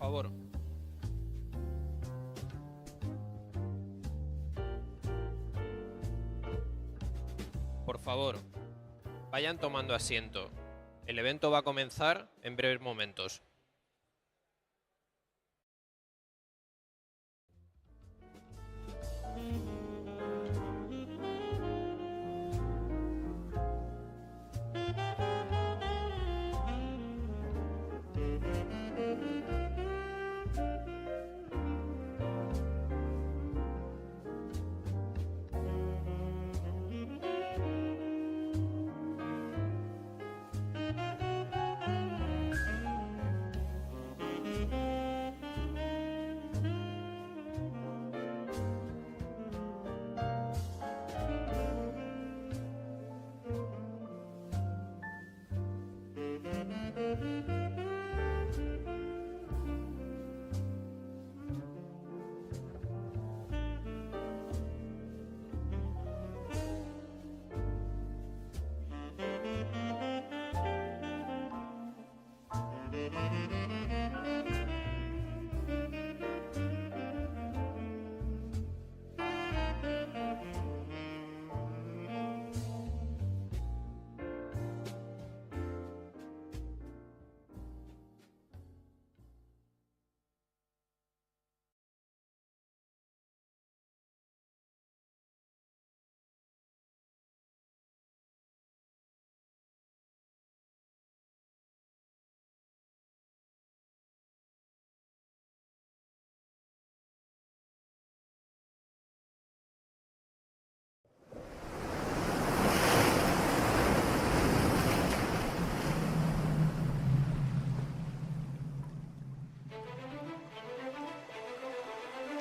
favor. Por favor, vayan tomando asiento. El evento va a comenzar en breves momentos.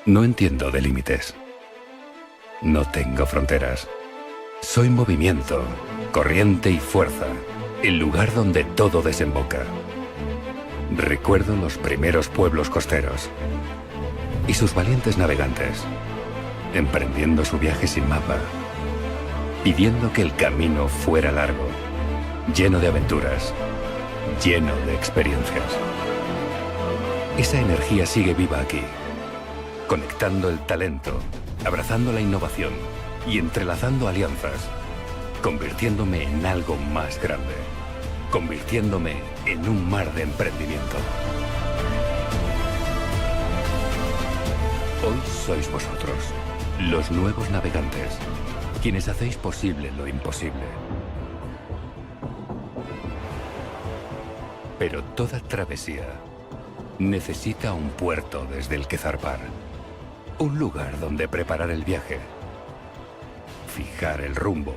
No entiendo de límites. No tengo fronteras. Soy movimiento, corriente y fuerza, el lugar donde todo desemboca. Recuerdo los primeros pueblos costeros y sus valientes navegantes, emprendiendo su viaje sin mapa, pidiendo que el camino fuera largo, lleno de aventuras, lleno de experiencias. Esa energía sigue viva aquí, conectando el talento, abrazando la innovación y entrelazando alianzas, convirtiéndome en algo más grande, convirtiéndome en un mar de emprendimiento. Hoy sois vosotros, los nuevos navegantes, quienes hacéis posible lo imposible. Pero toda travesía necesita un puerto desde el que zarpar. Un lugar donde preparar el viaje, fijar el rumbo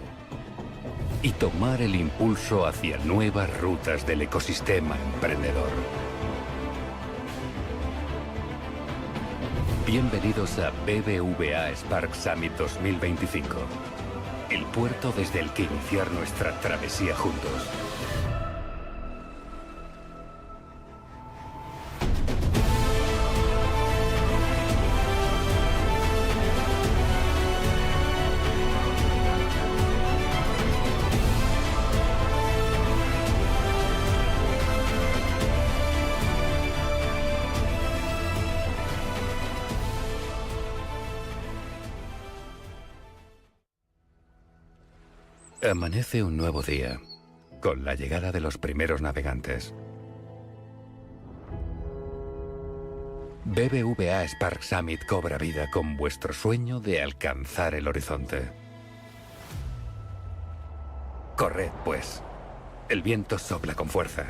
y tomar el impulso hacia nuevas rutas del ecosistema emprendedor. Bienvenidos a BBVA Spark Summit 2025, el puerto desde el que iniciar nuestra travesía juntos. Amanece un nuevo día, con la llegada de los primeros navegantes. BBVA Spark Summit cobra vida con vuestro sueño de alcanzar el horizonte. Corred, pues. El viento sopla con fuerza.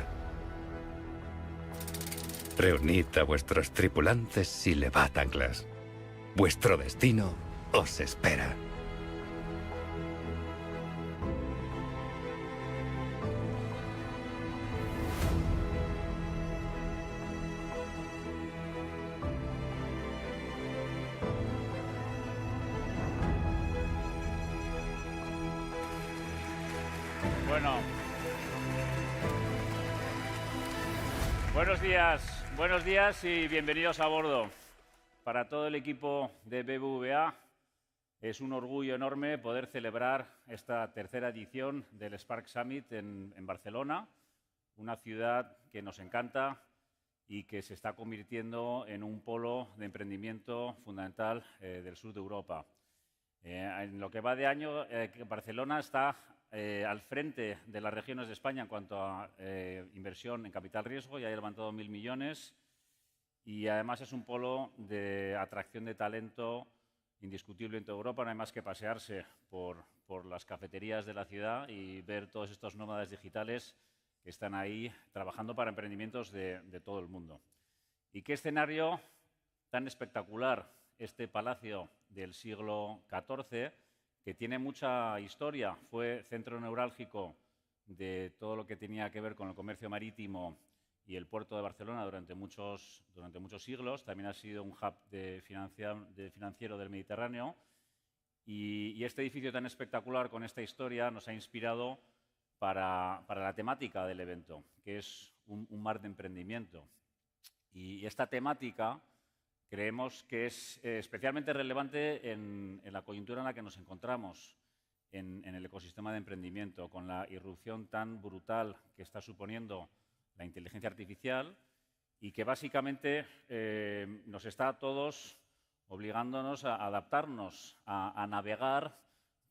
Reunid a vuestros tripulantes y levad anclas. Vuestro destino os espera. Bueno, buenos días y bienvenidos a bordo. Para todo el equipo de BBVA es un orgullo enorme poder celebrar esta tercera edición del Spark Summit en Barcelona, una ciudad que nos encanta, y que se está convirtiendo en un polo de emprendimiento fundamental del sur de Europa. En lo que va de año, Barcelona está al frente de las regiones de España en cuanto a inversión en capital riesgo, ya ha levantado 1.000 millones y además es un polo de atracción de talento indiscutible en toda Europa. No hay más que pasearse por las cafeterías de la ciudad y ver todos estos nómadas digitales que están ahí trabajando para emprendimientos de todo el mundo. ¿Y qué escenario tan espectacular este palacio del siglo XIV, que tiene mucha historia? Fue centro neurálgico de todo lo que tenía que ver con el comercio marítimo y el puerto de Barcelona durante muchos siglos. También ha sido un hub financiero del Mediterráneo. Y este edificio tan espectacular con esta historia nos ha inspirado para la temática del evento, que es un mar de emprendimiento. Y esta temática creemos que es especialmente relevante en la coyuntura en la que nos encontramos en el ecosistema de emprendimiento, con la irrupción tan brutal que está suponiendo la inteligencia artificial y que básicamente nos está a todos obligándonos a adaptarnos, a navegar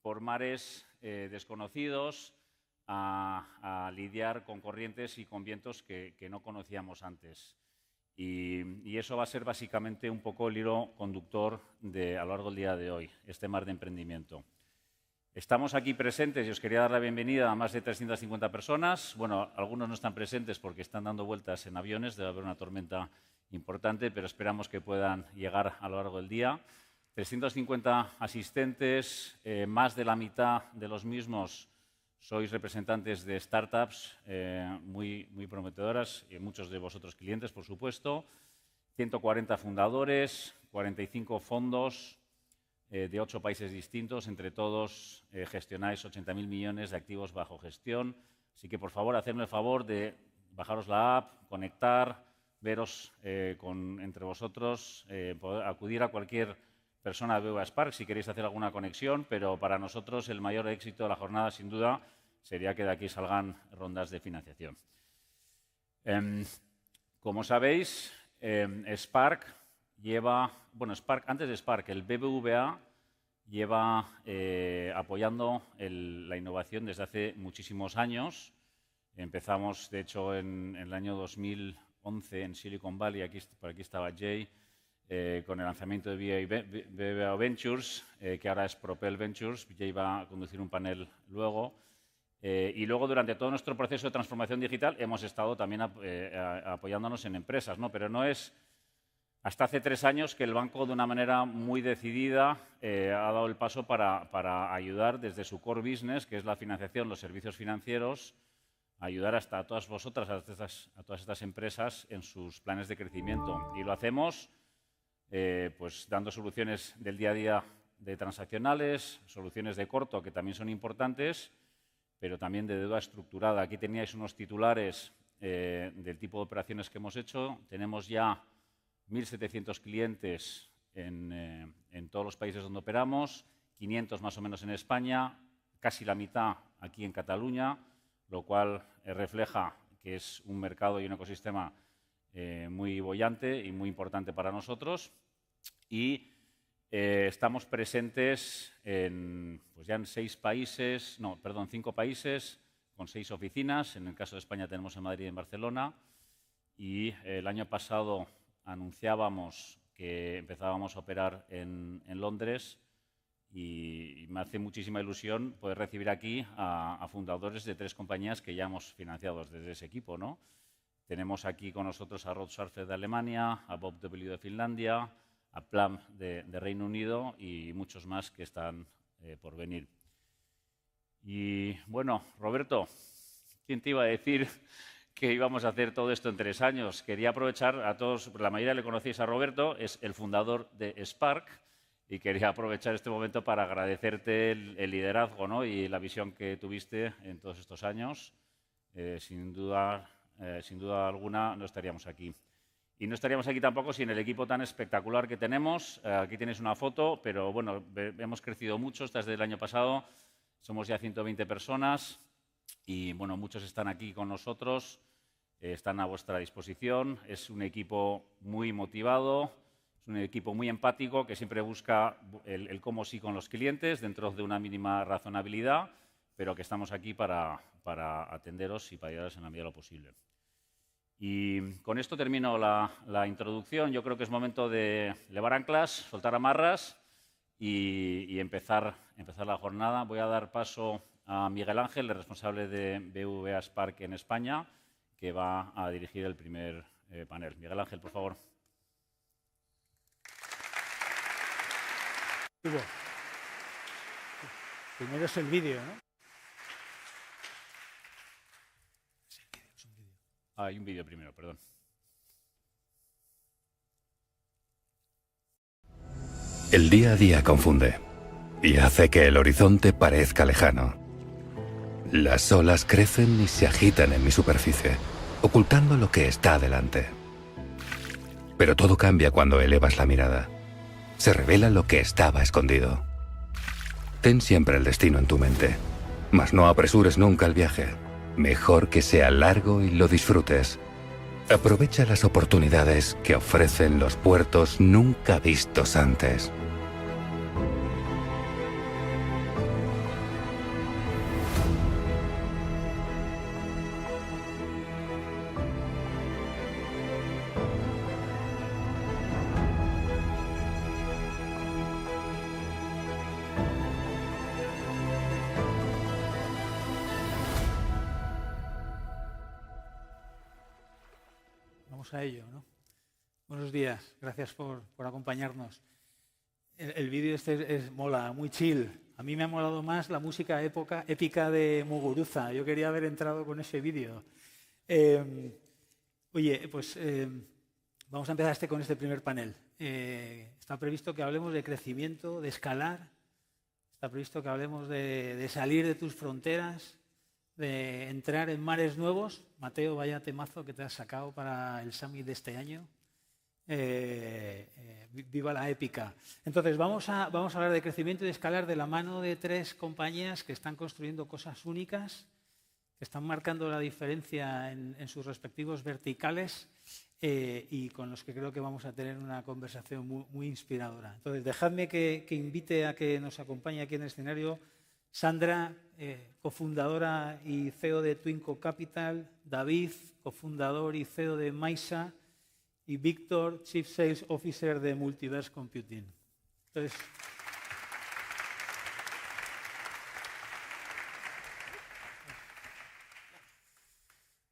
por mares desconocidos, a lidiar con corrientes y con vientos que no conocíamos antes. Y eso va a ser básicamente un poco el hilo conductor a lo largo del día de hoy, este mar de emprendimiento. Estamos aquí presentes y os quería dar la bienvenida a más de 350 personas. Bueno, algunos no están presentes porque están dando vueltas en aviones, debe haber una tormenta importante, pero esperamos que puedan llegar a lo largo del día. 350 asistentes, más de la mitad de los mismos sois representantes de startups muy prometedoras y muchos de vosotros clientes, por supuesto. 140 fundadores, 45 fondos de 8 países distintos. Entre todos gestionáis 80.000 millones de activos bajo gestión. Así que, por favor, hacedme el favor de bajaros la app, conectar, veros entre vosotros, poder acudir a cualquier persona de BBVA Spark si queréis hacer alguna conexión, pero para nosotros el mayor éxito de la jornada, sin duda, sería que de aquí salgan rondas de financiación. Como sabéis, Spark lleva, bueno, antes de Spark, el BBVA lleva apoyando la innovación desde hace muchísimos años. Empezamos, de hecho, en el año 2011 en Silicon Valley, por aquí estaba Jay, con el lanzamiento de BBVA Ventures, que ahora es Propel Ventures. Jay va a conducir un panel luego. Y luego, durante todo nuestro proceso de transformación digital, hemos estado también apoyándonos en empresas, ¿no? Pero no es hasta hace 3 años que el banco, de una manera muy decidida, ha dado el paso para ayudar desde su core business, que es la financiación, los servicios financieros, a ayudar hasta a todas vosotras, a todas estas empresas en sus planes de crecimiento. Y lo hacemos pues dando soluciones del día a día de transaccionales, soluciones de corto, que también son importantes, pero también de deuda estructurada. Aquí teníais unos titulares del tipo de operaciones que hemos hecho. Tenemos ya 1.700 clientes en todos los países donde operamos, 500 más o menos en España, casi la mitad aquí en Cataluña, lo cual refleja que es un mercado y un ecosistema muy boyante y muy importante para nosotros. Y estamos presentes pues ya en 5 países, con 6 oficinas. En el caso de España tenemos en Madrid y en Barcelona. Y el año pasado anunciábamos que empezábamos a operar en Londres y me hace muchísima ilusión poder recibir aquí a fundadores de 3 compañías que ya hemos financiado desde ese equipo, ¿no? Tenemos aquí con nosotros a Rod Scharfer de Alemania, a Bob W. de Finlandia, a Plum de Reino Unido y muchos más que están por venir. Y bueno, Roberto, ¿quién te iba a decir que íbamos a hacer todo esto en 3 años? Quería aprovechar a todos, la mayoría le conocéis a Roberto, es el fundador de Spark, y quería aprovechar este momento para agradecerte el liderazgo, ¿no? Y la visión que tuviste en todos estos años. Sin duda alguna no estaríamos aquí. Y no estaríamos aquí tampoco sin el equipo tan espectacular que tenemos. Aquí tenéis una foto, pero bueno, hemos crecido mucho, esta es del año pasado, somos ya 120 personas y bueno, muchos están aquí con nosotros. están a vuestra disposición. Es un equipo muy motivado, es un equipo muy empático que siempre busca el cómo sí con los clientes dentro de una mínima razonabilidad, pero que estamos aquí para atenderos y para ayudaros en la medida de lo posible. Y con esto termino la introducción. Yo creo que es momento de levar anclas, soltar amarras y empezar la jornada. Voy a dar paso a Miguel Ángel, el responsable de BBVA Spark en España, que va a dirigir el primer panel. Miguel Ángel, por favor. Primero es el vídeo, ¿no? Hay un vídeo primero, perdón. El día a día confunde y hace que el horizonte parezca lejano. Las olas crecen y se agitan en mi superficie, ocultando lo que está delante. Pero todo cambia cuando elevas la mirada. Se revela lo que estaba escondido. Ten siempre el destino en tu mente, mas no apresures nunca el viaje. Mejor que sea largo y lo disfrutes. Aprovecha las oportunidades que ofrecen los puertos nunca vistos antes. A ello, ¿no? Buenos días, gracias por acompañarnos. El vídeo este mola, muy chill. A mí me ha molado más la música épica de Muguruza. Yo quería haber entrado con ese vídeo. Oye, pues vamos a empezar con este primer panel. Está previsto que hablemos de crecimiento, de escalar. Está previsto que hablemos de salir de tus fronteras, de entrar en mares nuevos. Mateo, vaya temazo que te has sacado para el Summit de este año. Viva la épica. Entonces, vamos a hablar de crecimiento y de escalar de la mano de tres compañías que están construyendo cosas únicas, que están marcando la diferencia en sus respectivos verticales y con los que creo que vamos a tener una conversación muy inspiradora. Entonces, dejadme que invite a que nos acompañe aquí en el escenario Sandra, cofundadora y CEO de Twinco Capital, David, cofundador y CEO de Maisa, y Víctor, Chief Sales Officer de Multiverse Computing. Entonces,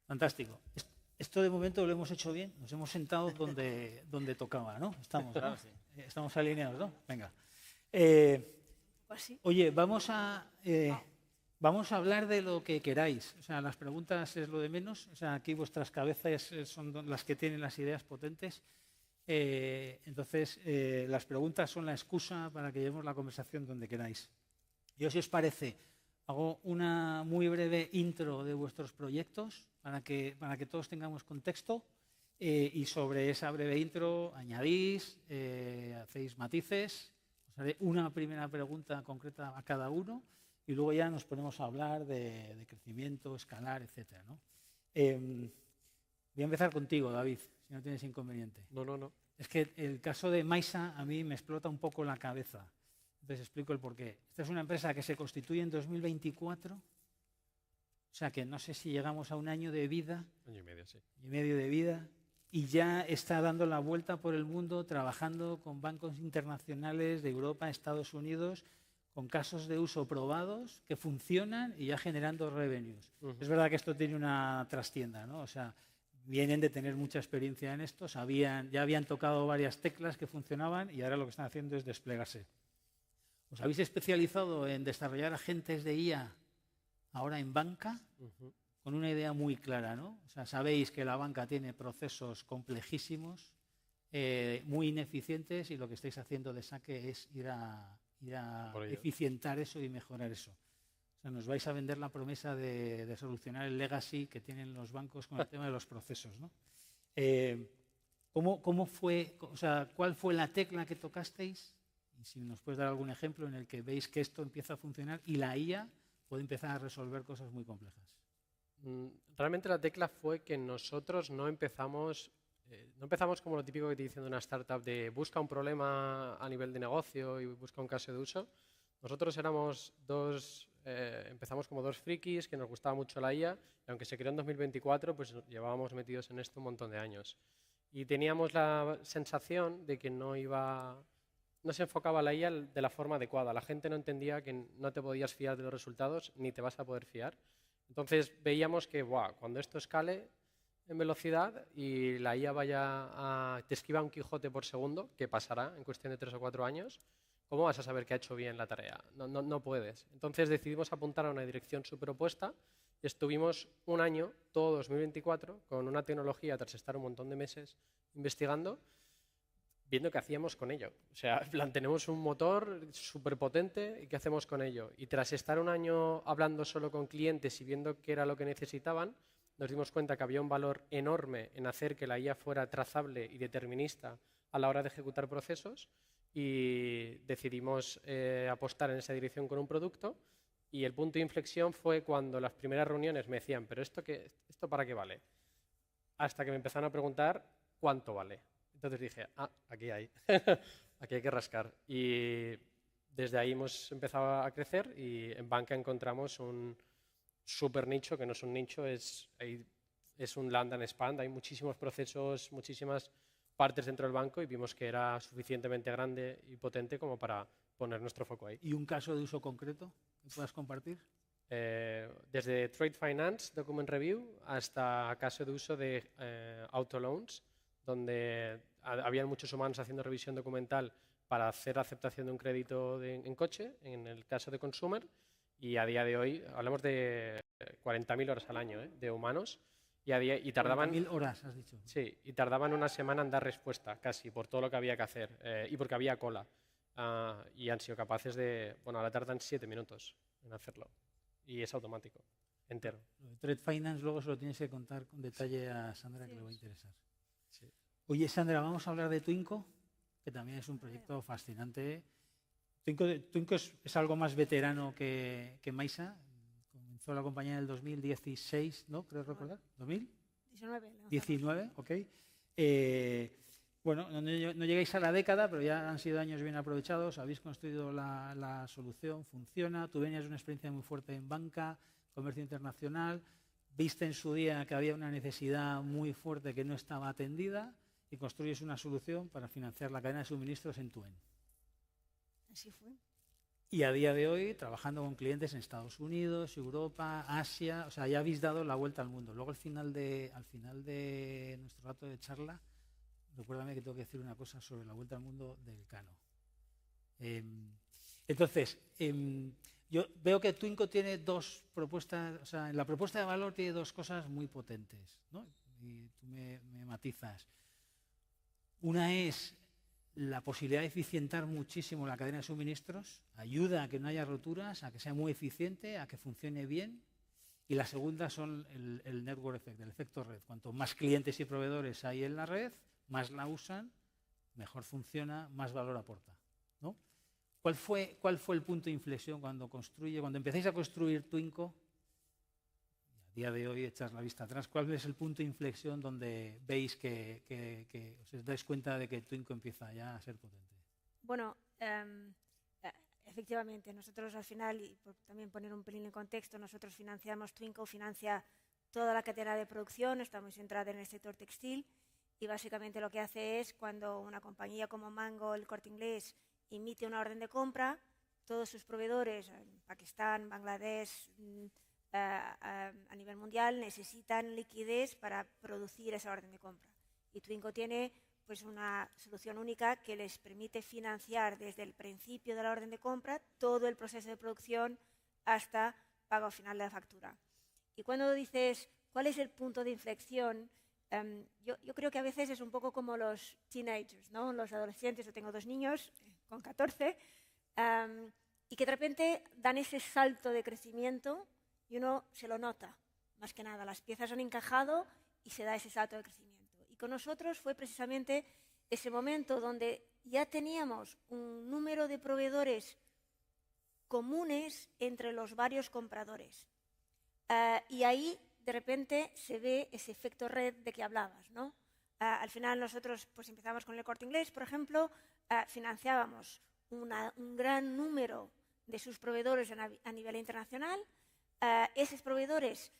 fantástico. Esto de momento lo hemos hecho bien, nos hemos sentado donde tocaba, ¿no? Estamos alineados, ¿no? Venga. Oye, vamos a hablar de lo que queráis. O sea, las preguntas es lo de menos. O sea, aquí vuestras cabezas son las que tienen las ideas potentes. Entonces, las preguntas son la excusa para que llevemos la conversación donde queráis. Yo, si os parece, hago una muy breve intro de vuestros proyectos para que todos tengamos contexto y sobre esa breve intro añadís, hacéis matices. Os haré una primera pregunta concreta a cada uno y luego ya nos ponemos a hablar de crecimiento, escalar, etcétera, ¿no? Voy a empezar contigo, David, si no tienes inconveniente. No. Es que el caso de Maisa a mí me explota un poco la cabeza. Entonces explico el porqué. Esta es una empresa que se constituye en 2024, o sea que no sé si llegamos a un año de vida. Año y medio, sí. Año y medio de vida. Y ya está dando la vuelta por el mundo trabajando con bancos internacionales de Europa, Estados Unidos, con casos de uso probados que funcionan y ya generando revenues. Es verdad que esto tiene una trastienda, ¿no? O sea, vienen de tener mucha experiencia en esto, ya habían tocado varias teclas que funcionaban y ahora lo que están haciendo es desplegarse. ¿Os habéis especializado en desarrollar agentes de IA ahora en banca? Con una idea muy clara, ¿no? O sea, sabéis que la banca tiene procesos complejísimos, muy ineficientes y lo que estáis haciendo de saque es ir a eficientar eso y mejorar eso. O sea, nos vais a vender la promesa de solucionar el legacy que tienen los bancos con el tema de los procesos, ¿no? ¿Cómo fue, o sea, cuál fue la tecla que tocasteis? Y si nos puedes dar algún ejemplo en el que veis que esto empieza a funcionar y la IA puede empezar a resolver cosas muy complejas. Realmente la tecla fue que nosotros no empezamos como lo típico que te dicen de una startup de busca un problema a nivel de negocio y busca un caso de uso. Nosotros éramos empezamos como dos frikis que nos gustaba mucho la IA y aunque se creó en 2024, pues llevábamos metidos en esto un montón de años. Y teníamos la sensación de que no se enfocaba la IA de la forma adecuada. La gente no entendía que no te podías fiar de los resultados ni te vas a poder fiar. Entonces veíamos que cuando esto escale en velocidad y la IA te esquiva un Quijote por segundo, que pasará en cuestión de 3 o 4 años, ¿cómo vas a saber que ha hecho bien la tarea? No puedes. Entonces decidimos apuntar a una dirección súper opuesta y estuvimos un año, todo 2024, con una tecnología tras estar un montón de meses investigando, viendo qué hacíamos con ello. O sea, tenemos un motor súper potente y qué hacemos con ello. Y tras estar un año hablando solo con clientes y viendo qué era lo que necesitaban, nos dimos cuenta que había un valor enorme en hacer que la IA fuera trazable y determinista a la hora de ejecutar procesos y decidimos apostar en esa dirección con un producto y el punto de inflexión fue cuando las primeras reuniones me decían, ¿pero esto para qué vale? Hasta que me empezaron a preguntar cuánto vale. Entonces dije, aquí hay, aquí hay que rascar. Y desde ahí hemos empezado a crecer y en banca encontramos un súper nicho, que no es un nicho, es un land and expand. Hay muchísimos procesos, muchísimas partes dentro del banco y vimos que era suficientemente grande y potente como para poner nuestro foco ahí. ¿Y un caso de uso concreto que puedas compartir? Desde Trade Finance, Document Review, hasta caso de uso de auto loans, donde había muchos humanos haciendo revisión documental para hacer aceptación de un crédito en coche, en el caso de consumer, y a día de hoy hablamos de 40.000 horas al año de humanos, y tardaban 40.000 horas, has dicho. Sí, y tardaban una semana en dar respuesta, casi, por todo lo que había que hacer, y porque había cola. Y han sido capaces de, ahora tardan 7 minutos en hacerlo, y es automático, entero. Trade Finance luego se lo tienes que contar con detalle a Sandra, que le va a interesar. Sí. Oye, Sandra, vamos a hablar de Twinco, que también es un proyecto fascinante. Twinco es algo más veterano que Maisa. Comenzó la compañía en el 2016, ¿no? Creo recordar. ¿2000? 19, ok. Bueno, no llegáis a la década, pero ya han sido años bien aprovechados. Habéis construido la solución, funciona. Tú venías de una experiencia muy fuerte en banca, comercio internacional. Viste en su día que había una necesidad muy fuerte que no estaba atendida y construyes una solución para financiar la cadena de suministros end-to-end. Así fue. Y a día de hoy, trabajando con clientes en Estados Unidos, Europa, Asia, o sea, ya habéis dado la vuelta al mundo. Luego, al final de nuestro rato de charla, recuérdame que tengo que decir una cosa sobre la vuelta al mundo del Cano. Entonces, yo veo que Twinco tiene dos propuestas, o sea, en la propuesta de valor tiene dos cosas muy potentes, ¿no? Y tú me matizas. Una es la posibilidad de eficientar muchísimo la cadena de suministros, ayuda a que no haya roturas, a que sea muy eficiente, a que funcione bien. Y la segunda son el network effect, el efecto red. Cuanto más clientes y proveedores hay en la red, más la usan, mejor funciona, más valor aporta, ¿no? ¿Cuál fue el punto de inflexión cuando empezáis a construir Twinco? A día de hoy echas la vista atrás. ¿Cuál es el punto de inflexión donde veis que os dais cuenta de que Twinco empieza ya a ser potente? Bueno, efectivamente, nosotros al final, y por también poner un pelín en contexto, nosotros financiamos, Twinco financia toda la cadena de producción, estamos centrados en el sector textil y básicamente lo que hace es cuando una compañía como Mango, el Corte Inglés, emite una orden de compra, todos sus proveedores en Pakistán, Bangladesh, a nivel mundial necesitan liquidez para producir esa orden de compra. Y Twinco tiene pues una solución única que les permite financiar desde el principio de la orden de compra todo el proceso de producción hasta pago final de la factura. Y cuando dices, ¿cuál es el punto de inflexión? Yo creo que a veces es un poco como los teenagers, ¿no? Los adolescentes. Yo tengo 2 niños con 14 y que de repente dan ese salto de crecimiento y uno se lo nota, más que nada. Las piezas han encajado y se da ese salto de crecimiento. Y con nosotros fue precisamente ese momento donde ya teníamos un número de proveedores comunes entre los varios compradores. Y ahí de repente se ve ese efecto red de que hablabas, ¿no? Al final nosotros pues empezamos con el Corte Inglés, por ejemplo, financiábamos un gran número de sus proveedores a nivel internacional. Esos proveedores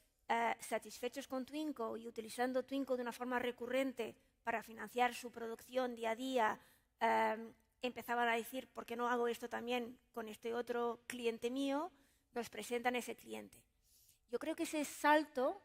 satisfechos con Twinco y utilizando Twinco de una forma recurrente para financiar su producción día a día, empezaban a decir, ¿por qué no hago esto también con este otro cliente mío? Nos presentan ese cliente. Yo creo que ese salto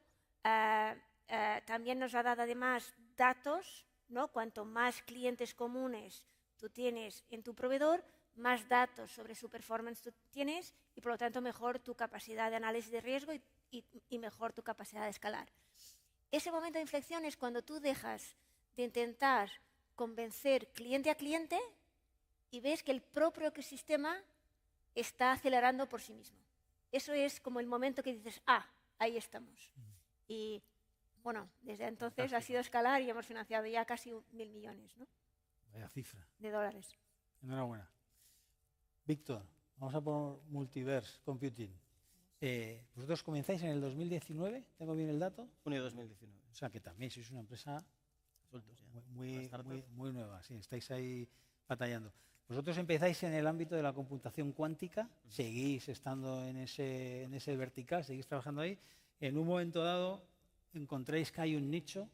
también nos ha dado además datos, ¿no? Cuanto más clientes comunes tú tienes en tu proveedor, más datos sobre su performance tú tienes y por lo tanto mejor tu capacidad de análisis de riesgo y mejor tu capacidad de escalar. Ese momento de inflexión es cuando tú dejas de intentar convencer cliente a cliente y ves que el propio ecosistema está acelerando por sí mismo. Eso es como el momento que dices, ahí estamos. Y bueno, desde entonces ha sido escalar y hemos financiado ya casi 1.000 millones, ¿no? Vaya cifra. De dólares. Enhorabuena. Víctor, vamos a por Multiverse Computing. ¿Vosotros comenzáis en el 2019? ¿Tengo bien el dato? Junio de 2019. O sea que también sois una empresa muy nueva. Sí, estáis ahí batallando. Vosotros empezáis en el ámbito de la computación cuántica, seguís estando en ese vertical, seguís trabajando ahí. En un momento dado encontréis que hay un nicho,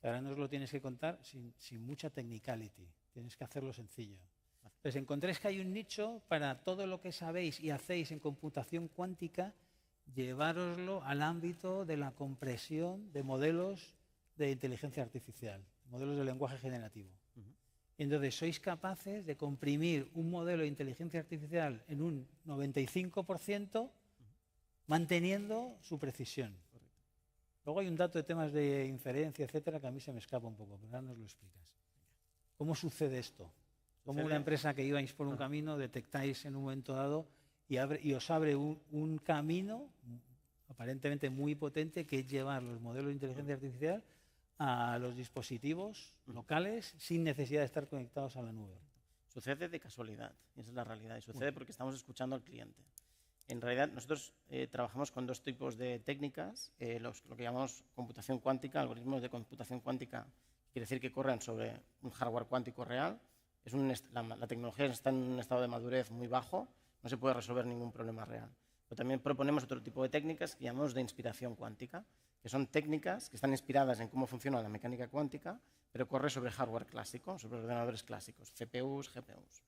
que ahora nos lo tienes que contar, sin mucha technicality, tienes que hacerlo sencillo. Entonces encontréis que hay un nicho para todo lo que sabéis y hacéis en computación cuántica, llevároslo al ámbito de la compresión de modelos de inteligencia artificial, modelos de lenguaje generativo. Entonces, sois capaces de comprimir un modelo de inteligencia artificial en un 95%, manteniendo su precisión. Luego hay un dato de temas de inferencia, etcétera, que a mí se me escapa un poco, pero ahora nos lo explicas. ¿Cómo sucede esto? ¿Cómo una empresa que ibais por un camino detectáis en un momento dado y os abre un camino aparentemente muy potente, que es llevar los modelos de inteligencia artificial a los dispositivos locales sin necesidad de estar conectados a la nube? Sucede de casualidad, y esa es la realidad, y sucede porque estamos escuchando al cliente. En realidad, nosotros trabajamos con dos tipos de técnicas, lo que llamamos computación cuántica, algoritmos de computación cuántica, quiere decir que corren sobre un hardware cuántico real. La tecnología está en un estado de madurez muy bajo, no se puede resolver ningún problema real. Pero también proponemos otro tipo de técnicas que llamamos de inspiración cuántica, que son técnicas que están inspiradas en cómo funciona la mecánica cuántica, pero corre sobre hardware clásico, sobre ordenadores clásicos, CPUs, GPUs.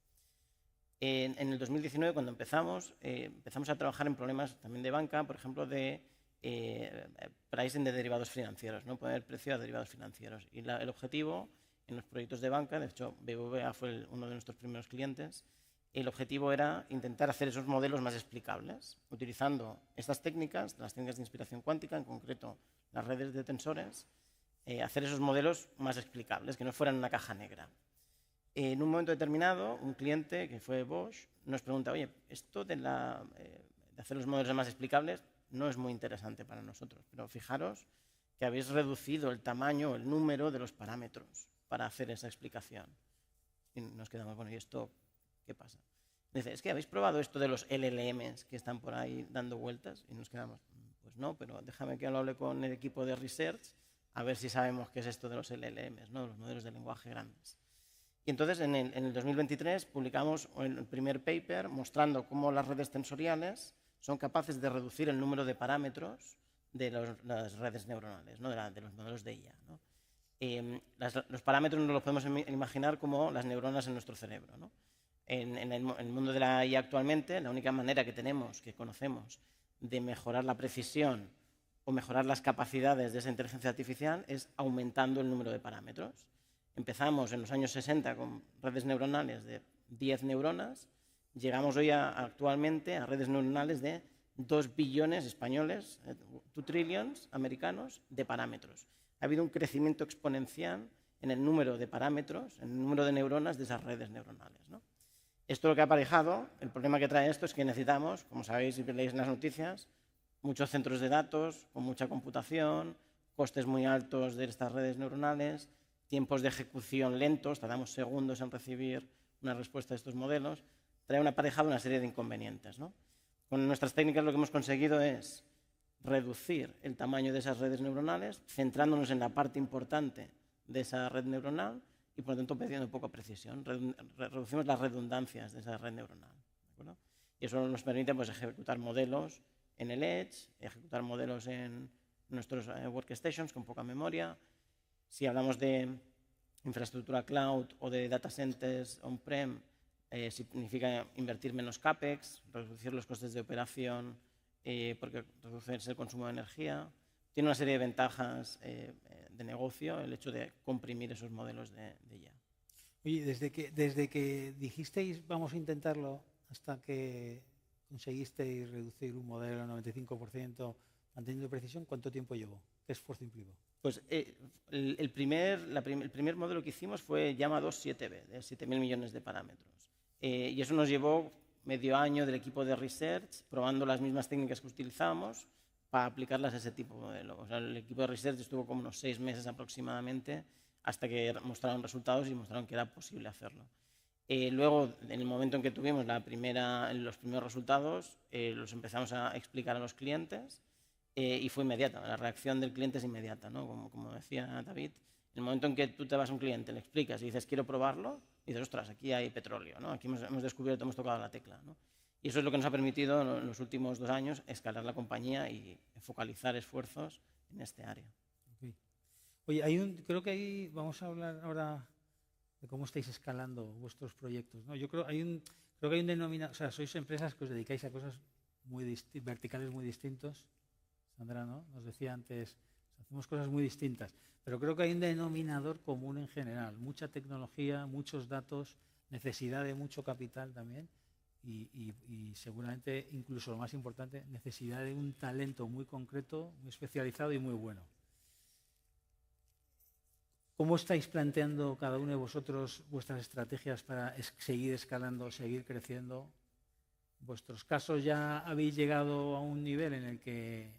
En el 2019, cuando empezamos a trabajar en problemas también de banca, por ejemplo, de pricing de derivados financieros, ¿no? Poner precio a derivados financieros. Y el objetivo en los proyectos de banca, de hecho, BBVA fue uno de nuestros primeros clientes, el objetivo era intentar hacer esos modelos más explicables, utilizando estas técnicas, las técnicas de inspiración cuántica, en concreto las redes de tensores, hacer esos modelos más explicables, que no fueran una caja negra. En un momento determinado, un cliente, que fue Bosch, nos pregunta, oye, esto de hacer los modelos más explicables no es muy interesante para nosotros, pero fijaros que habéis reducido el tamaño, el número de los parámetros para hacer esa explicación. Y nos quedamos, bueno, ¿y esto qué pasa? Dice, es que habéis probado esto de los LLMs que están por ahí dando vueltas, y nos quedamos, pues no, pero déjame que lo hable con el equipo de research a ver si sabemos qué es esto de los LLMs, ¿no? Los modelos de lenguaje grandes. Y entonces en el 2023 publicamos el primer paper mostrando cómo las redes tensoriales son capaces de reducir el número de parámetros de las redes neuronales, ¿no? de los modelos de IA, ¿no? Los parámetros nos los podemos imaginar como las neuronas en nuestro cerebro, ¿no? En el mundo de la IA actualmente, la única manera que tenemos, que conocemos, de mejorar la precisión o mejorar las capacidades de esa inteligencia artificial es aumentando el número de parámetros. Empezamos en los años 60 con redes neuronales de 10 neuronas, llegamos hoy actualmente a redes neuronales de 2 billones españoles, 2 trillions americanos de parámetros. Ha habido un crecimiento exponencial en el número de parámetros, en el número de neuronas de esas redes neuronales, ¿no? Esto lo que ha aparejado, el problema que trae esto es que necesitamos, como sabéis y leéis en las noticias, muchos centros de datos con mucha computación, costes muy altos de estas redes neuronales, tiempos de ejecución lentos, tardamos segundos en recibir una respuesta de estos modelos, trae aparejado una serie de inconvenientes, ¿no? Con nuestras técnicas lo que hemos conseguido es reducir el tamaño de esas redes neuronales, centrándonos en la parte importante de esa red neuronal y, por lo tanto, perdiendo poca precisión. Reducimos las redundancias de esa red neuronal, ¿de acuerdo? Y eso nos permite, pues, ejecutar modelos en el Edge, ejecutar modelos en nuestros workstations con poca memoria. Si hablamos de infraestructura cloud o de data centers on-prem, significa invertir menos CAPEX, reducir los costes de operación, porque reduce el consumo de energía. Tiene una serie de ventajas de negocio el hecho de comprimir esos modelos de IA. Oye, desde que dijisteis vamos a intentarlo hasta que conseguisteis reducir un modelo al 95% manteniendo precisión, ¿cuánto tiempo llevó? ¿Qué esfuerzo implicó? Pues el primer modelo que hicimos fue llama 2.7b, de 7.000 millones de parámetros. Y eso nos llevó medio año del equipo de research probando las mismas técnicas que utilizábamos para aplicarlas a ese tipo de modelo. O sea, el equipo de research estuvo como unos 6 meses aproximadamente hasta que mostraron resultados y mostraron que era posible hacerlo. Luego, en el momento en que tuvimos los primeros resultados, los empezamos a explicar a los clientes y fue inmediata. La reacción del cliente es inmediata, ¿no? Como decía David, en el momento en que tú te vas a un cliente, le explicas y dices quiero probarlo, y dices, ostras, aquí hay petróleo, ¿no? Aquí hemos descubierto, hemos tocado la tecla, ¿no? Y eso es lo que nos ha permitido en los últimos 2 años escalar la compañía y focalizar esfuerzos en este área. Okay. Oye, creo que ahí vamos a hablar ahora de cómo estáis escalando vuestros proyectos, ¿no? Yo creo que hay un denominador, o sea, sois empresas que os dedicáis a cosas verticales muy distintos. Sandra, ¿no? Nos decía antes, hacemos cosas muy distintas, pero creo que hay un denominador común en general, mucha tecnología, muchos datos, necesidad de mucho capital también y seguramente, incluso lo más importante, necesidad de un talento muy concreto, muy especializado y muy bueno. ¿Cómo estáis planteando cada uno de vosotros vuestras estrategias para seguir escalando, seguir creciendo? ¿En vuestros casos ya habéis llegado a un nivel en el que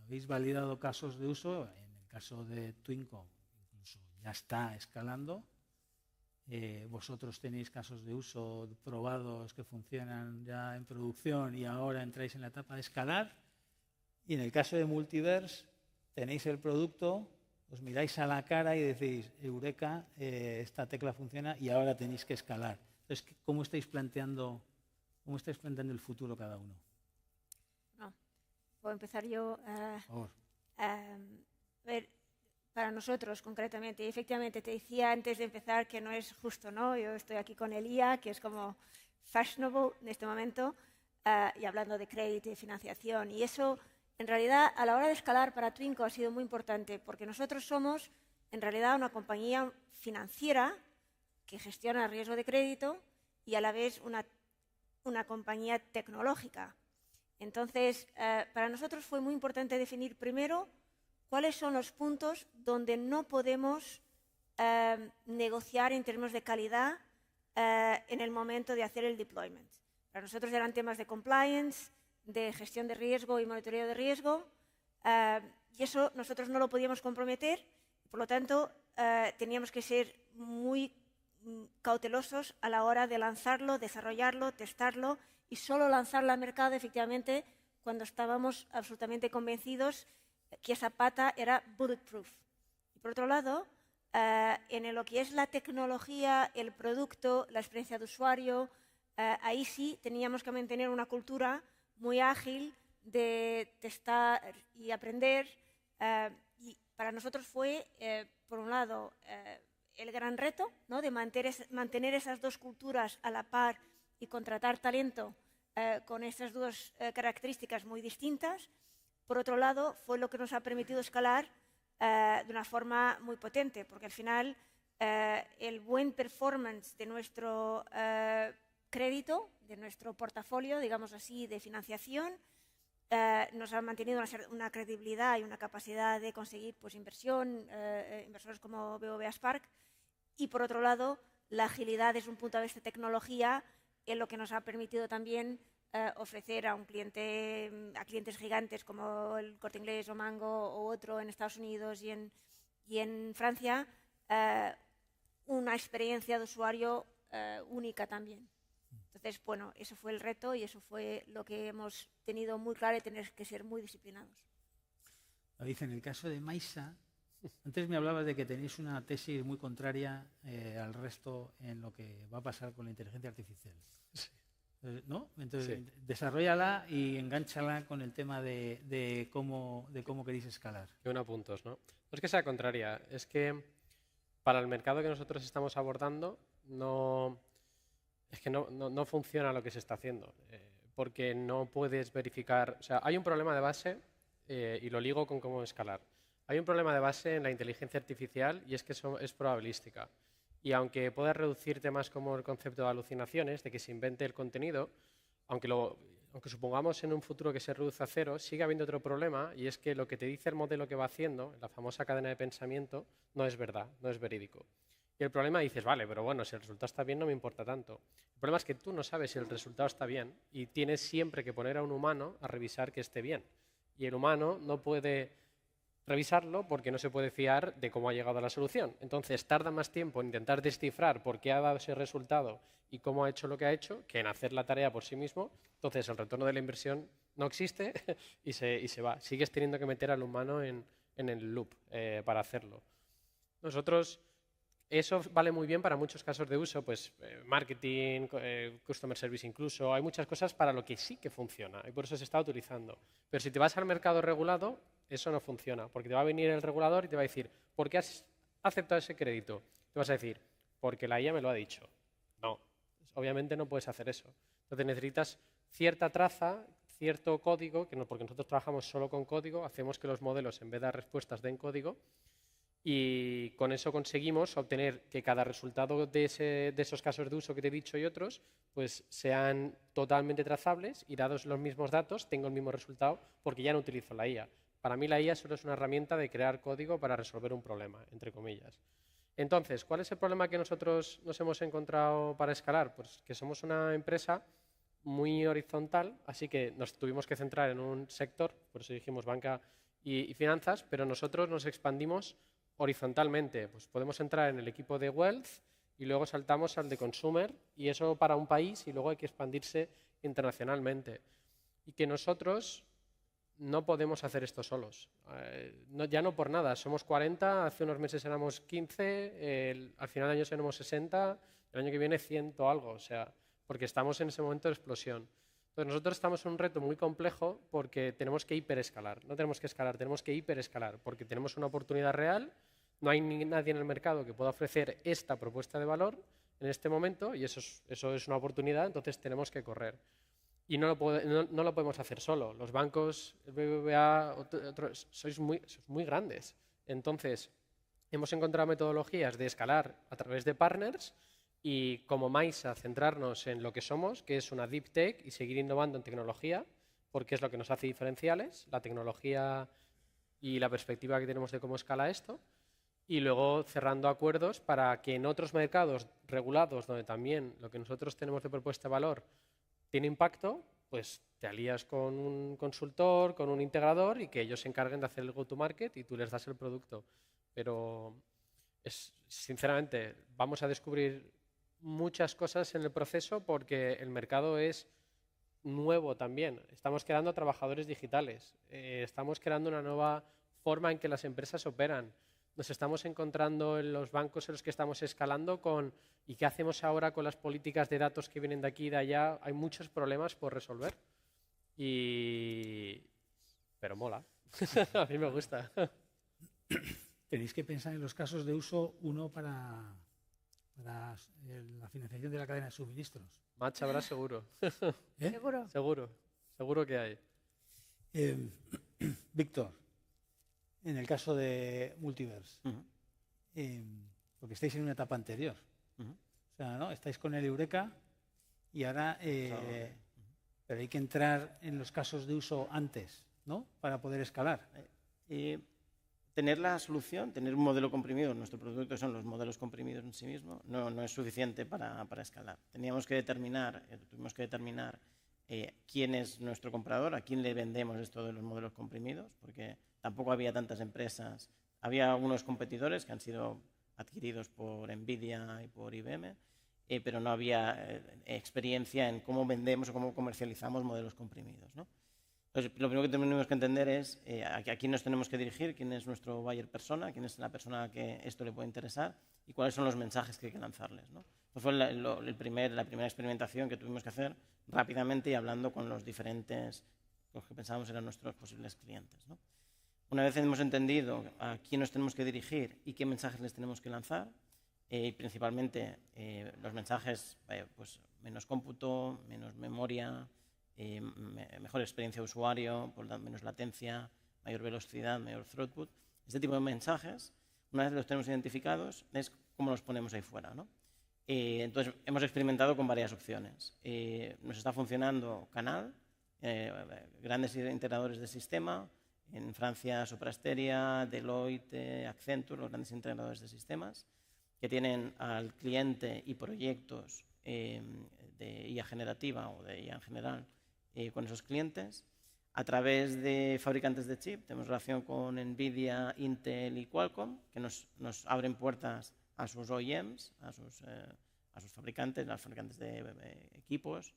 habéis validado casos de uso? En el caso de Twinco, incluso ya está escalando. Vosotros tenéis casos de uso probados que funcionan ya en producción y ahora entráis en la etapa de escalar. Y en el caso de Multiverse, tenéis el producto, os miráis a la cara y decís, eureka, esta tecla funciona y ahora tenéis que escalar. Entonces, ¿cómo estáis planteando el futuro cada uno? No, puedo empezar yo. Por favor. A ver, para nosotros concretamente, y efectivamente te decía antes de empezar que no es justo, ¿no? Yo estoy aquí con el IA, que es como fashionable en este momento, y hablando de crédito y financiación. Y eso, en realidad, a la hora de escalar para Twinco ha sido muy importante, porque nosotros somos, en realidad, una compañía financiera que gestiona riesgo de crédito y a la vez una compañía tecnológica. Entonces, para nosotros fue muy importante definir primero cuáles son los puntos donde no podemos negociar en términos de calidad en el momento de hacer el deployment. Para nosotros eran temas de compliance, de gestión de riesgo y monitoreo de riesgo, y eso nosotros no lo podíamos comprometer, por lo tanto teníamos que ser muy cautelosos a la hora de lanzarlo, desarrollarlo, testarlo y solo lanzarlo al mercado efectivamente cuando estábamos absolutamente convencidos que esa pata era bulletproof. Y por otro lado, en lo que es la tecnología, el producto, la experiencia de usuario, ahí sí teníamos que mantener una cultura muy ágil de testar y aprender. Y para nosotros fue, por un lado, el gran reto, ¿no?, de mantener esas dos culturas a la par y contratar talento con estas dos características muy distintas. Por otro lado, fue lo que nos ha permitido escalar de una forma muy potente, porque al final el buen performance de nuestro crédito, de nuestro portafolio, digamos así, de financiación, nos ha mantenido una credibilidad y una capacidad de conseguir pues, inversores como BBVA Spark, y por otro lado, la agilidad desde un punto de vista de tecnología, en lo que nos ha permitido también ofrecer a clientes gigantes como el Corte Inglés o Mango o otro en Estados Unidos y en Francia, una experiencia de usuario única también. Entonces, bueno, eso fue el reto y eso fue lo que hemos tenido muy claro, y tener que ser muy disciplinados. David, en el caso de Maisa, antes me hablabas de que tenéis una tesis muy contraria al resto en lo que va a pasar con la inteligencia artificial. Sí. ¿No? Entonces, Sí. desarróllala y engánchala con el tema de cómo queréis escalar. Y una puntos, ¿no? No es que sea contraria, es que para el mercado que nosotros estamos abordando no funciona lo que se está haciendo, porque no puedes verificar. O sea, hay un problema de base y lo ligo con cómo escalar. Hay un problema de base en la inteligencia artificial y es que es probabilística. Y aunque puedas reducir temas como el concepto de alucinaciones, de que se invente el contenido, aunque supongamos en un futuro que se reduce a cero, sigue habiendo otro problema y es que lo que te dice el modelo que va haciendo, la famosa cadena de pensamiento, no es verdad, no es verídico. Y el problema dices, vale, pero bueno, si el resultado está bien no me importa tanto. El problema es que tú no sabes si el resultado está bien y tienes siempre que poner a un humano a revisar que esté bien. Y el humano no puede revisarlo porque no se puede fiar de cómo ha llegado a la solución. Entonces tarda más tiempo en intentar descifrar por qué ha dado ese resultado y cómo ha hecho lo que ha hecho que en hacer la tarea por sí mismo. Entonces el retorno de la inversión no existe y se va. Sigues teniendo que meter al humano en el loop para hacerlo. Nosotros, eso vale muy bien para muchos casos de uso, pues marketing, customer service incluso. Hay muchas cosas para lo que sí que funciona y por eso se está utilizando. Pero si te vas al mercado regulado, eso no funciona, porque te va a venir el regulador y te va a decir, ¿por qué has aceptado ese crédito? Te vas a decir, porque la IA me lo ha dicho. No, obviamente no puedes hacer eso. Entonces necesitas cierta traza, cierto código, porque nosotros trabajamos solo con código, hacemos que los modelos en vez de dar respuestas den código y con eso conseguimos obtener que cada resultado de esos casos de uso que te he dicho y otros pues sean totalmente trazables y dados los mismos datos tengo el mismo resultado porque ya no utilizo la IA. Para mí la IA solo es una herramienta de crear código para resolver un problema, entre comillas. Entonces, ¿cuál es el problema que nosotros nos hemos encontrado para escalar? Pues que somos una empresa muy horizontal, así que nos tuvimos que centrar en un sector, por eso dijimos banca y finanzas, pero nosotros nos expandimos horizontalmente. Pues podemos entrar en el equipo de wealth y luego saltamos al de consumer y eso para un país y luego hay que expandirse internacionalmente. Y que nosotros no podemos hacer esto solos. Ya no por nada, somos 40, hace unos meses éramos 15, al final del año seremos 60, el año que viene 100 algo, o sea, porque estamos en ese momento de explosión. Entonces nosotros estamos en un reto muy complejo porque tenemos que hiperescalar, no tenemos que escalar, tenemos que hiperescalar, porque tenemos una oportunidad real, no hay nadie en el mercado que pueda ofrecer esta propuesta de valor en este momento y eso es una oportunidad, entonces tenemos que correr. Y no lo podemos hacer solo. Los bancos, el BBVA, sois muy grandes. Entonces, hemos encontrado metodologías de escalar a través de partners y como Maisa centrarnos en lo que somos, que es una deep tech y seguir innovando en tecnología, porque es lo que nos hace diferenciales, la tecnología y la perspectiva que tenemos de cómo escala esto. Y luego cerrando acuerdos para que en otros mercados regulados, donde también lo que nosotros tenemos de propuesta de valor tiene impacto, pues te alías con un consultor, con un integrador y que ellos se encarguen de hacer el go-to-market y tú les das el producto. Pero, sinceramente, vamos a descubrir muchas cosas en el proceso porque el mercado es nuevo también. Estamos creando trabajadores digitales, estamos creando una nueva forma en que las empresas operan. Nos estamos encontrando en los bancos en los que estamos escalando con ¿y qué hacemos ahora con las políticas de datos que vienen de aquí y de allá? Hay muchos problemas por resolver. Pero mola. A mí me gusta. Tenéis que pensar en los casos de uso, uno para la financiación de la cadena de suministros. Match habrá seguro. ¿Seguro? Seguro que hay. Víctor, en el caso de Multiverse, porque estáis en una etapa anterior. O sea, ¿no? Estáis con el Eureka y ahora pero hay que entrar en los casos de uso antes, ¿no? Para poder escalar. Tener la solución, tener un modelo comprimido, nuestro producto son los modelos comprimidos en sí mismos, no es suficiente para escalar. Tuvimos que determinar quién es nuestro comprador, a quién le vendemos esto de los modelos comprimidos, porque tampoco había tantas empresas. Había algunos competidores que han sido adquiridos por Nvidia y por IBM, pero no había experiencia en cómo vendemos o cómo comercializamos modelos comprimidos, ¿no? Entonces, lo primero que tenemos que entender es a quién nos tenemos que dirigir, quién es nuestro buyer persona, quién es la persona a que esto le puede interesar y cuáles son los mensajes que hay que lanzarles, ¿no? Pues fue la primera experimentación que tuvimos que hacer rápidamente y hablando con los diferentes, los que pensábamos eran nuestros posibles clientes, ¿no? Una vez hemos entendido a quién nos tenemos que dirigir y qué mensajes les tenemos que lanzar, principalmente los mensajes, pues menos cómputo, menos memoria, mejor experiencia de usuario, por tanto, menos latencia, mayor velocidad, mayor throughput. Este tipo de mensajes, una vez los tenemos identificados, es cómo los ponemos ahí fuera, ¿no? Entonces, hemos experimentado con varias opciones. Nos está funcionando Canal, grandes integradores de sistema. En Francia, Soprasteria, Deloitte, Accenture, los grandes integradores de sistemas, que tienen al cliente y proyectos de IA generativa o de IA en general con esos clientes. A través de fabricantes de chip, tenemos relación con NVIDIA, Intel y Qualcomm, que nos abren puertas a sus OEMs, a sus fabricantes, a los fabricantes de equipos.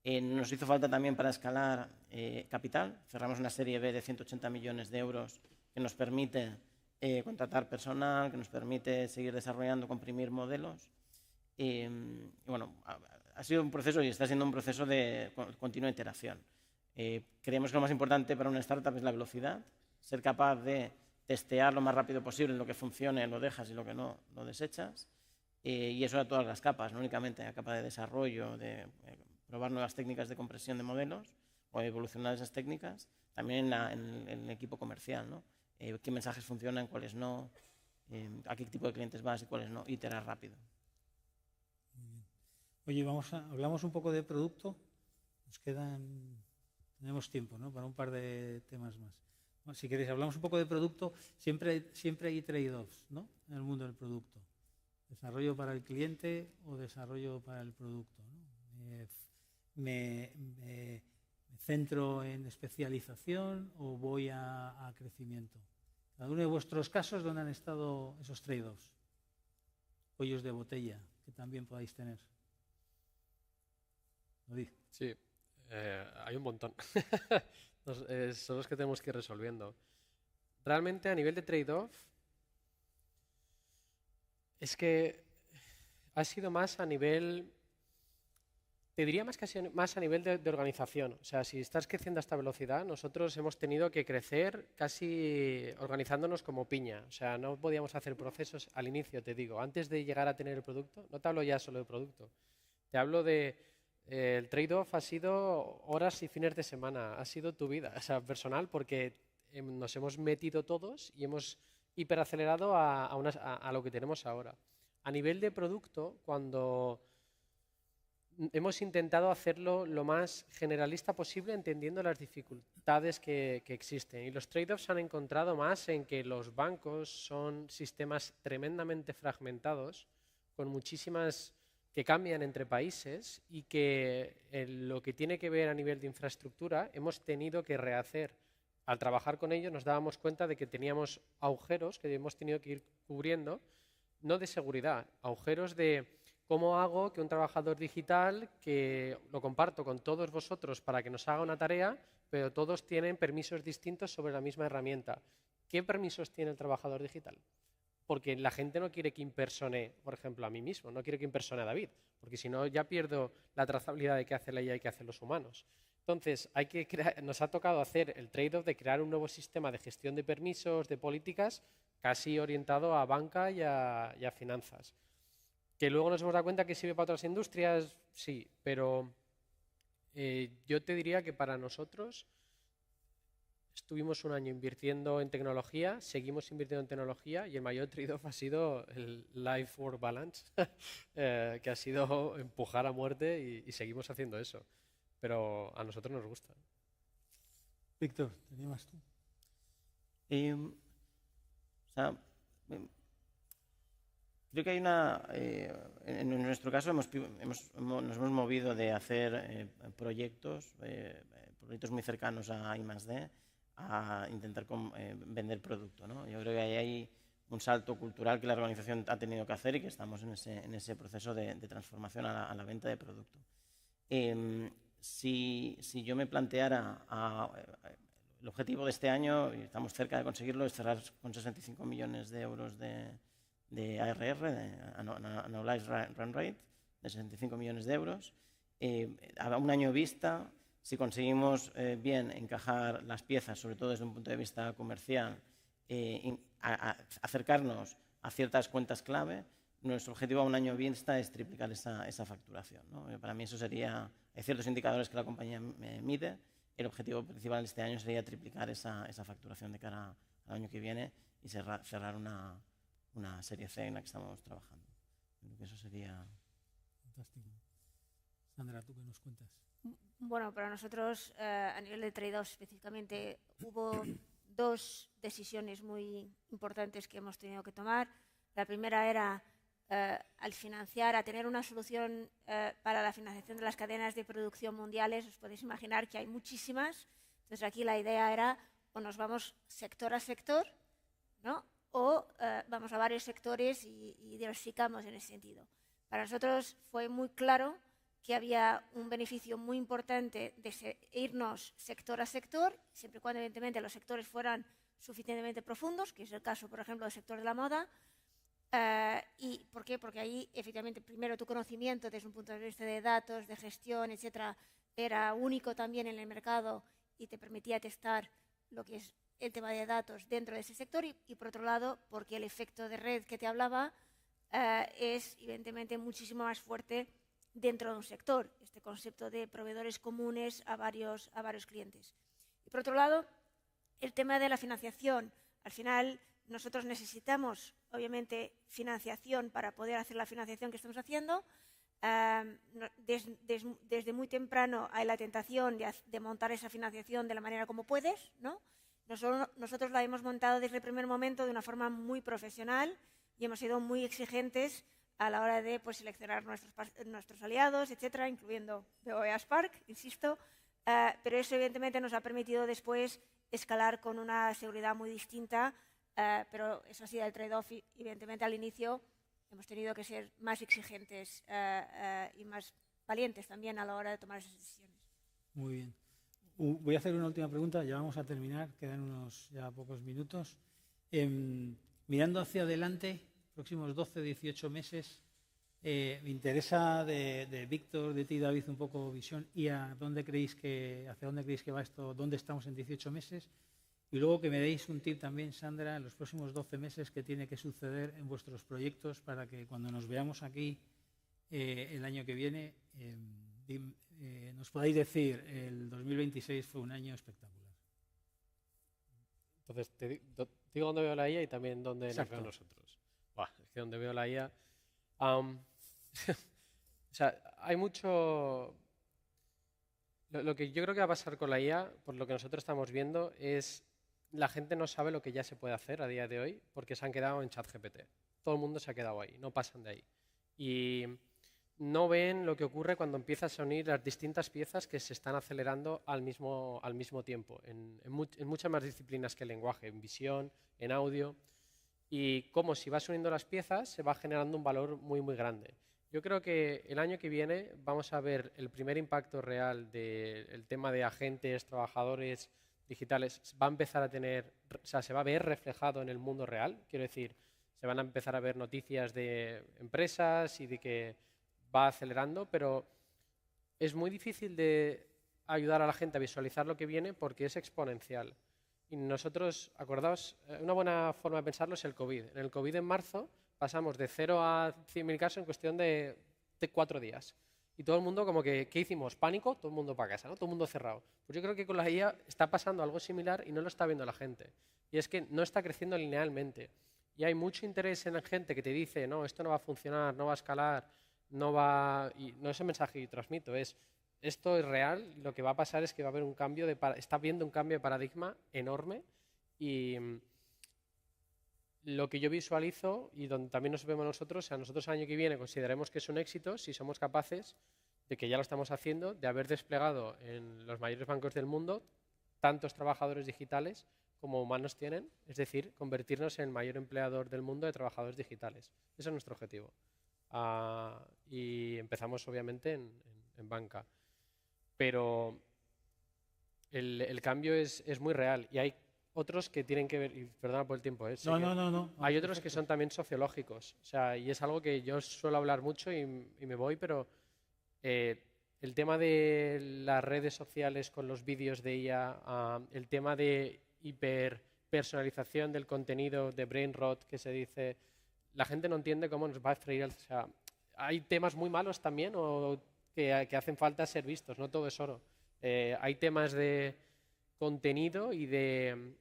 Nos hizo falta también para escalar capital. Cerramos una serie B de 180 millones de euros que nos permite contratar personal, que nos permite seguir desarrollando, comprimir modelos. Y bueno, ha sido un proceso y está siendo un proceso de continua iteración. Creemos que lo más importante para una startup es la velocidad, ser capaz de testear lo más rápido posible lo que funcione, lo dejas y lo que no, lo desechas. Y eso a todas las capas, no únicamente a capa de desarrollo, de probar nuevas técnicas de compresión de modelos o evolucionar esas técnicas, también en el equipo comercial, ¿no? Qué mensajes funcionan, cuáles no, a qué tipo de clientes vas y cuáles no, iterar rápido. Oye, hablamos un poco de producto. Tenemos tiempo, ¿no?, para un par de temas más. Bueno, si queréis, hablamos un poco de producto. Siempre hay trade-offs, ¿no?, en el mundo del producto. Desarrollo para el cliente o desarrollo para el producto, ¿no? Me centro en especialización o voy a crecimiento. Cada uno de vuestros casos, ¿dónde han estado esos trade-offs? Cuellos de botella que también podáis tener. Sí, hay un montón. Son los que tenemos que ir resolviendo. Realmente, a nivel de trade-off, es que ha sido más a nivel, te diría más a nivel de organización. O sea, si estás creciendo a esta velocidad, nosotros hemos tenido que crecer casi organizándonos como piña. O sea, no podíamos hacer procesos al inicio, te digo. Antes de llegar a tener el producto, no te hablo ya solo de producto. Te hablo de, el trade-off ha sido horas y fines de semana. Ha sido tu vida, o sea, personal, porque nos hemos metido todos y hemos hiperacelerado a lo que tenemos ahora. A nivel de producto, cuando hemos intentado hacerlo lo más generalista posible, entendiendo las dificultades que existen. Y los trade-offs se han encontrado más en que los bancos son sistemas tremendamente fragmentados, con muchísimas que cambian entre países y que lo que tiene que ver a nivel de infraestructura hemos tenido que rehacer. Al trabajar con ellos nos dábamos cuenta de que teníamos agujeros que hemos tenido que ir cubriendo, no de seguridad, agujeros de cómo hago que un trabajador digital, que lo comparto con todos vosotros para que nos haga una tarea, pero todos tienen permisos distintos sobre la misma herramienta. ¿Qué permisos tiene el trabajador digital? Porque la gente no quiere que impersone, por ejemplo, a mí mismo, no quiere que impersone a David, porque si no ya pierdo la trazabilidad de qué hace la IA y qué hacen los humanos. Entonces, nos ha tocado hacer el trade-off de crear un nuevo sistema de gestión de permisos, de políticas, casi orientado a banca y a finanzas. Que luego nos hemos dado cuenta que sirve para otras industrias, sí, pero yo te diría que para nosotros estuvimos un año invirtiendo en tecnología, seguimos invirtiendo en tecnología y el mayor trade-off ha sido el life-work balance, que ha sido empujar a muerte y seguimos haciendo eso. Pero a nosotros nos gusta. Víctor, ¿te animas tú? Creo que hay en nuestro caso nos hemos movido de hacer proyectos muy cercanos a I+D a intentar vender producto, ¿no? Yo creo que ahí hay un salto cultural que la organización ha tenido que hacer y que estamos en ese proceso de transformación a la venta de producto. si yo me planteara el objetivo de este año, y estamos cerca de conseguirlo, es cerrar con 65 millones de euros de ARR, de Annualized Run Rate, de 65 millones de euros. A un año vista, si conseguimos bien encajar las piezas, sobre todo desde un punto de vista comercial, acercarnos a ciertas cuentas clave, nuestro objetivo a un año vista es triplicar esa facturación, ¿no? Para mí eso sería, hay ciertos indicadores que la compañía mide, el objetivo principal de este año sería triplicar esa facturación de cara al año que viene y cerrar una serie C en la que estamos trabajando. Creo que eso sería... Fantástico. Sandra, ¿tú qué nos cuentas? Bueno, para nosotros, a nivel de trade-off específicamente, hubo dos decisiones muy importantes que hemos tenido que tomar. La primera era, al financiar, a tener una solución para la financiación de las cadenas de producción mundiales. Os podéis imaginar que hay muchísimas. Entonces, aquí la idea era, o nos vamos sector a sector, ¿no? O vamos a varios sectores y diversificamos en ese sentido. Para nosotros fue muy claro que había un beneficio muy importante de irnos sector a sector, siempre y cuando, evidentemente, los sectores fueran suficientemente profundos, que es el caso, por ejemplo, del sector de la moda. ¿Y por qué? Porque ahí, efectivamente, primero tu conocimiento desde un punto de vista de datos, de gestión, etcétera, era único también en el mercado y te permitía testar lo que es el tema de datos dentro de ese sector. Y por otro lado, porque el efecto de red que te hablaba es, evidentemente, muchísimo más fuerte dentro de un sector, este concepto de proveedores comunes a varios clientes. Y por otro lado, el tema de la financiación. Al final, nosotros necesitamos, obviamente, financiación para poder hacer la financiación que estamos haciendo. Desde muy temprano hay la tentación de montar esa financiación de la manera como puedes, ¿no? Nosotros la hemos montado desde el primer momento de una forma muy profesional y hemos sido muy exigentes a la hora de, pues, seleccionar nuestros aliados, etcétera, incluyendo BBVA Spark, insisto. Pero eso, evidentemente, nos ha permitido después escalar con una seguridad muy distinta. Pero eso ha sido el trade-off y, evidentemente, al inicio hemos tenido que ser más exigentes y más valientes también a la hora de tomar esas decisiones. Muy bien. Voy a hacer una última pregunta, ya vamos a terminar, quedan unos ya pocos minutos. Mirando hacia adelante, próximos 12, 18 meses, me interesa de Víctor, de ti, David, un poco visión y hacia dónde creéis que va esto, dónde estamos en 18 meses. Y luego que me deis un tip también, Sandra, en los próximos 12 meses, qué tiene que suceder en vuestros proyectos para que cuando nos veamos aquí el año que viene, nos podáis decir, el 2026 fue un año espectacular. Entonces, te digo dónde veo la IA y también dónde nos veo nosotros. Es que donde veo la IA... o sea, hay mucho... Lo que yo creo que va a pasar con la IA, por lo que nosotros estamos viendo, es la gente no sabe lo que ya se puede hacer a día de hoy porque se han quedado en ChatGPT. Todo el mundo se ha quedado ahí, no pasan de ahí. Y no ven lo que ocurre cuando empiezas a unir las distintas piezas que se están acelerando al mismo tiempo, en muchas más disciplinas que el lenguaje, en visión, en audio, y cómo si vas uniendo las piezas se va generando un valor muy, muy grande. Yo creo que el año que viene vamos a ver el primer impacto real del tema de agentes, trabajadores digitales, va a empezar a tener, o sea, se va a ver reflejado en el mundo real, quiero decir, se van a empezar a ver noticias de empresas y de que va acelerando, pero es muy difícil de ayudar a la gente a visualizar lo que viene porque es exponencial. Y nosotros, acordaos, una buena forma de pensarlo es el COVID. En el COVID en marzo pasamos de 0 a 100.000 casos en cuestión de 4 días. Y todo el mundo como que, ¿qué hicimos? Pánico, todo el mundo para casa, ¿no? Todo el mundo cerrado. Pues yo creo que con la IA está pasando algo similar y no lo está viendo la gente. Y es que no está creciendo linealmente. Y hay mucho interés en la gente que te dice, no, esto no va a funcionar, no va a escalar, no va... Y no es el mensaje que yo transmito, es esto es real y lo que va a pasar es que va a haber un cambio está habiendo un cambio de paradigma enorme y lo que yo visualizo y donde también nos vemos nosotros, o sea, nosotros el año que viene consideremos que es un éxito si somos capaces de que ya lo estamos haciendo, de haber desplegado en los mayores bancos del mundo tantos trabajadores digitales como humanos tienen, es decir, convertirnos en el mayor empleador del mundo de trabajadores digitales. Ese es nuestro objetivo. Y empezamos obviamente en banca. pero el cambio es muy real y hay otros que tienen que ver, y perdona por el tiempo, No. Hay otros que son también sociológicos, o sea, y es algo que yo suelo hablar mucho y me voy, pero el tema de las redes sociales con los vídeos de IA, el tema de hiperpersonalización del contenido, de brain rot que se dice, la gente no entiende cómo nos va a freír, o sea, hay temas muy malos también o que hacen falta ser vistos, no todo es oro. Hay temas de contenido y de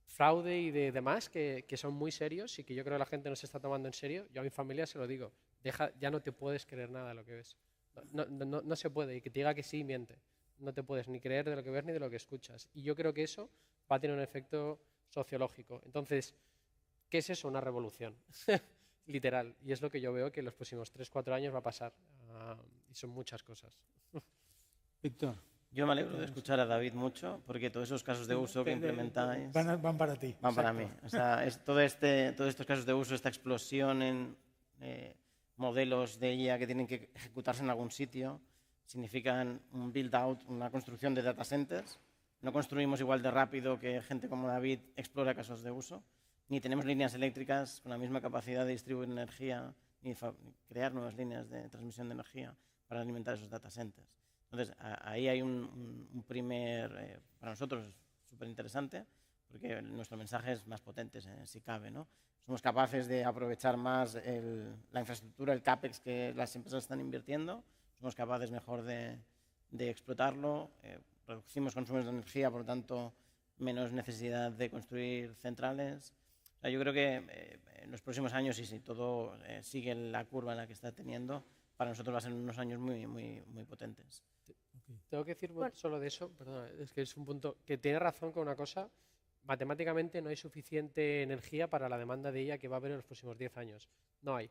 fraude y de demás que son muy serios y que yo creo que la gente no se está tomando en serio. Yo a mi familia se lo digo, ya no te puedes creer nada de lo que ves. No se puede, y que te diga que sí, miente. No te puedes ni creer de lo que ves ni de lo que escuchas. Y yo creo que eso va a tener un efecto sociológico. Entonces, ¿qué es eso? Una revolución. Literal. Y es lo que yo veo que en los próximos 3-4 años va a pasar. Y son muchas cosas. Víctor. Yo me alegro de escuchar a David mucho, porque todos esos casos de uso que implementáis... Van para ti. Van para mí. O sea, todos estos casos de uso, esta explosión en modelos de IA que tienen que ejecutarse en algún sitio, significan un build-out, una construcción de data centers. No construimos igual de rápido que gente como David explora casos de uso, ni tenemos líneas eléctricas con la misma capacidad de distribuir energía, ni crear nuevas líneas de transmisión de energía para alimentar esos data centers. Entonces, ahí hay un primer, para nosotros, súper interesante, porque nuestro mensaje es más potente, si cabe, ¿no? Somos capaces de aprovechar más la infraestructura, el CAPEX que las empresas están invirtiendo, somos capaces mejor de explotarlo, reducimos consumos de energía, por lo tanto, menos necesidad de construir centrales. O sea, yo creo que en los próximos años, si todo sigue la curva en la que está teniendo, para nosotros va a ser unos años muy, muy, muy potentes. Tengo que decir solo de eso, perdona, es que es un punto que tiene razón con una cosa. Matemáticamente no hay suficiente energía para la demanda de ella que va a haber en los próximos 10 años. No hay.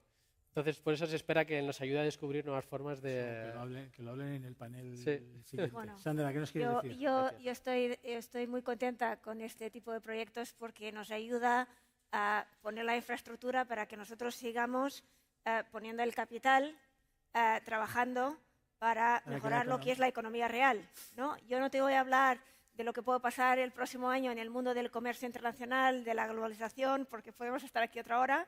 Entonces, por eso se espera que nos ayude a descubrir nuevas formas de... Sí, que lo hablen en el panel siguiente. Bueno, Sandra, ¿qué nos quieres decir? Yo estoy muy contenta con este tipo de proyectos porque nos ayuda a poner la infraestructura para que nosotros sigamos poniendo el capital, trabajando para mejorar lo que es la economía real, ¿no? Yo no te voy a hablar de lo que puede pasar el próximo año en el mundo del comercio internacional, de la globalización, porque podemos estar aquí otra hora.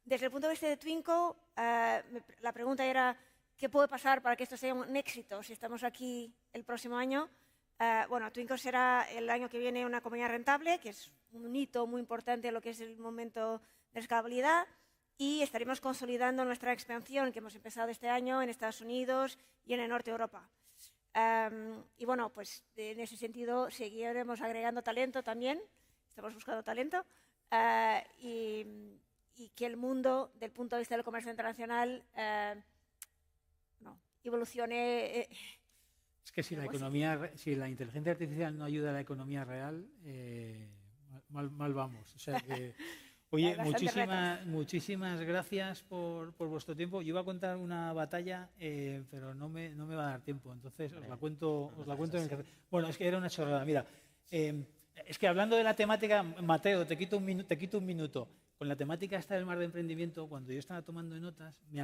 Desde el punto de vista de Twinco, la pregunta era ¿qué puede pasar para que esto sea un éxito si estamos aquí el próximo año? Bueno, Twinco será el año que viene una compañía rentable, que es un hito muy importante en lo que es el momento de escalabilidad, y estaremos consolidando nuestra expansión que hemos empezado este año en Estados Unidos y en el norte de Europa. Y bueno, pues en ese sentido seguiremos agregando talento también, estamos buscando talento, y que el mundo, del punto de vista del comercio internacional, evolucione. Es que si la inteligencia artificial no ayuda a la economía real, mal vamos. O sea que, oye, muchísimas gracias por vuestro tiempo. Yo iba a contar una batalla, pero no me va a dar tiempo. Entonces os la cuento en el café. Bueno, es que era una chorrada. Mira, es que hablando de la temática, Mateo, te quito un minuto. Con la temática esta del mar de emprendimiento, cuando yo estaba tomando notas, me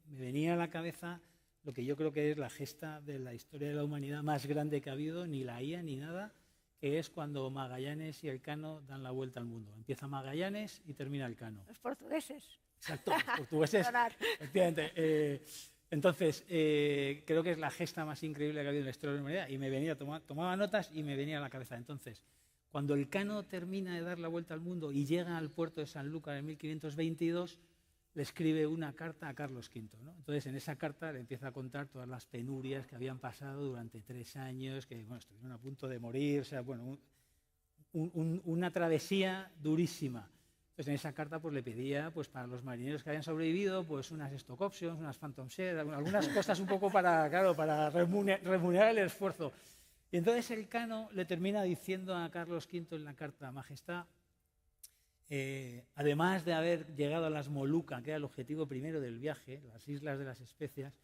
venía a la cabeza lo que yo creo que es la gesta de la historia de la humanidad más grande que ha habido, ni la IA ni nada, que es cuando Magallanes y Elcano dan la vuelta al mundo. Empieza Magallanes y termina Elcano. Los portugueses. Exacto, los portugueses. Efectivamente. Entonces, creo que es la gesta más increíble que ha habido en la historia de la humanidad y me venía, tomaba notas y me venía a la cabeza. Entonces, cuando Elcano termina de dar la vuelta al mundo y llega al puerto de Sanlúcar en 1522, le escribe una carta a Carlos V, ¿no? Entonces, en esa carta le empieza a contar todas las penurias que habían pasado durante 3 años, que bueno, estuvieron a punto de morir, o sea, bueno, una travesía durísima. Entonces, en esa carta pues, le pedía pues, para los marineros que habían sobrevivido pues, unas stock options, unas phantom shares, algunas cosas un poco para remunerar el esfuerzo. Y entonces Elcano le termina diciendo a Carlos V en la carta: Majestad, además de haber llegado a las Molucas, que era el objetivo primero del viaje, las Islas de las Especias,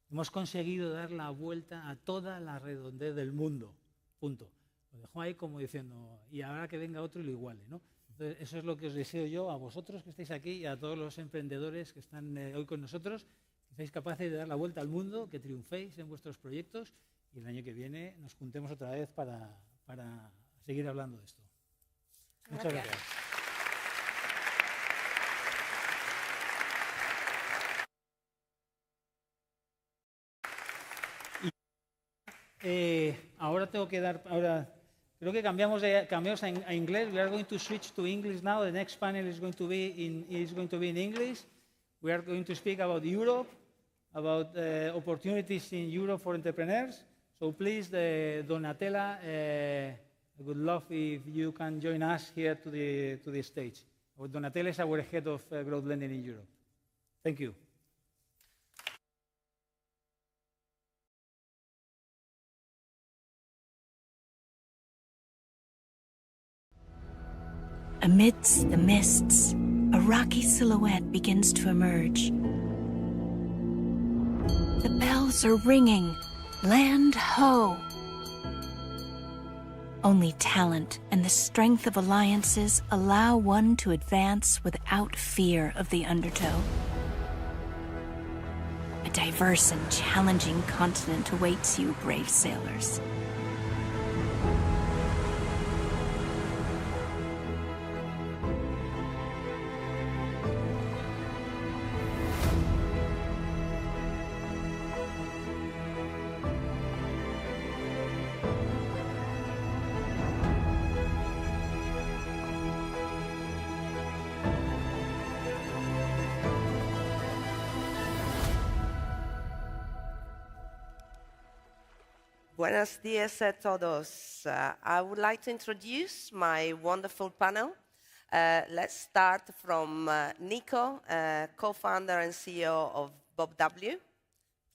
hemos conseguido dar la vuelta a toda la redondez del mundo. Punto. Lo dejó ahí como diciendo, y ahora que venga otro y lo iguale, ¿no? Entonces, eso es lo que os deseo yo a vosotros que estáis aquí y a todos los emprendedores que están hoy con nosotros, que seáis capaces de dar la vuelta al mundo, que triunféis en vuestros proyectos y el año que viene nos juntemos otra vez para seguir hablando de esto. Muchas gracias. Ahora tengo que dar, creo que cambiamos a inglés. We are going to switch to English now. The next panel is going to be in English. We are going to speak about Europe, about opportunities in Europe for entrepreneurs. So please, Donatella, I would love if you can join us here to the stage. Donatella is our head of growth lending in Europe. Thank you. Amidst the mists, a rocky silhouette begins to emerge. The bells are ringing. Land ho! Only talent and the strength of alliances allow one to advance without fear of the undertow. A diverse and challenging continent awaits you, brave sailors. Buenos días a todos. I would like to introduce my wonderful panel. Let's start from Nico, co-founder and CEO of Bob W.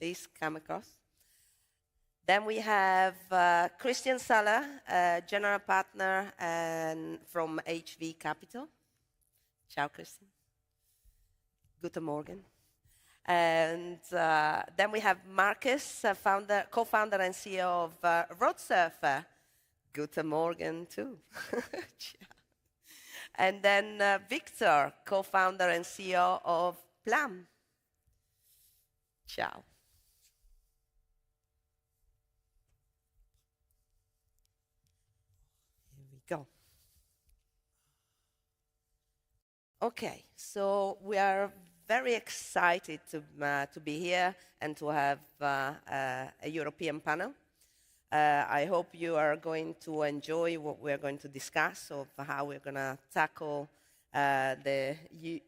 Please come across. Then we have Christian Saller, general partner from HV Capital. Ciao, Christian. Guten Morgen. And then we have Markus, co-founder and CEO of Roadsurfer. Guten Morgen, too. And then Victor, co-founder and CEO of Plum. Ciao. Here we go. Okay, so we are very excited to be here and to have a European panel. I hope you are going to enjoy what we're going to discuss of how we're going to tackle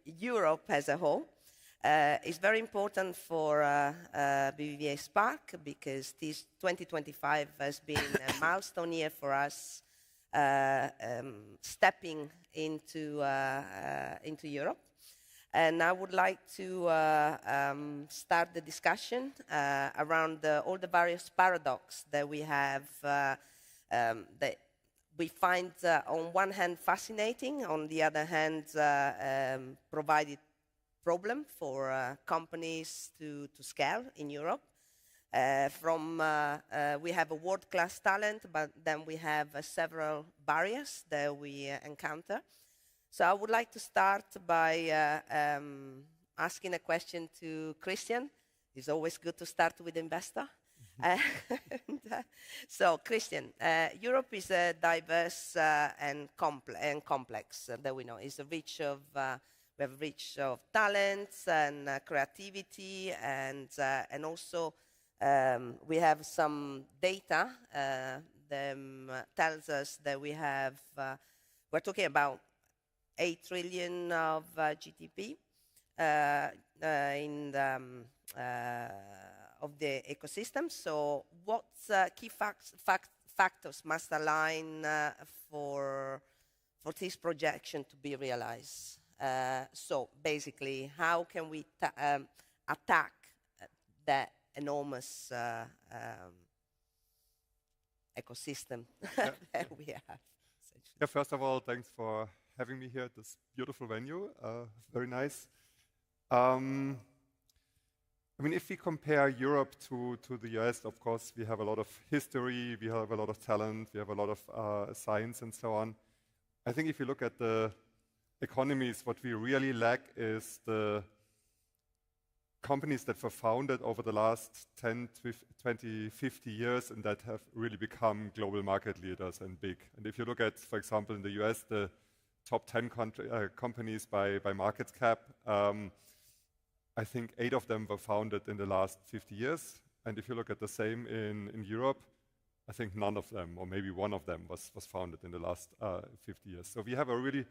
Europe as a whole. It's very important for BBVA Spark because this 2025 has been a milestone year for us stepping into Europe. And I would like to start the discussion around all the various paradoxes that we have that we find on one hand fascinating, on the other hand provided problem for companies to scale in Europe. We have a world-class talent, but then we have several barriers that we encounter. So I would like to start by asking a question to Christian. It's always good to start with investor. So Christian, Europe is a diverse and complex that we know. It's rich of we have rich of talents and creativity, and also we have some data that tells us that we're talking about 8 trillion of GDP of the ecosystem. So what key factors must align for this projection to be realized? So basically, how can we attack that enormous ecosystem that we have? Yeah, first of all, thanks for having me here at this beautiful venue. Very nice. I mean, if we compare Europe to the US, of course, we have a lot of history, we have a lot of talent, we have a lot of science and so on. I think if you look at the economies, what we really lack is the companies that were founded over the last 10, 20, 50 years and that have really become global market leaders and big. And if you look at, for example, in the US, the top 10 companies by market cap, I think 8 of them were founded in the last 50 years. And if you look at the same in Europe, I think none of them, or maybe one of them, was founded in the last 50 years. So we have a really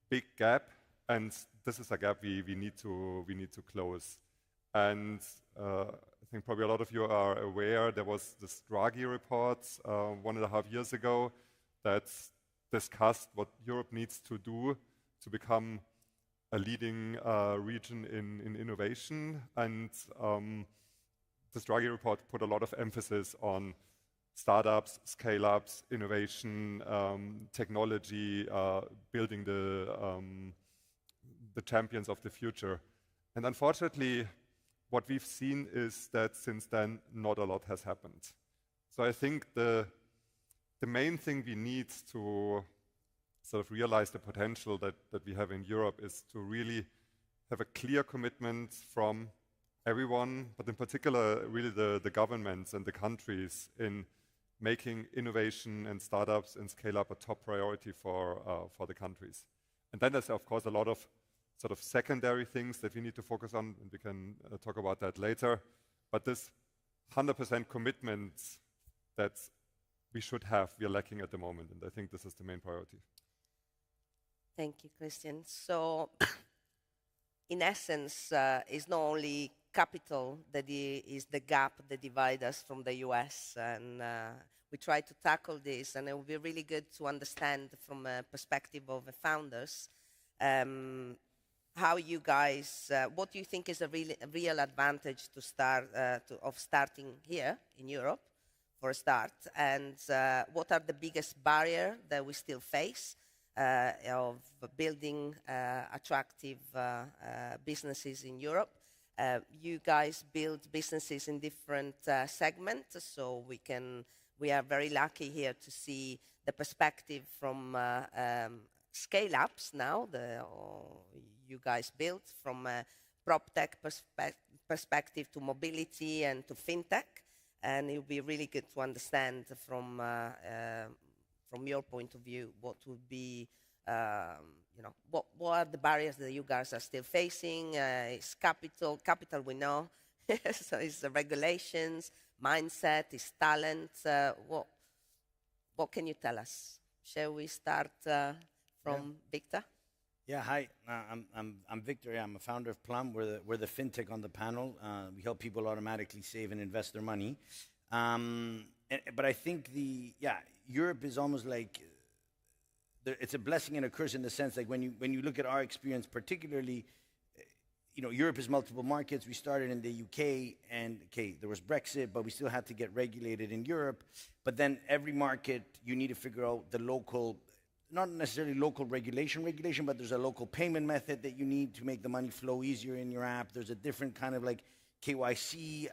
big gap, and this is a gap we need to close. And I think probably a lot of you are aware there was this Draghi report 1.5 years ago that discussed what Europe needs to do to become a leading region in innovation. And this Draghi report put a lot of emphasis on startups, scale-ups, innovation, technology, building the champions of the future. And unfortunately, what we've seen is that since then, not a lot has happened. So I think the main thing we need to sort of realize the potential that we have in Europe is to really have a clear commitment from everyone, but in particular, really the governments and the countries in making innovation and startups and scale up a top priority for the countries. And then there's, of course, a lot of sort of secondary things that we need to focus on, and we can talk about that later. But this 100% commitment that we should have, we are lacking at the moment, and I think this is the main priority. Thank you, Christian. So, in essence, it's not only capital that is the gap that divides us from the US, and we try to tackle this, and it would be really good to understand from a perspective of the founders how you guys, what do you think is a real advantage to start of starting here in Europe for a start, and what are the biggest barriers that we still face of building attractive businesses in Europe? You guys build businesses in different segments, so we are very lucky here to see the perspective from scale-ups now, you guys built from a prop tech perspective to mobility and to fintech, and it would be really good to understand from your point of view what would be, what are the barriers that you guys are still facing? It's capital we know, so it's the regulations, mindset, it's talent. What can you tell us? Shall we start from Victor? Yeah, hi. I'm Victor. Yeah, I'm a founder of Plum. We're the fintech on the panel. We help people automatically save and invest their money. But I think Europe is almost like it's a blessing and a curse in the sense like when you look at our experience, particularly, Europe is multiple markets. We started in the UK, and there was Brexit, but we still had to get regulated in Europe. But then every market, you need to figure out the local. Not necessarily local regulation, but there's a local payment method that you need to make the money flow easier in your app. There's a different kind of like KYC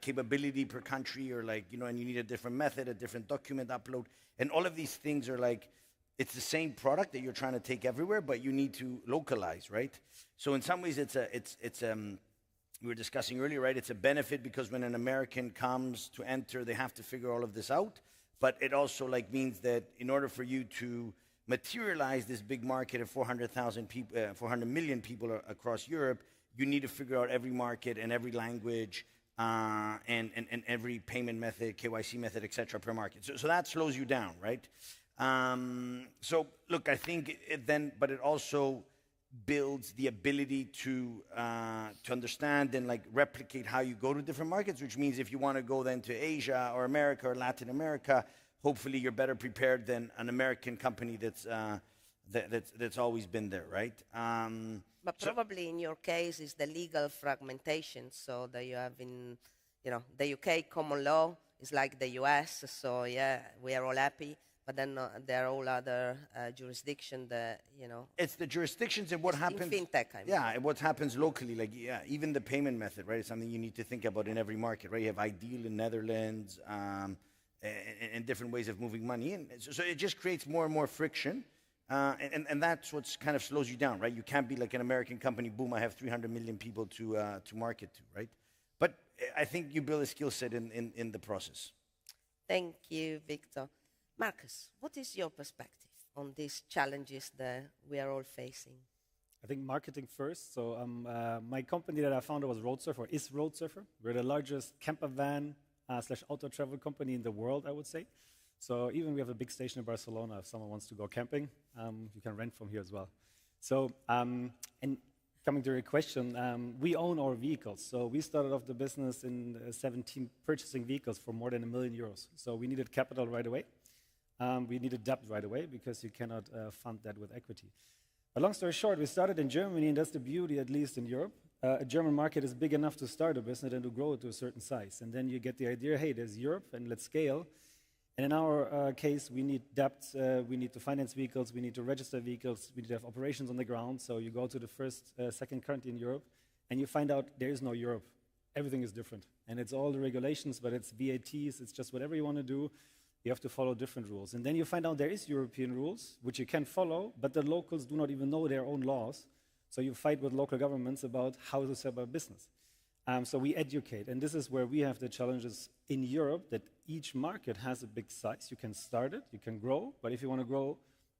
capability per country, or and you need a different method, a different document upload. And all of these things are like, it's the same product that you're trying to take everywhere, but you need to localize, right? So in some ways, we were discussing earlier, right? It's a benefit because when an American comes to enter, they have to figure all of this out. But it also means that in order for you to materialize this big market of 400,000 people, 400 million people across Europe, you need to figure out every market and every language and every payment method, KYC method, etc. per market. So that slows you down, right? So look, I think but it also builds the ability to understand and replicate how you go to different markets, which means if you want to go then to Asia or America or Latin America, hopefully you're better prepared than an American company that's always been there, right? But probably in your case is the legal fragmentation, so that you have in, the UK common law is like the US, so yeah, we are all happy. But then there are all other jurisdictions that, It's the jurisdictions and what happens. In fintech, I mean. Yeah, and what happens locally. Even the payment method, right? It's something you need to think about in every market, right? You have Ideal in Netherlands and different ways of moving money in. So it just creates more and more friction. And that's what kind of slows you down, right? You can't be like an American company, boom, I have 300 million people to market to, right? But I think you build a skill set in the process. Thank you, Victor. Markus, what is your perspective on these challenges that we are all facing? I think marketing first. So my company that I founded was Roadsurfer, is Roadsurfer. We're the largest camper van / auto travel company in the world, I would say. So even we have a big station in Barcelona. If someone wants to go camping, you can rent from here as well. So, and coming to your question, we own our vehicles. So we started off the business in 2017 purchasing vehicles for more than €1 million. So we needed capital right away. We needed debt right away because you cannot fund that with equity. But long story short, we started in Germany, and that's the beauty, at least in Europe. A German market is big enough to start a business and to grow it to a certain size. And then you get the idea, hey, there's Europe, and let's scale. And in our case, we need debt, we need to finance vehicles, we need to register vehicles, we need to have operations on the ground. So you go to the first, second country in Europe, and you find out there is no Europe. Everything is different. And it's all the regulations, but it's VATs, it's just whatever you want to do, you have to follow different rules. And then you find out there is European rules, which you can follow, but the locals do not even know their own laws. So you fight with local governments about how to set up a business. So we educate, and this is where we have the challenges in Europe, that each market has a big size. You can start it, you can grow, but if you want to grow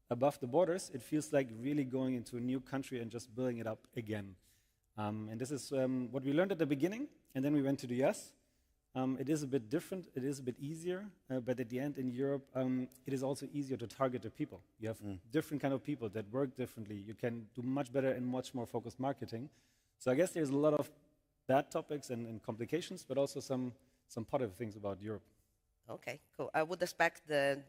above the borders, it feels like really going into a new country and just building it up again. And this is what we learned at the beginning, and then we went to the US. It is a bit different, it is a bit easier, but at the end in Europe, it is also easier to target the people. You have different kind of people that work differently. You can do much better and much more focused marketing. So I guess there's a lot of bad topics and complications, but also some positive things about Europe. Okay, cool. I would expect the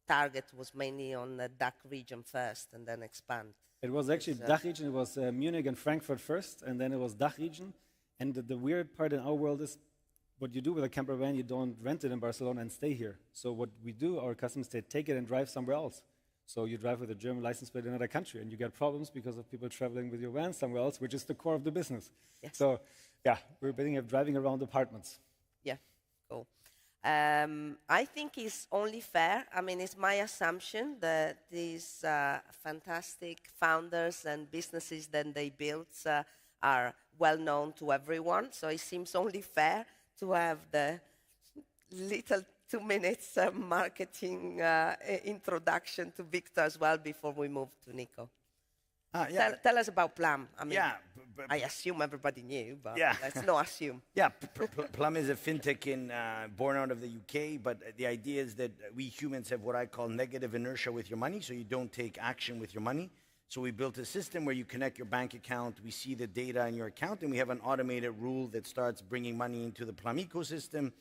target was mainly on the DACH region first and then expand. It was actually DACH region. It was Munich and Frankfurt first, and then it was DACH region. And the weird part in our world is what you do with a camper van, you don't rent it in Barcelona and stay here. So what we do, our customers, they take it and drive somewhere else. So you drive with a German license plate in another country, and you get problems because of people traveling with your van somewhere else, which is the core of the business. Yes. So, yeah, we're building up driving around apartments. Yeah, cool. I think it's only fair. I mean, it's my assumption that these fantastic founders and businesses that they built are well known to everyone. So it seems only fair to have the little 2 minutes marketing introduction to Victor as well before we move to Nico. Tell us about Plum. I mean, I assume everybody knew, but let's not assume. Yeah, Plum is a fintech born out of the UK, but the idea is that we humans have what I call negative inertia with your money, so you don't take action with your money. So we built a system where you connect your bank account, we see the data in your account, and we have an automated rule that starts bringing money into the Plum ecosystem.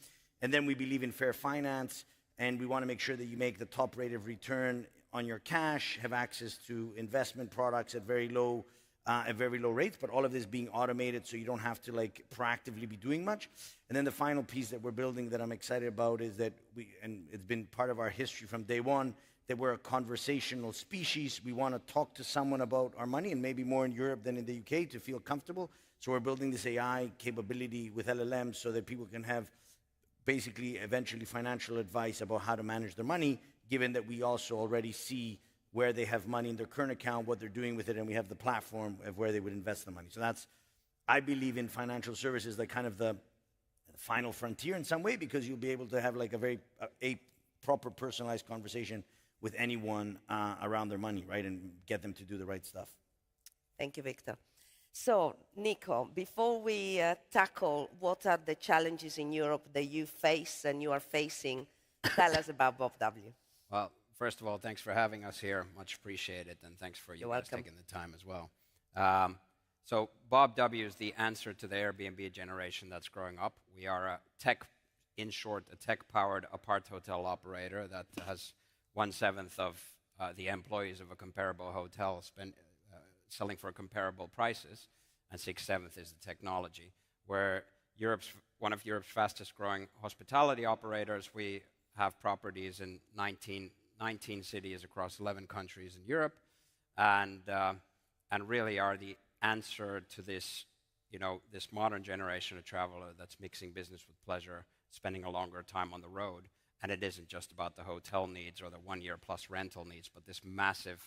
And then we believe in fair finance, and we want to make sure that you make the top rate of return on your cash, have access to investment products at very low rates, but all of this being automated so you don't have to like proactively be doing much. And then the final piece that we're building that I'm excited about is that and it's been part of our history from day one, that we're a conversational species. We want to talk to someone about our money, and maybe more in Europe than in the UK to feel comfortable. So we're building this AI capability with LLMs so that people can have basically eventually financial advice about how to manage their money, given that we also already see where they have money in their current account, what they're doing with it, and we have the platform of where they would invest the money. So that's, I believe in financial services, like kind of the final frontier in some way, because you'll be able to have like a proper personalized conversation with anyone around their money, right, and get them to do the right stuff. Thank you, Victor. So, Nico, before we tackle what are the challenges in Europe that you face and you are facing, tell us about Bob W. Well, first of all, thanks for having us here. Much appreciated, and thanks for you guys taking the time as well. So Bob W is the answer to the Airbnb generation that's growing up. We are a tech, in short, a tech-powered apart hotel operator that has 1/7 of the employees of a comparable hotel selling for comparable prices, and 6/7 is the technology. We're one of Europe's fastest-growing hospitality operators. We have properties in 19 cities across 11 countries in Europe, and really are the answer to this, this modern generation of traveler that's mixing business with pleasure, spending a longer time on the road, and it isn't just about the hotel needs or the 1 year plus rental needs, but this massive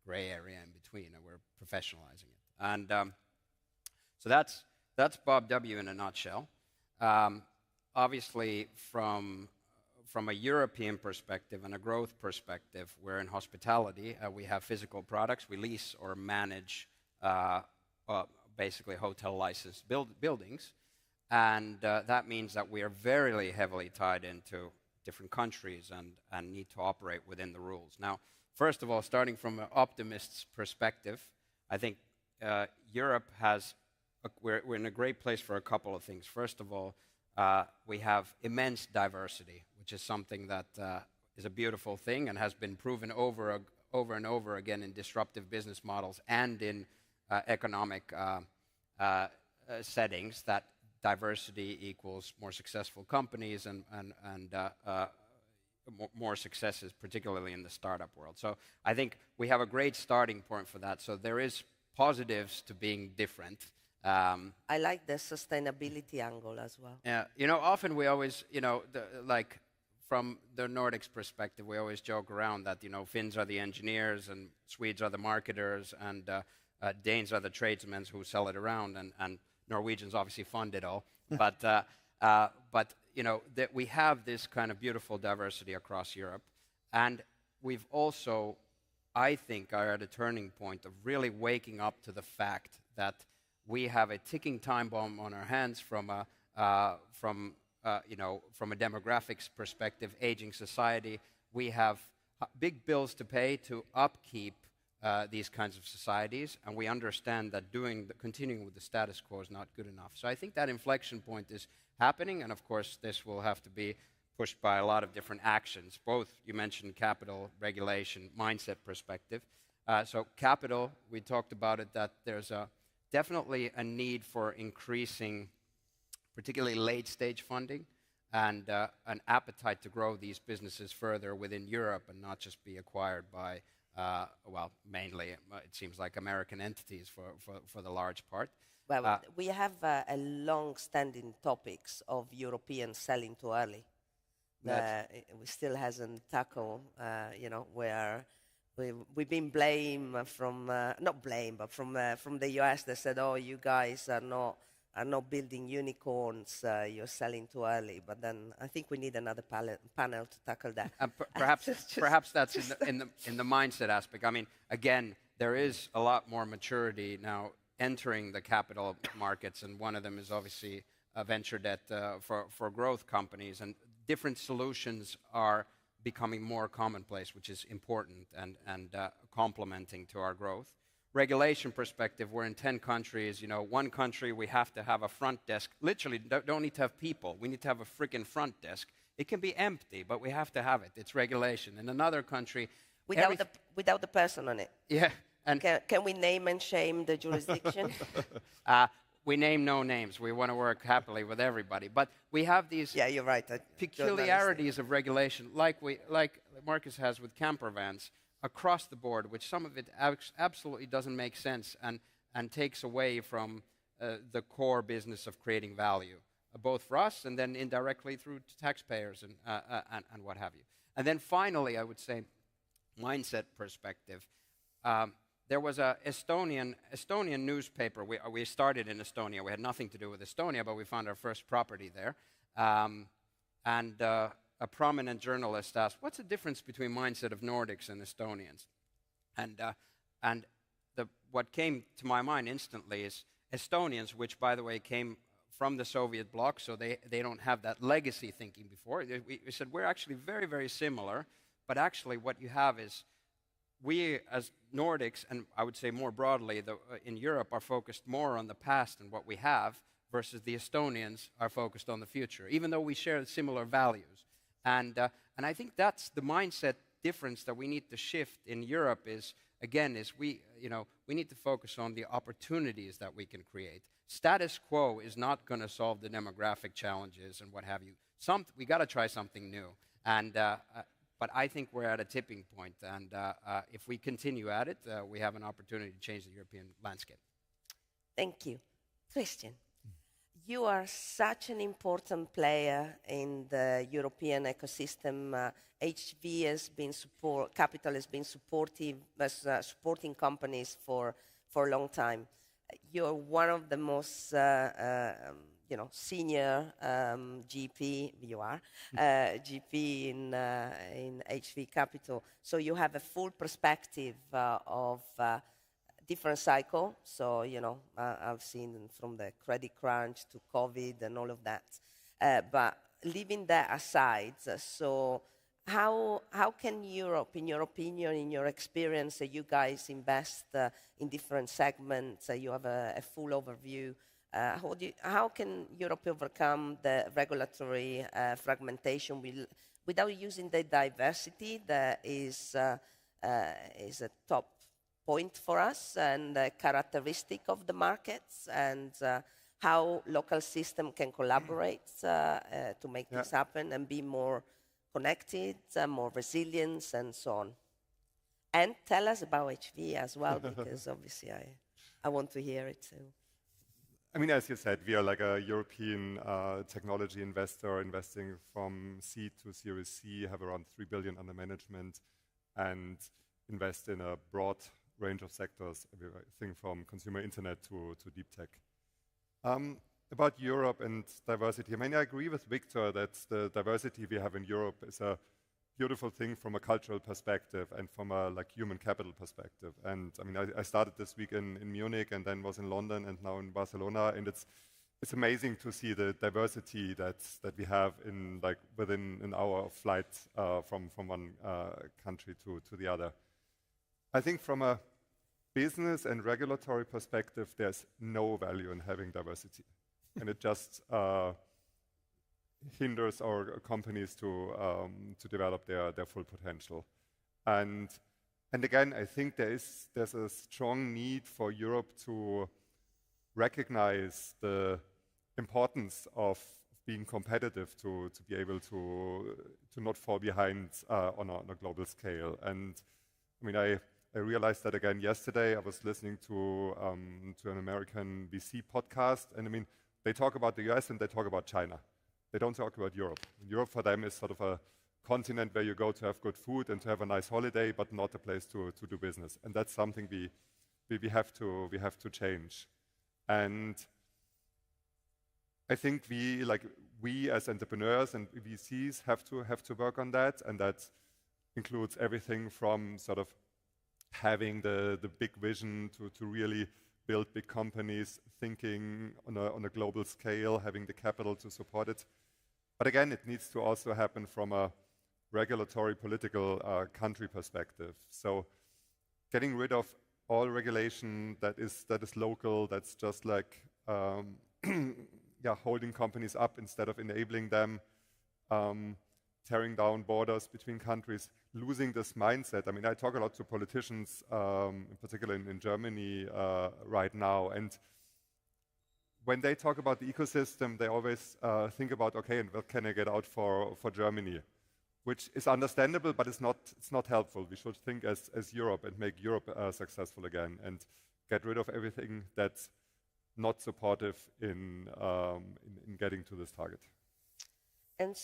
gray area in between, and we're professionalizing it. And so that's Bob W. in a nutshell. Obviously, from a European perspective and a growth perspective, we're in hospitality. We have physical products. We lease or manage basically hotel licensed buildings. And that means that we are very heavily tied into different countries and need to operate within the rules. Now, first of all, starting from an optimist's perspective, I think Europe has, we're in a great place for a couple of things. First of all, we have immense diversity, which is something that is a beautiful thing and has been proven over and over again in disruptive business models and in economic settings, that diversity equals more successful companies and more successes, particularly in the startup world. So I think we have a great starting point for that. So there is positives to being different. I like the sustainability angle as well. Yeah, you know, often we always, you know, like from the Nordics perspective, we always joke around that, you know, Finns are the engineers and Swedes are the marketers and Danes are the tradesmen who sell it around, and Norwegians obviously fund it all. But you know, that we have this kind of beautiful diversity across Europe, and we've also, I think, are at a turning point of really waking up to the fact that we have a ticking time bomb on our hands from a demographics perspective, aging society. We have big bills to pay to upkeep these kinds of societies, and we understand that continuing with the status quo is not good enough. So I think that inflection point is happening, and of course this will have to be pushed by a lot of different actions, both, you mentioned capital, regulation, mindset perspective. So capital, we talked about it, that there's definitely a need for increasing particularly late-stage funding and an appetite to grow these businesses further within Europe and not just be acquired by, well, mainly, it seems like American entities for the large part. Well, we have a long-standing topics of Europeans selling too early. We still hasn't tackled, you know, where we've been blamed from, not blamed, but from the US. They said, oh, you guys are not building unicorns, you're selling too early. But then I think we need another panel to tackle that. Perhaps that's in the mindset aspect. I mean, again, there is a lot more maturity now entering the capital markets, and one of them is obviously venture debt for growth companies, and different solutions are becoming more commonplace, which is important and complementing to our growth. Regulation perspective, we're in 10 countries. You know, one country we have to have a front desk. Literally, don't need to have people. We need to have a freaking front desk. It can be empty, but we have to have it. It's regulation. In another country, without the person on it. Yeah. And can we name and shame the jurisdiction? We name no names. We want to work happily with everybody. But we have these you're right. peculiarities of regulation, like Markus has with camper vans, across the board, which some of it absolutely doesn't make sense and takes away from the core business of creating value, both for us and then indirectly through taxpayers and what have you. And then finally, I would say, mindset perspective. There was an Estonian newspaper. We started in Estonia. We had nothing to do with Estonia, but we found our first property there. And a prominent journalist asked, what's the difference between mindset of Nordics and Estonians? And what came to my mind instantly is Estonians, which, by the way, came from the Soviet bloc, so they don't have that legacy thinking before. We said, we're actually very, very similar, but actually what you have is we as Nordics, and I would say more broadly in Europe, are focused more on the past and what we have, versus the Estonians are focused on the future, even though we share similar values. And I think that's the mindset difference that we need to shift in Europe is we need to focus on the opportunities that we can create. Status quo is not going to solve the demographic challenges and what have you. We got to try something new. But I think we're at a tipping point, and if we continue at it, we have an opportunity to change the European landscape. Thank you. Christian, you are such an important player in the European ecosystem. HV has been Capital has been supporting companies for a long time. You're one of the most senior GP. You are GP in HV Capital, so you have a full perspective of different cycle. So I've seen from the credit crunch to COVID and all of that. But leaving that aside, so how can Europe, in your opinion, in your experience, you guys invest in different segments? You have a full overview. How can Europe overcome the regulatory fragmentation without using the diversity that is a top point for us and a characteristic of the markets, and how local system can collaborate to make this happen and be more connected, more resilient, and so on? And tell us about HV as well, because obviously I want to hear it too. I mean, as you said, we are like a European technology investor, investing from seed to Series C, have around 3 billion under management, and invest in a broad range of sectors, everything from consumer internet to deep tech. About Europe and diversity, I mean, I agree with Victor that the diversity we have in Europe is a beautiful thing from a cultural perspective and from a human capital perspective. And I mean, I started this week in Munich and then was in London and now in Barcelona, and it's amazing to see the diversity that we have in within an hour of flight from one country to the other. I think from a business and regulatory perspective, there's no value in having diversity, and it just hinders our companies to develop their full potential. And again, I think there's a strong need for Europe to recognize the importance of being competitive, to be able to not fall behind on a global scale. And I mean, I realized that again yesterday. I was listening to an American VC podcast, and I mean, they talk about the US and they talk about China. They don't talk about Europe. Europe for them is sort of a continent where you go to have good food and to have a nice holiday, but not a place to do business. And that's something we have to change. And I think we as entrepreneurs and VCs have to work on that, and that includes everything from sort of having the big vision to really build big companies, thinking on a global scale, having the capital to support it. But again, it needs to also happen from a regulatory, political country perspective. So getting rid of all regulation that is local, that's just holding companies up instead of enabling them, tearing down borders between countries, losing this mindset. I mean, I talk a lot to politicians, in particular in Germany right now, and when they talk about the ecosystem, they always think about, okay, and what can I get out for Germany? Which is understandable, but it's not helpful. We should think as Europe and make Europe successful again, and get rid of everything that's not supportive in getting to this target. And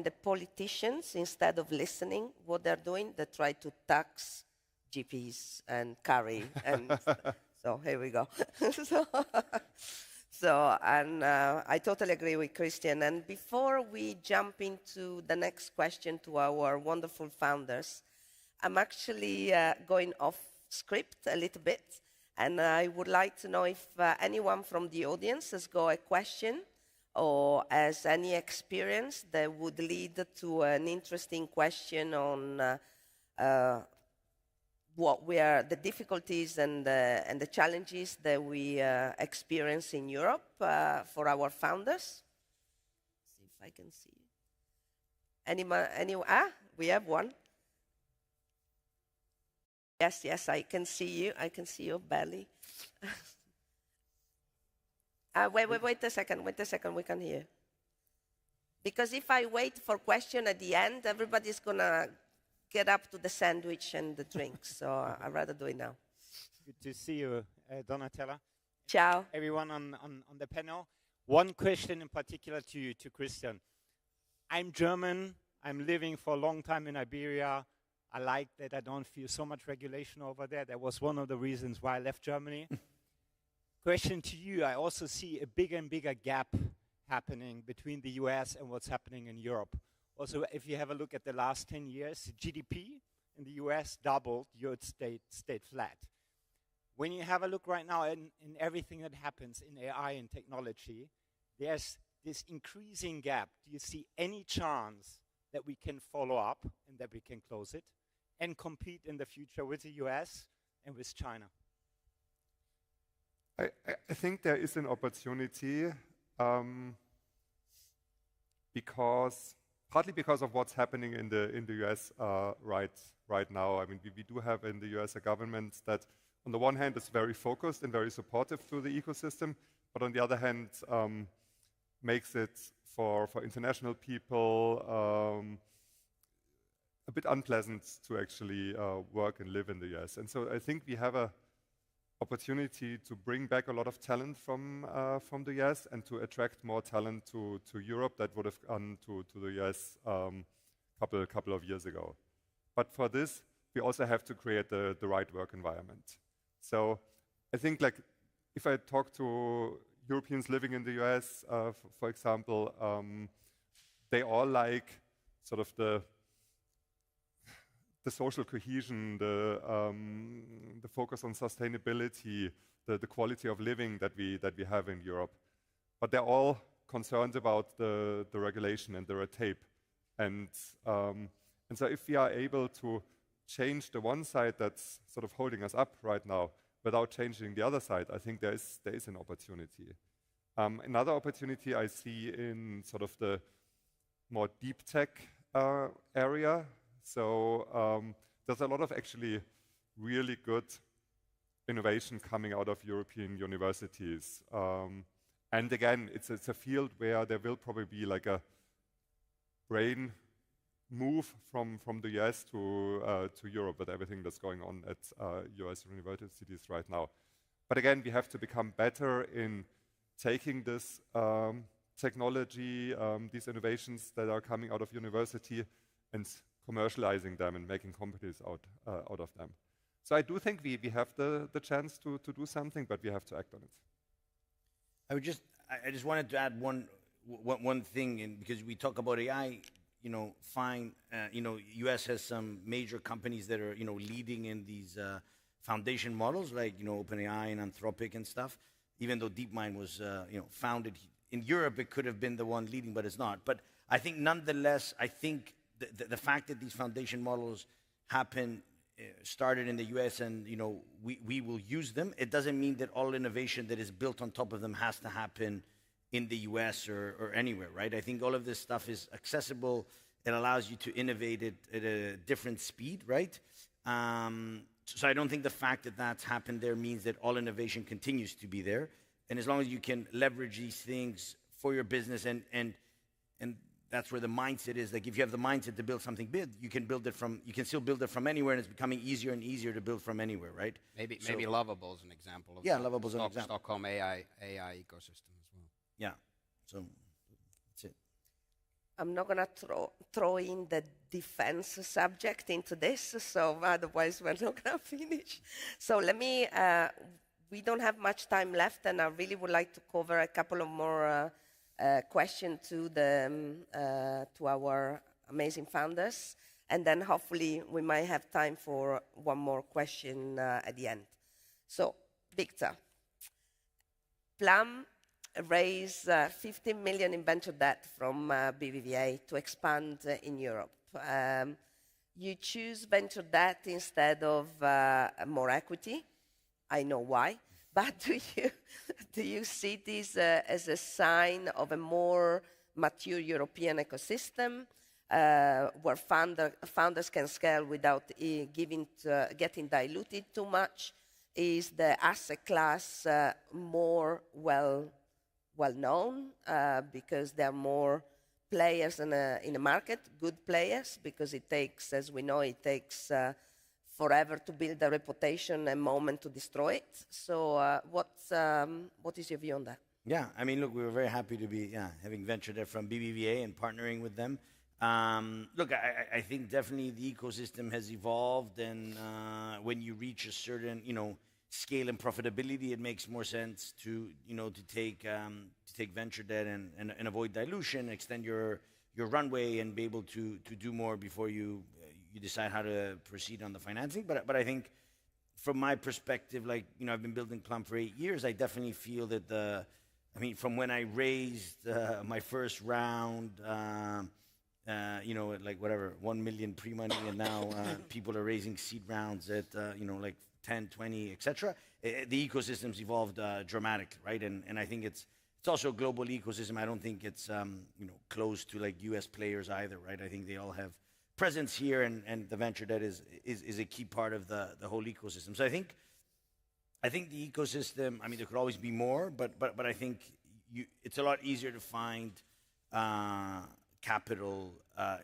the politicians, instead of listening, what they're doing, they try to tax GPs and carry, and so here we go. I totally agree with Christian. And before we jump into the next question to our wonderful founders, I'm actually going off script a little bit, and I would like to know if anyone from the audience has got a question or has any experience that would lead to an interesting question on the difficulties and the challenges that we experience in Europe for our founders. See if I can see. We have one. Yes, I can see you. I can see your belly. Wait a second, we can hear. Because if I wait for question at the end, everybody's gonna get up to the sandwich and the drinks, so I'd rather do it now. Good to see you, Donatella. Ciao. Everyone on the panel. One question in particular to you, to Christian. I'm German. I'm living for a long time in Iberia. I like that I don't feel so much regulation over there. That was one of the reasons why I left Germany. Question to you, I also see a bigger and bigger gap happening between the US and what's happening in Europe. Also, if you have a look at the last 10 years, GDP in the US doubled, Europe stayed flat. When you have a look right now in everything that happens in AI and technology, there's this increasing gap. Do you see any chance that we can follow up and that we can close it and compete in the future with the US and with China? I think there is an opportunity partly because of what's happening in the US right now. I mean, we do have in the US a government that, on the one hand, is very focused and very supportive to the ecosystem, but on the other hand, makes it for international people a bit unpleasant to actually work and live in the US. And so I think we have a opportunity to bring back a lot of talent from the US and to attract more talent to Europe that would have gone to the US couple of years ago. But for this, we also have to create the right work environment. So I think, like, if I talk to Europeans living in the US, for example, they all like sort of the social cohesion, the focus on sustainability, the quality of living that we have in Europe. But they're all concerned about the regulation and the red tape. And so if we are able to change the one side that's sort of holding us up right now without changing the other side, I think there is an opportunity. Another opportunity I see in sort of the more deep tech area. So there's a lot of actually really good innovation coming out of European universities. And again, it's a field where there will probably be like a brain move from the US to Europe with everything that's going on at US universities right now. But again, we have to become better in taking this technology, these innovations that are coming out of university, and commercializing them and making companies out of them. So I do think we have the chance to do something, but we have to act on it. I just wanted to add one thing, and because we talk about AI, fine, US has some major companies that are, leading in these foundation models, like, OpenAI and Anthropic and stuff. Even though DeepMind was, founded in Europe, it could have been the one leading, but it's not. But I think, nonetheless, the fact that these foundation models started in the US and, we will use them, it doesn't mean that all innovation that is built on top of them has to happen in the US or anywhere, right? I think all of this stuff is accessible. It allows you to innovate it at a different speed, right? So I don't think the fact that that's happened there means that all innovation continues to be there. And as long as you can leverage these things for your business, and that's where the mindset is. Like, if you have the mindset to build something big, you can still build it from anywhere, and it's becoming easier and easier to build from anywhere, right? Maybe Lovable is an example of Lovable is an example. Stockholm AI ecosystem as well. Yeah. So that's it. I'm not going to throw in the defense subject into this, so otherwise we're not going to finish. So let me, we don't have much time left, and I really would like to cover a couple of more questions to our amazing founders, and then hopefully we might have time for one more question at the end. So, Victor, Plum raised 15 million in venture debt from BBVA to expand in Europe. You choose venture debt instead of more equity. I know why. But do you see this as a sign of a more mature European ecosystem where founders can scale without getting diluted too much? Is the asset class more well-known because there are more players in a market, good players, because it takes, as we know, forever to build a reputation, a moment to destroy it. So what is your view on that? Yeah, I mean, look, we were very happy to be having venture debt from BBVA and partnering with them. Look, I think definitely the ecosystem has evolved, and when you reach a certain, scale and profitability, it makes more sense to take venture debt and avoid dilution, extend your runway, and be able to do more before you decide how to proceed on the financing. But I think, from my perspective, I've been building Plum for 8 years. I definitely feel that from when I raised my first round, like 1 million pre-money, and now people are raising seed rounds at 10, 20, etc. The ecosystem's evolved dramatically, right? And I think it's also a global ecosystem. I don't think it's close to like US players either, right? I think they all have presence here, and the venture debt is a key part of the whole ecosystem. So I think the ecosystem, there could always be more, but I think it's a lot easier to find capital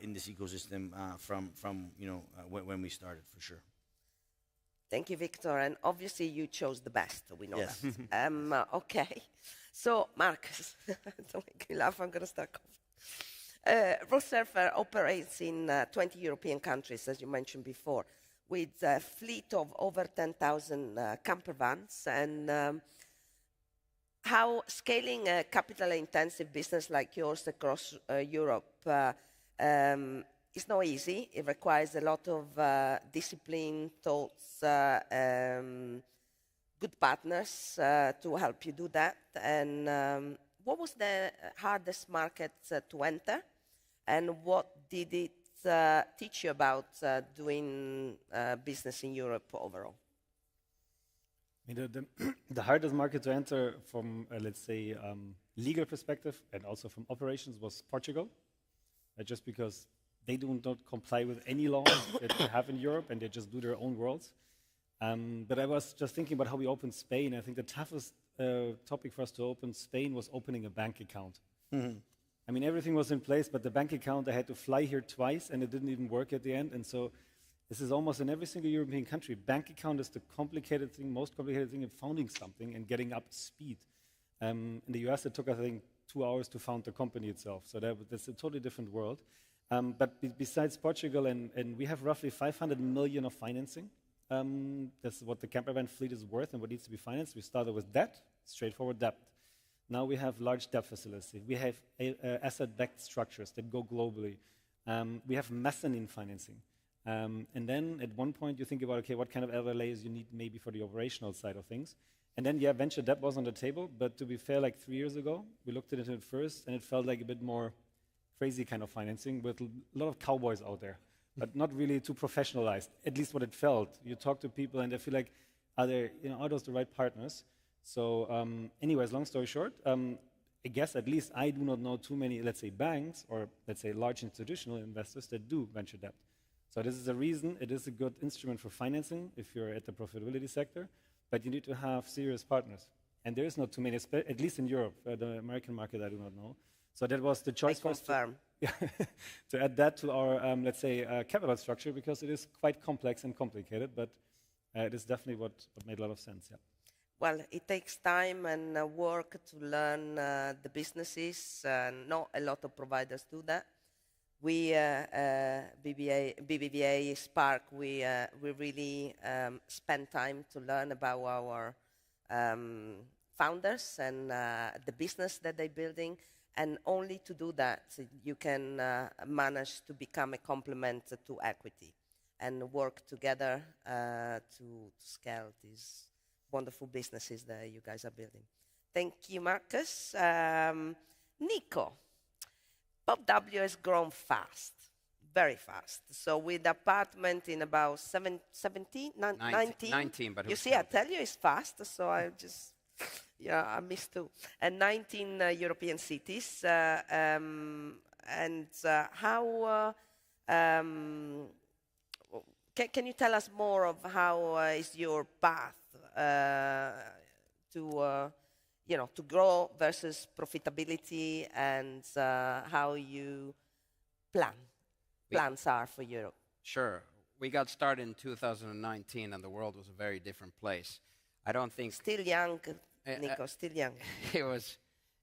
in this ecosystem from when we started, for sure. Thank you, Victor. And obviously, you chose the best. We know yes. that. Okay. So, Markus, don't make me laugh. I'm going to start coughing. Roadsurfer operates in 20 European countries, as you mentioned before, with a fleet of over 10,000 camper vans. And how scaling a capital-intensive business like yours across Europe is not easy. It requires a lot of discipline, thoughts, good partners to help you do that. And what was the hardest market to enter? And what did it teach you about doing business in Europe overall? The hardest market to enter from, let's say, legal perspective and also from operations was Portugal, just because they do not comply with any laws that we have in Europe, and they just do their own worlds. But I was just thinking about how we opened Spain. I think the toughest topic for us to open Spain was opening a bank account. Mm-hmm. Everything was in place, but the bank account, I had to fly here twice, and it didn't even work at the end. And so this is almost in every single European country. Bank account is the complicated thing, most complicated thing in founding something and getting up to speed. In the US, it took, I think, 2 hours to found the company itself. So that's a totally different world. But besides Portugal, and we have roughly 500 million of financing. That's what the camper van fleet is worth and what needs to be financed. We started with debt, straightforward debt. Now we have large debt facilities. We have asset-backed structures that go globally. We have mezzanine financing. And then at one point you think about, okay, what kind of LLAs you need maybe for the operational side of things. And then, venture debt was on the table. But to be fair, like 3 years ago, we looked at it at first, and it felt like a bit more crazy kind of financing with a lot of cowboys out there, but not really too professionalized, at least what it felt. You talk to people and they feel like, are those the right partners? So anyways, long story short, I guess at least I do not know too many, let's say, banks or let's say large institutional investors that do venture debt. So this is a reason it is a good instrument for financing if you're at the profitability sector, but you need to have serious partners. And there is not too many, at least in Europe. The American market, I do not know. So that was the choice for us to add that to our, let's say, capital structure, because it is quite complex and complicated, but it is definitely what made a lot of sense, yeah. Well, it takes time and work to learn the businesses. Not a lot of providers do that. We, BBVA Spark, we really spend time to learn about our founders and the business that they're building. And only to do that, you can manage to become a complement to equity and work together to scale these wonderful businesses that you guys are building. Thank you, Markus. Nico, Bob W has grown fast, very fast. So with apartment in about 19, but you see, I tell you it's fast, so I just... Yeah, I missed two. And 19 European cities. And how... can you tell us more of how is your path to grow versus profitability, and how you plans are for Europe? Sure. We got started in 2019, and the world was a very different place. I don't think... Still young, Nico, still young. It was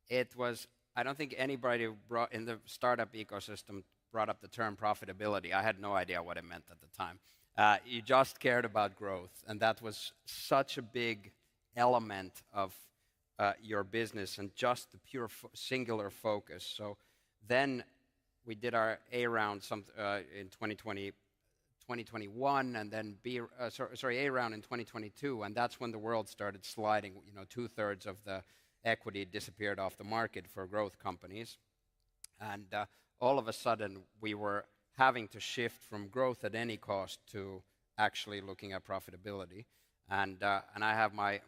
it was, I don't think anybody in the startup ecosystem brought up the term profitability. I had no idea what it meant at the time. You just cared about growth, and that was such a big element of your business and just the pure singular focus. So then we did our A round in 2021, and then A round in 2022, and that's when the world started sliding. 2/3 of the equity disappeared off the market for growth companies, and all of a sudden we were having to shift from growth at any cost to actually looking at profitability. And I have my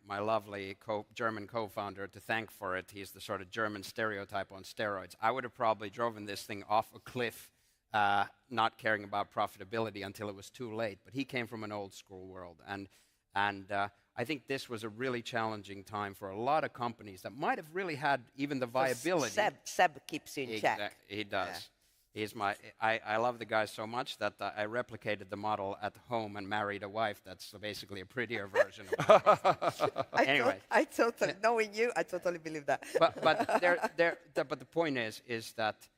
lovely German co-founder to thank for it. He's the sort of German stereotype on steroids. I would have probably driven this thing off a cliff, not caring about profitability until it was too late. But he came from an old school world, and I think this was a really challenging time for a lot of companies that might have really had even the viability. Seb keeps you in check. He does. Yeah. I love the guy so much that I replicated the model at home and married a wife that's basically a prettier version of it. Anyway. I totally, knowing you, I totally believe that. But the point is that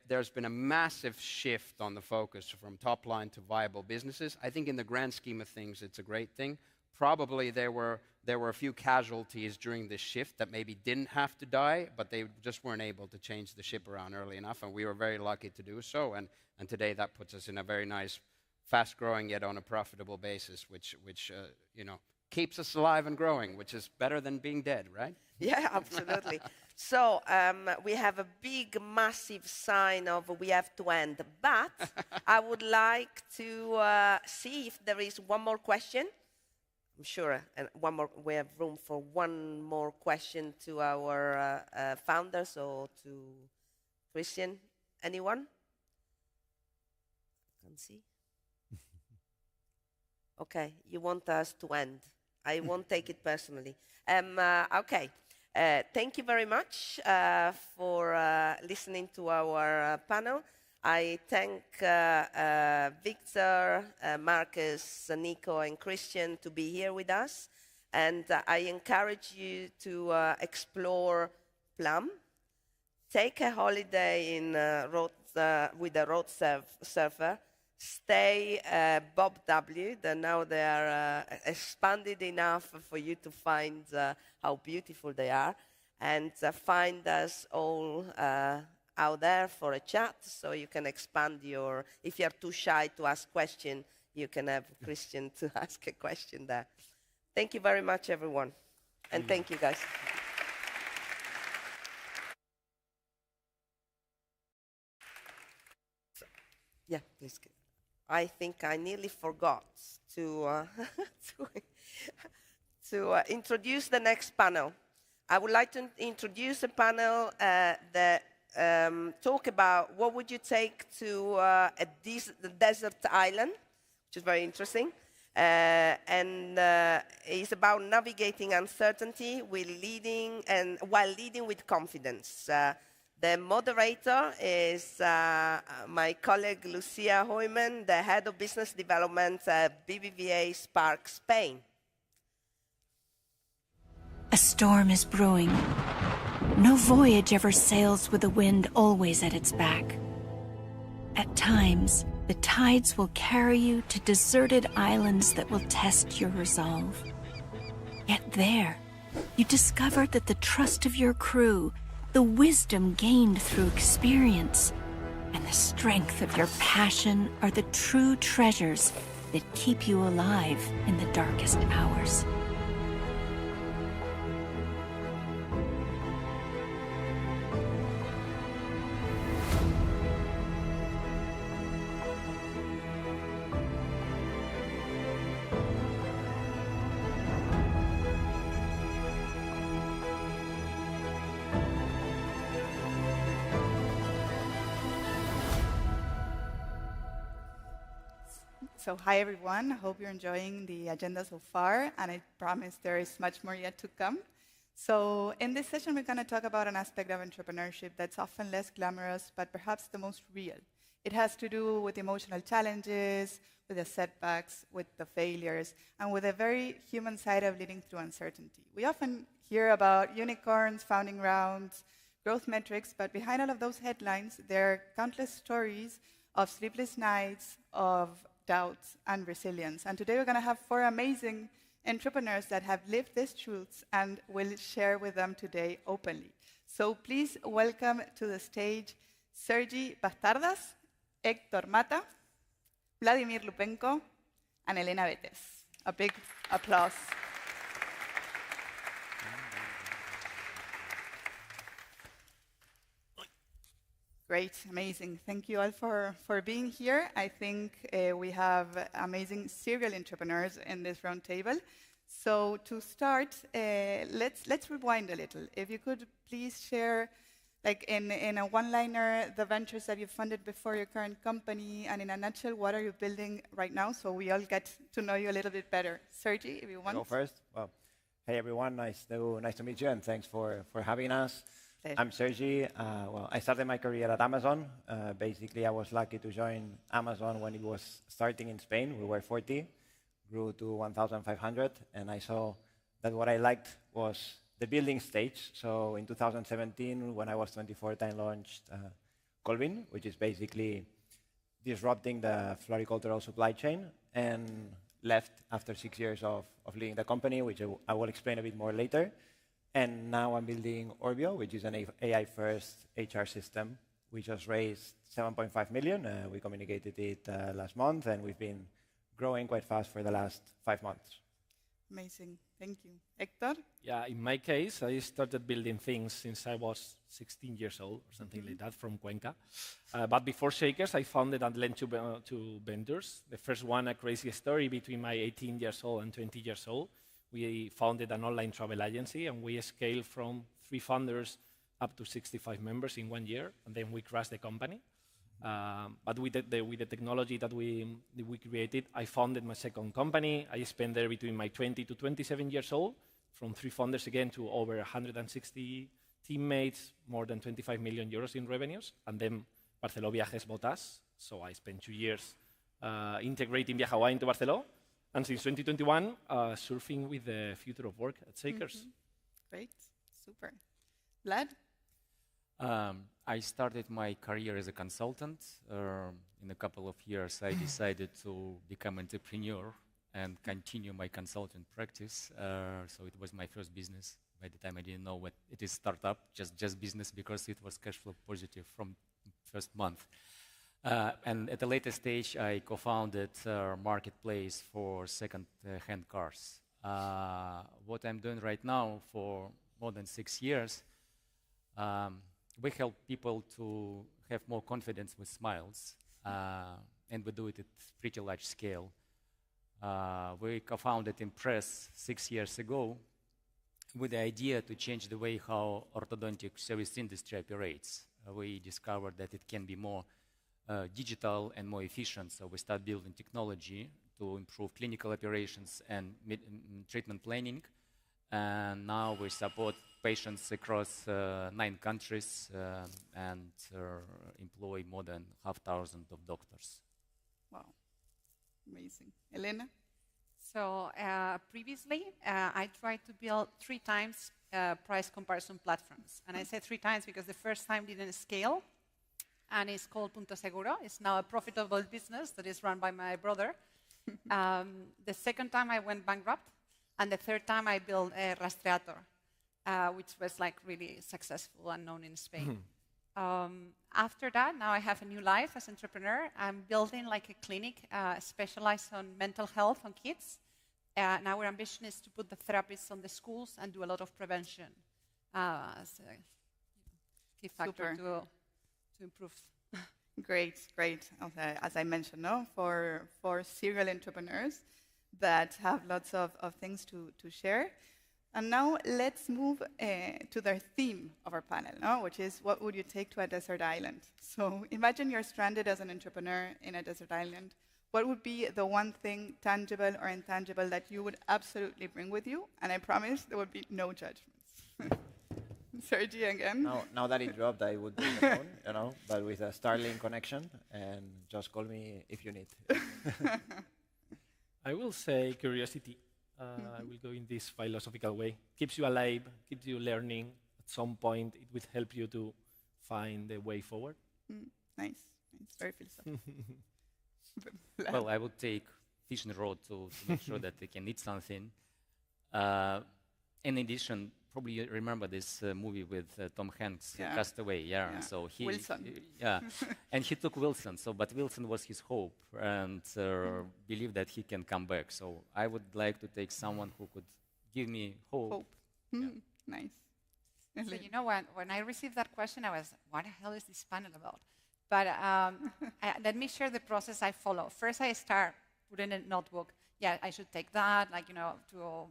there's been a massive shift on the focus from top line to viable businesses. I think in the grand scheme of things, it's a great thing. Probably there were a few casualties during this shift that maybe didn't have to die, but they just weren't able to change the ship around early enough, and we were very lucky to do so. And today that puts us in a very nice, fast-growing yet on a profitable basis, which keeps us alive and growing, which is better than being dead, right? Yeah, absolutely. So we have a big, massive sign of we have to end, but I would like to see if there is one more question. I'm sure, and we have room for one more question to our founders or to Christian. Anyone? Can't see. Okay, you want us to end. I won't take it personally. Okay, thank you very much for listening to our panel. I thank Victor, Markus, Nico, and Christian to be here with us. And I encourage you to explore Plum. Take a holiday with a road surfer. Stay Bob W. Now they are expanded enough for you to find how beautiful they are. And find us all out there for a chat, so you can expand your, if you're too shy to ask question, you can have Christian to ask a question there. Thank you very much, everyone. And thank you, guys. So, yeah, please. I think I nearly forgot to introduce the next panel. I would like to introduce a panel that talk about what would you take to the desert island, which is very interesting, and it's about navigating uncertainty while leading with confidence. The moderator is my colleague Lucia Hoyman, the head of business development at BBVA Spark Spain. A storm is brewing. No voyage ever sails with the wind always at its back. At times, the tides will carry you to deserted islands that will test your resolve. Yet there, you discover that the trust of your crew, the wisdom gained through experience, and the strength of your passion are the true treasures that keep you alive in the darkest hours. So hi everyone, I hope you're enjoying the agenda so far, and I promise there is much more yet to come. So in this session, we're going to talk about an aspect of entrepreneurship that's often less glamorous, but perhaps the most real. It has to do with emotional challenges, with the setbacks, with the failures, and with a very human side of leading through uncertainty. We often hear about unicorns, founding rounds, growth metrics, but behind all of those headlines, there are countless stories of sleepless nights, of doubts, and resilience. And today we're going to have 4 amazing entrepreneurs that have lived these truths and will share with them today openly. So please welcome to the stage Sergi Bastardas, Héctor Mata, Vladimir Lupenko, and Elena Betes. A big applause. Great, amazing. Thank you all for being here. I think we have amazing serial entrepreneurs in this round table. So to start, let's rewind a little. If you could please share, like in a one-liner, the ventures that you funded before your current company, and in a nutshell, what are you building right now, so we all get to know you a little bit better. Sergi, if you want. Go first. Well, hey everyone, nice to meet you, and thanks for having us. Pleasure. I'm Sergi. Well, I started my career at Amazon. Basically, I was lucky to join Amazon when it was starting in Spain. We were 40, grew to 1,500, and I saw that what I liked was the building stage. So in 2017, when I was 24, I launched Colvin, which is basically disrupting the floricultural supply chain, and left after 6 years of leading the company, which I will explain a bit more later. And now I'm building Orbio, which is an AI-first HR system. We just raised 7.5 million. We communicated it last month, and we've been growing quite fast for the last 5 months. Amazing. Thank you. Héctor? Yeah, in my case, I started building things since I was 16 years old, or something like that, from Cuenca. But before Shakers, I founded and lent to vendors. The first one, a crazy story between my 18 years old and 20 years old. We founded an online travel agency, and we scaled from 3 founders up to 65 members in 1 year, and then we crashed the company. But with the technology that we created, I founded my second company. I spent there between my 20 to 27 years old, from 3 founders again to over 160 teammates, more than 25 million euros in revenues, and then Barceló Viajes bought us. So I spent 2 years integrating Viajaway into Barceló. And since 2021, surfing with the future of work at Shakers. Great, super. Vlad? I started my career as a consultant. In a couple of years, I decided to become an entrepreneur and continue my consultant practice. So it was my first business. By the time I didn't know what it is startup, just business, because it was cash flow positive from first month. And at a later stage, I co-founded a marketplace for second-hand cars. What I'm doing right now for more than 6 years, we help people to have more confidence with smiles, and we do it at pretty large scale. We co-founded Impress 6 years ago with the idea to change the way how orthodontic service industry operates. We discovered that it can be more digital and more efficient, so we start building technology to improve clinical operations and treatment planning. And now we support patients across 9 countries and employ more than 500 of doctors. Wow, amazing. Elena? So previously, I tried to build 3 times price comparison platforms. And I say 3 times because the first time didn't scale, and it's called Punto Seguro. It's now a profitable business that is run by my brother. The second time I went bankrupt, and the third time I built a Rastreator, which was like really successful and known in Spain. After that, now I have a new life as an entrepreneur. I'm building like a clinic specialized on mental health on kids. And our ambition is to put the therapists on the schools and do a lot of prevention as a key factor to improve. Great, great. Okay, as I mentioned, no, for serial entrepreneurs that have lots of things to share. And now let's move to the theme of our panel, no? Which is, what would you take to a desert island? So imagine you're stranded as an entrepreneur in a desert island. What would be the one thing, tangible or intangible, that you would absolutely bring with you? And I promise there would be no judgments. Sergi again. Now that it dropped, I would be on the phone, you know, but with a Starlink connection, and just call me if you need. I will say curiosity. I will go in this philosophical way. Keeps you alive, keeps you learning. At some point, it will help you to find the way forward. Nice. It's very philosophical. Well, I would take fish in the road to make sure that they can eat something. In addition, probably you remember this movie with Tom Hanks, Castaway. Yeah. So he, Wilson. And he took Wilson. So, but Wilson was his hope, and believed that he can come back. So, I would like to take someone who could give me hope. Nice. So you know, when I received that question, I was, what the hell is this panel about? But let me share the process I follow. First, I start putting in a notebook. Yeah, I should take that, like, you know, to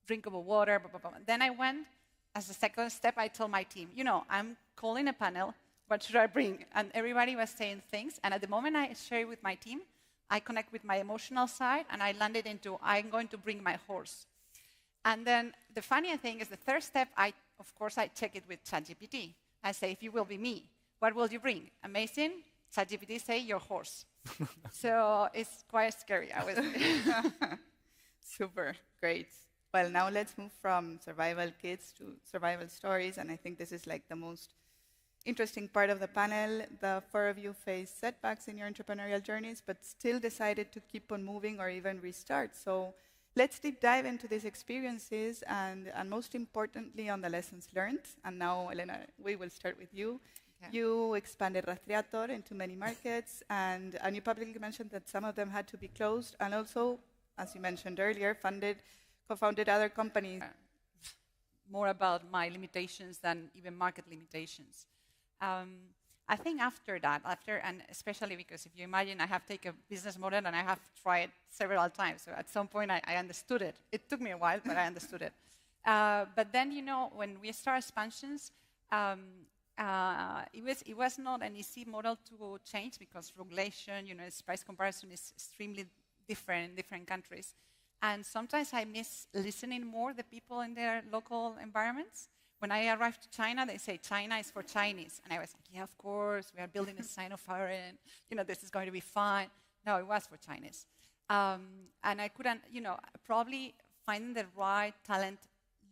drinkable water, blah, blah, blah. Then I went, as a second step, I told my team, you know, I'm calling a panel, what should I bring? And everybody was saying things. And at the moment I share it with my team, I connect with my emotional side, and I landed into, I'm going to bring my horse. And then the funny thing is the third step, of course, I check it with ChatGPT. I say, if you will be me, what will you bring? Amazing. ChatGPT say, your horse. So it's quite scary, I would say. Super, great. Well, now let's move from survival kits to survival stories, and I think this is like the most interesting part of the panel. The four of you faced setbacks in your entrepreneurial journeys, but still decided to keep on moving or even restart. So let's deep dive into these experiences and most importantly on the lessons learned. And now, Elena, we will start with you. Okay. You expanded Rastreator into many markets, and you publicly mentioned that some of them had to be closed, and also, as you mentioned earlier, co-founded other companies. More about my limitations than even market limitations. I think after that, and especially because if you imagine I have taken a business model and I have tried several times, so at some point I understood it. It took me a while, but I understood it. But then, you know, when we start expansions, it was not an easy model to change because regulation, you know, price comparison is extremely different in different countries. And sometimes I miss listening more the people in their local environments. When I arrived to China, they say China is for Chinese. And I was like, yeah, of course, we are building a sign of our end. You know, this is going to be fine. No, it was for Chinese. And I couldn't, you know, probably finding the right talent,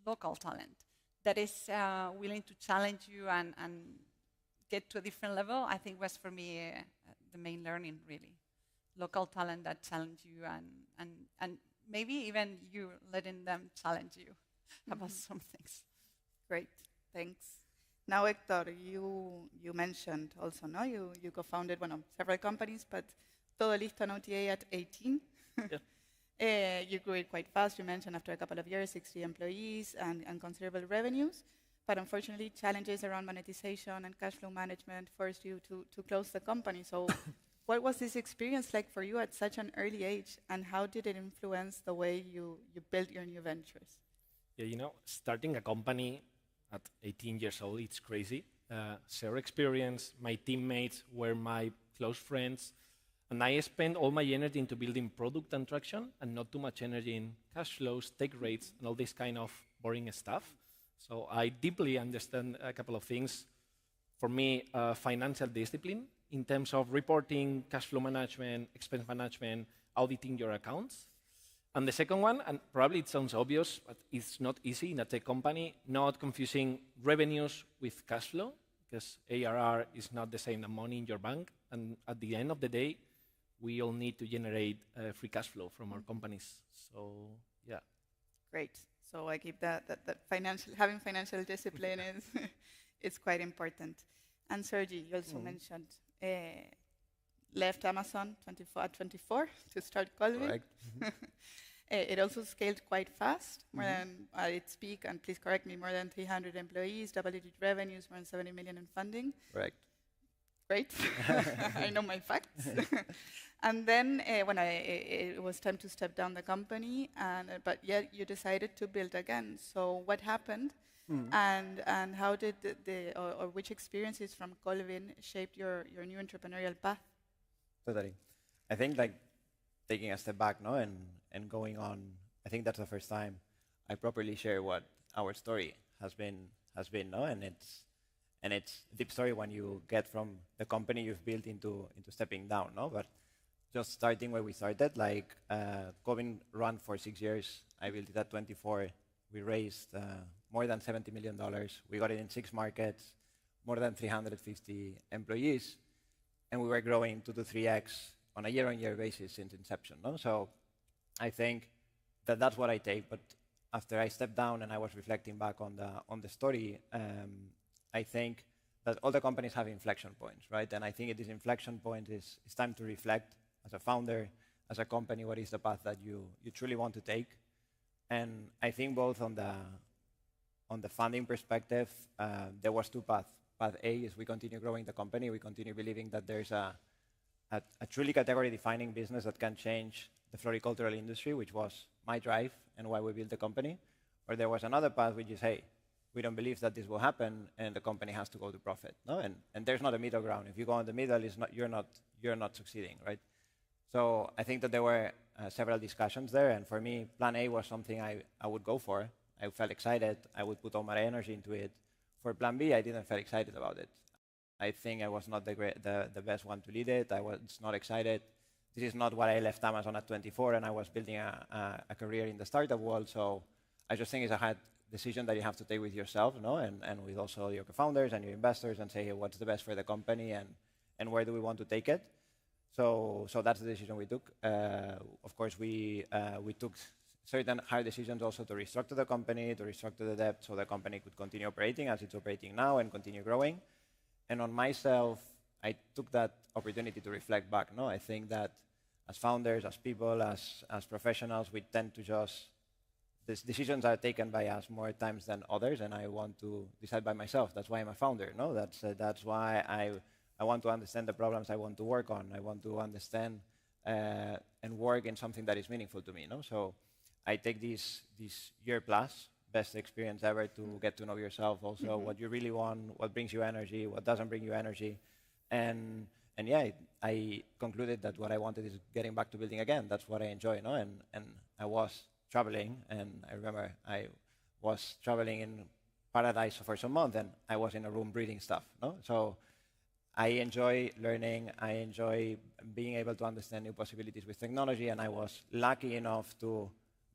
local talent, that is willing to challenge you and get to a different level, I think was for me the main learning, really. Local talent that challenge you and maybe even you letting them challenge you about some things. Great, thanks. Now, Hector, you mentioned also, no? You co-founded several companies, but Todo Listo and OTA at 18. Yeah. You grew it quite fast. You mentioned after a couple of years, 60 employees and considerable revenues. But unfortunately, challenges around monetization and cash flow management forced you to close the company. So what was this experience like for you at such an early age, and how did it influence the way you built your new ventures? Yeah, you know, starting a company at 18 years old, it's crazy. Zero experience, my teammates were my close friends, and I spent all my energy into building product and traction, and not too much energy in cash flows, take rates, and all this kind of boring stuff. So I deeply understand a couple of things. For me, financial discipline, in terms of reporting, cash flow management, expense management, auditing your accounts. And the second one, and probably it sounds obvious, but it's not easy in a tech company, not confusing revenues with cash flow, because ARR is not the same as money in your bank. And at the end of the day, we all need to generate free cash flow from our companies. So, yeah. Great. So I keep that having financial discipline is quite important. And Sergi, you also mentioned left Amazon at 24 to start Colvin. Correct. It also scaled quite fast, more than at its peak, and please correct me, more than 300 employees, double-digit revenues, more than 70 million in funding. Correct. Great. I know my facts. And then when it was time to step down the company, but yet you decided to build again. So what happened? And how did or which experiences from Colvin shaped your new entrepreneurial path? Totally. I think like taking a step back, no, and going on, I think that's the first time I properly share what our story has been has been, no? And it's a deep story when you get from the company you've built into stepping down, no? But just starting where we started, like Covin ran for 6 years. I built it at 24. We raised more than $70 million. We got it in 6 markets, more than 350 employees, and we were growing 2 to 3x on a year-on-year basis since inception, no? So I think that that's what I take. But after I stepped down and I was reflecting back on the story, I think that all the companies have inflection points, right? And I think at this inflection point it's time to reflect as a founder, as a company, what is the path that you truly want to take. And I think both on the funding perspective, there was 2 paths. Path A is we continue growing the company. We continue believing that there's a truly category-defining business that can change the floricultural industry, which was my drive and why we built the company. Or there was another path, which is, hey, we don't believe that this will happen, and the company has to go to profit, no? And there's not a middle ground. If you go in the middle, you're not succeeding, right? So I think that there were several discussions there, and for me, Plan A was something I would go for. I felt excited. I would put all my energy into it. For Plan B, I didn't feel excited about it. I think I was not the best one to lead it. I was not excited. This is not what I left Amazon at 24, and I was building a career in the startup world. So I just think it's a hard decision that you have to take with yourself, no? And with also your co-founders and your investors, and say, hey, what's the best for the company, and where do we want to take it? So that's the decision we took. Of course, we took certain hard decisions also to restructure the company, to restructure the debt, so the company could continue operating as it's operating now and continue growing. And on myself, I took that opportunity to reflect back. No, I think that as founders, as people, as professionals, we tend to just, these decisions are taken by us more times than others, and I want to decide by myself. That's why I'm a founder. No, that's why I want to understand the problems I want to work on. I want to understand and work in something that is meaningful to me. No, so I take this year plus, best experience ever to get to know yourself also, what you really want, what brings you energy, what doesn't bring you energy. And yeah, I concluded that what I wanted is getting back to building again. That's what I enjoy, no? And I was traveling, and I remember I was traveling in paradise for some months, and I was in a room reading stuff, no? So I enjoy learning. I enjoy being able to understand new possibilities with technology, and I was lucky enough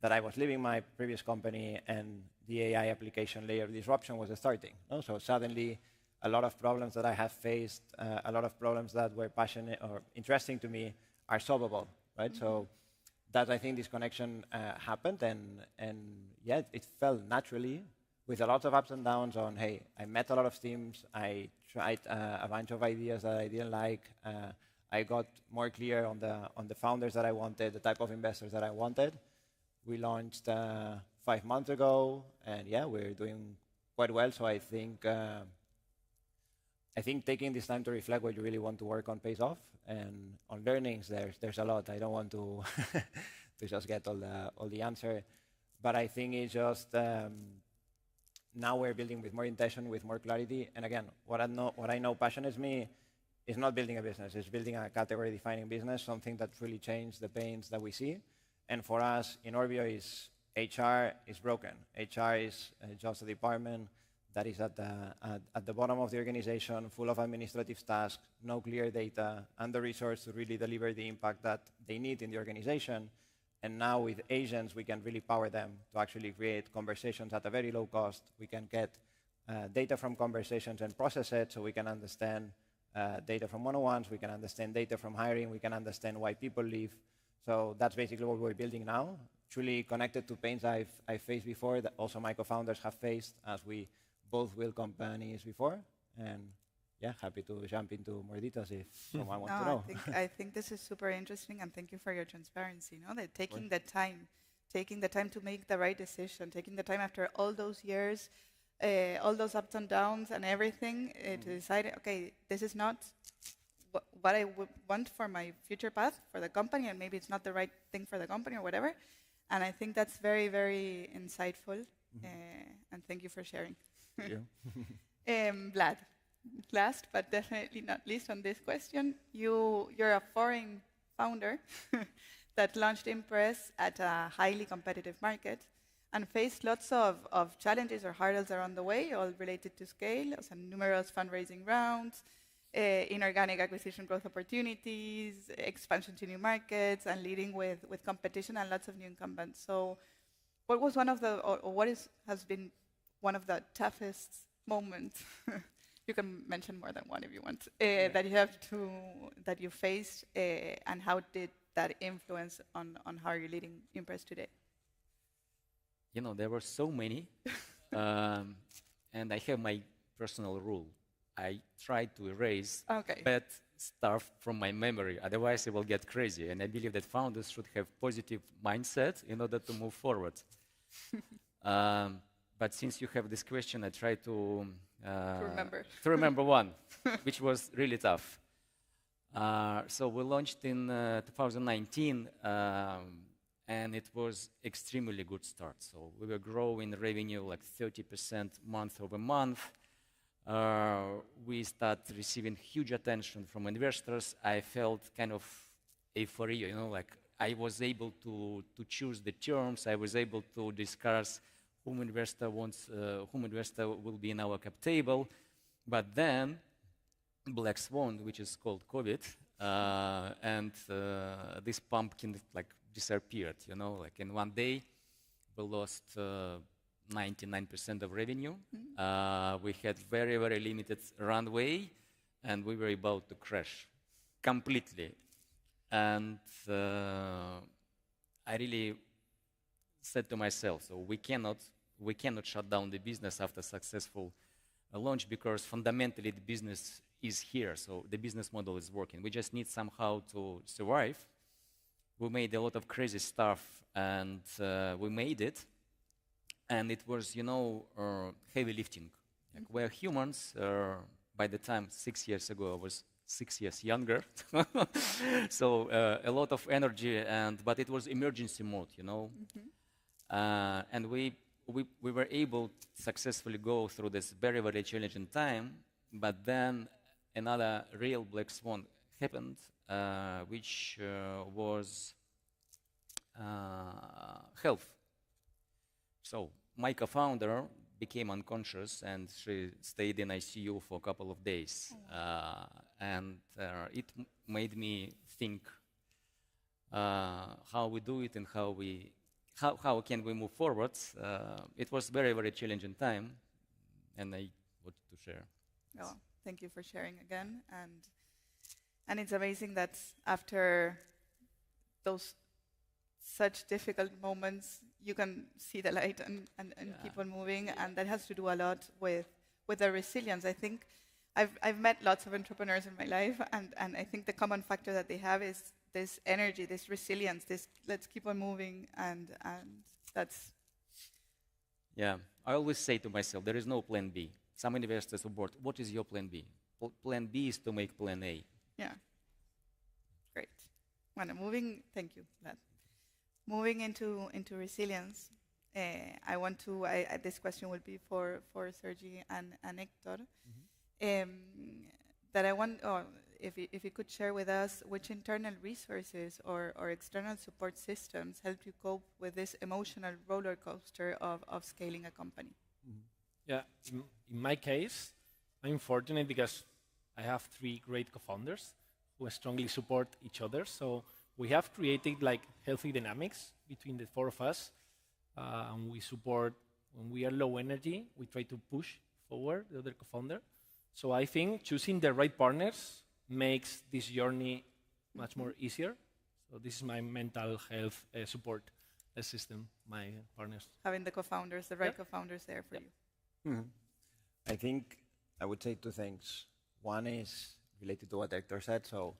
that I was leaving my previous company, and the AI application layer disruption was starting. No? So suddenly, a lot of problems that I have faced, a lot of problems that were passionate or interesting to me are solvable, right? So that, I think, this connection happened, and yeah, it felt naturally with a lot of ups and downs on, hey, I met a lot of teams, I tried a bunch of ideas that I didn't like, I got more clear on the founders that I wanted, the type of investors that I wanted. We launched 5 months ago, and yeah, we're doing quite well. So I think taking this time to reflect what you really want to work on pays off, and on learnings there's a lot. I don't want to to just get all the answer, but I think it's just now we're building with more intention, with more clarity. And again, what I know passionates me is not building a business; it's building a category-defining business, something that really changes the pains that we see. And for us, in Orbio, HR is broken. HR is just a department that is at the bottom of the organization, full of administrative tasks, no clear data, and the resource to really deliver the impact that they need in the organization. And now with agents, we can really power them to actually create conversations at a very low cost. We can get data from conversations and process it, so we can understand data from one-on-ones, we can understand data from hiring, we can understand why people leave. So that's basically what we're building now, truly connected to pains I've faced before, that also my co-founders have faced as we both built companies before. And yeah, happy to jump into more details if someone wants to know. I think this is super interesting, and thank you for your transparency. No, that taking the time to make the right decision, taking the time after all those years, all those ups and downs and everything, to decide, okay, this is not what I would want for my future path for the company, and maybe it's not the right thing for the company or whatever. And I think that's very, very insightful. And thank you for sharing. Thank you. Vlad, last but definitely not least on this question, you're a foreign founder that launched Impress at a highly competitive market. and faced lots of challenges or hurdles along the way, all related to scale, so numerous fundraising rounds, inorganic acquisition growth opportunities, expansion to new markets, and leading with competition and lots of new incumbents. So what was one of the, or what has been one of the toughest moments, you can mention more than one if you want, that you faced, and how did that influence on how you're leading Impress today? You know, there were so many, and I have my personal rule. I try to erase bad stuff from my memory, otherwise I will get crazy. And I believe that founders should have positive mindset in order to move forward. But since you have this question, I try to remember one, which was really tough. So we launched in 2019, and it was extremely good start. So we were growing revenue like 30% month over month. We started receiving huge attention from investors. I felt kind of euphoria, you know, like I was able to choose the terms. I was able to discuss whom investor will be in our cap table. But then Black Swan, which is called COVID, and this pumpkin like disappeared, you know, like in one day we lost 99% of revenue. We had very, very limited runway, and we were about to crash completely. And I really said to myself, so we cannot shut down the business after successful launch, because fundamentally the business is here, so the business model is working. We just need somehow to survive. We made a lot of crazy stuff, and we made it. And it was, you know, heavy lifting. Like we're humans. By the time 6 years ago, I was 6 years younger. So a lot of energy, but it was emergency mode, you know. And we were able to successfully go through this very, very challenging time. But then another real black swan happened, which was health. So my co-founder became unconscious, and she stayed in ICU for a couple of days. And it made me think how we do it and how can we move forward. It was very, very challenging time, and I wanted to share. Oh, thank you for sharing again. And it's amazing that after those such difficult moments, you can see the light and keep on moving, and that has to do a lot with the resilience. I think I've met lots of entrepreneurs in my life, and I think the common factor that they have is this energy, this resilience, this let's keep on moving, and that's... Yeah, I always say to myself, there is no plan B. Some investors on board, what is your plan B? Plan B is to make plan A. Yeah, great. Well, thank you, Vlad. Moving into resilience, I want to. This question will be for Sergi and Hector. That I want, if you could share with us which internal resources or external support systems helped you cope with this emotional roller coaster of scaling a company. Yeah, in my case, I'm fortunate because I have 3 great co-founders who strongly support each other. So we have created like healthy dynamics between the 4 of us, and we support when we are low energy. We try to push forward the other co-founder. So I think choosing the right partners makes this journey much more easier. So this is my mental health support system, my partners. Having the co-founders, the right co-founders there for you. I think I would say 2 things. One is related to what Hector said. So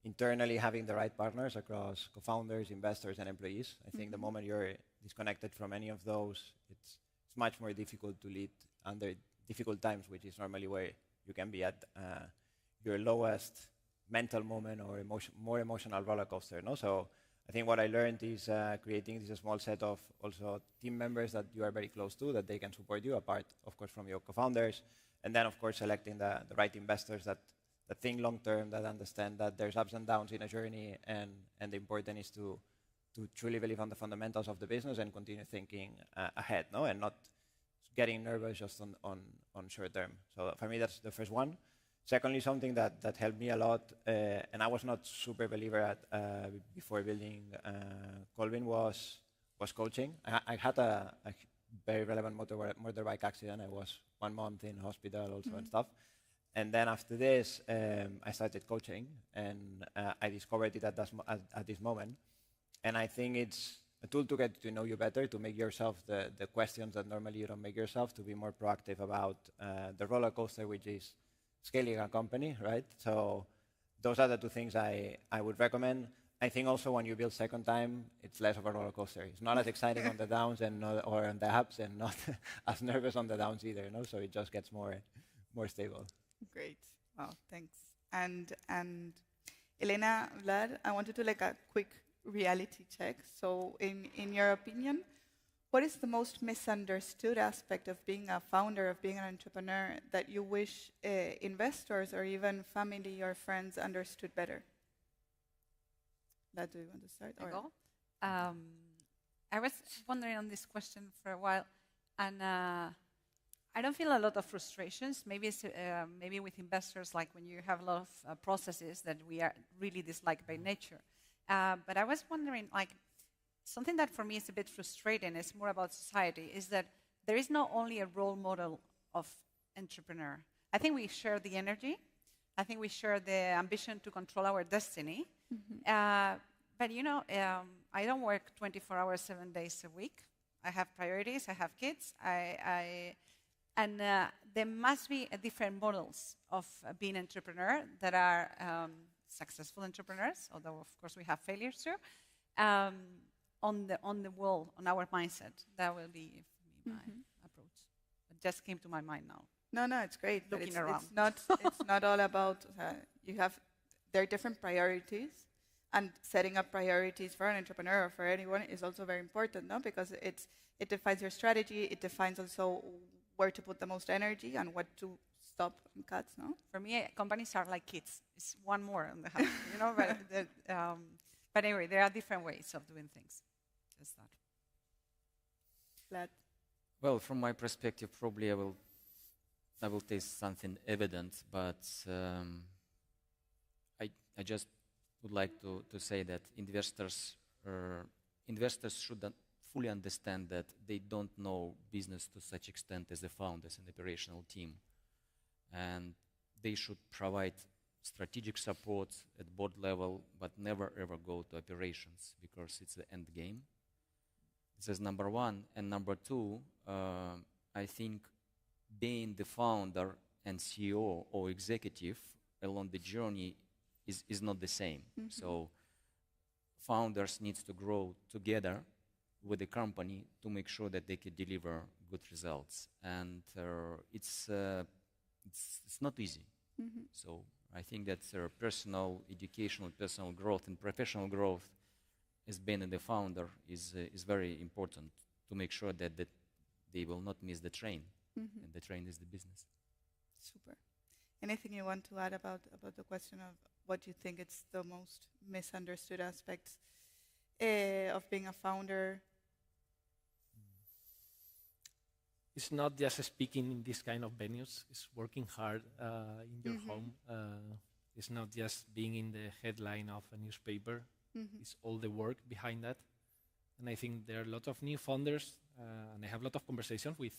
internally, having the right partners across co-founders, investors, and employees. I think the moment you're disconnected from any of those, it's much more difficult to lead under difficult times, which is normally where you can be at your lowest mental moment or more emotional roller coaster. No? So I think what I learned is creating this small set of also team members that you are very close to, that they can support you, apart, of course, from your co-founders. And then, of course, selecting the right investors that think long-term, that understand that there's ups and downs in a journey, and the important is to to truly believe on the fundamentals of the business and continue thinking ahead, no, and not getting nervous just on short term. So for me, that's the first one. Secondly, something that helped me a lot, and I was not super believer at before building Colvin, was coaching. I had a very relevant motorbike accident. I was 1 month in hospital also and stuff. And then after this, I started coaching, and I discovered it at this moment. And I think it's a tool to get to know you better, to make yourself the questions that normally you don't make yourself, to be more proactive about the roller coaster, which is scaling a company, right? So those are the two things I would recommend. I think also when you build second time, it's less of a roller coaster. It's not as exciting on the downs or on the ups, and not as nervous on the downs either, you know? So it just gets more stable. Great. Wow, thanks. And Elena, Vlad, I wanted to like a quick reality check. So in your opinion, what is the most misunderstood aspect of being a founder, of being an entrepreneur, that you wish investors or even family or friends understood better? Vlad, do you want to start? I go. I was wondering on this question for a while, and I don't feel a lot of frustrations. Maybe it's, maybe with investors, like when you have a lot of processes that we are really dislike by nature. But I was wondering, like, something that for me is a bit frustrating, it's more about society, is that there is not only a role model of entrepreneur. I think we share the energy. I think we share the ambition to control our destiny. But you know, I don't work 24 hours, 7 days a week. I have priorities. I have kids. And there must be different models of being an entrepreneur that are successful entrepreneurs, although of course we have failures too. On the wall, on our mindset, that will be my approach. It just came to my mind now. No, it's great. Looking around. It's not all about there are different priorities, and setting up priorities for an entrepreneur or for anyone is also very important, no? Because it defines your strategy. It defines also where to put the most energy and what to stop and cut, no? For me, companies are like kids. It's one more on the house, you know. But anyway, there are different ways of doing things. Just that. Vlad. Well, from my perspective, probably I will taste something evident, but I just would like to say that investors should fully understand that they don't know business to such extent as the founders and the operational team. And they should provide strategic support at board level, but never ever go to operations, because it's the end game. This is number one. And number two, I think being the founder and CEO or executive along the journey is not the same. So founders need to grow together with the company to make sure that they can deliver good results. And it's not easy. So I think that personal educational, personal growth and professional growth as being the founder is very important to make sure that they will not miss the train. And the train is the business. Super. Anything you want to add about the question of what you think it's the most misunderstood aspects of being a founder? It's not just speaking in this kind of venues. It's working hard in your home. It's not just being in the headline of a newspaper. It's all the work behind that. And I think there are a lot of new founders, and I have a lot of conversations with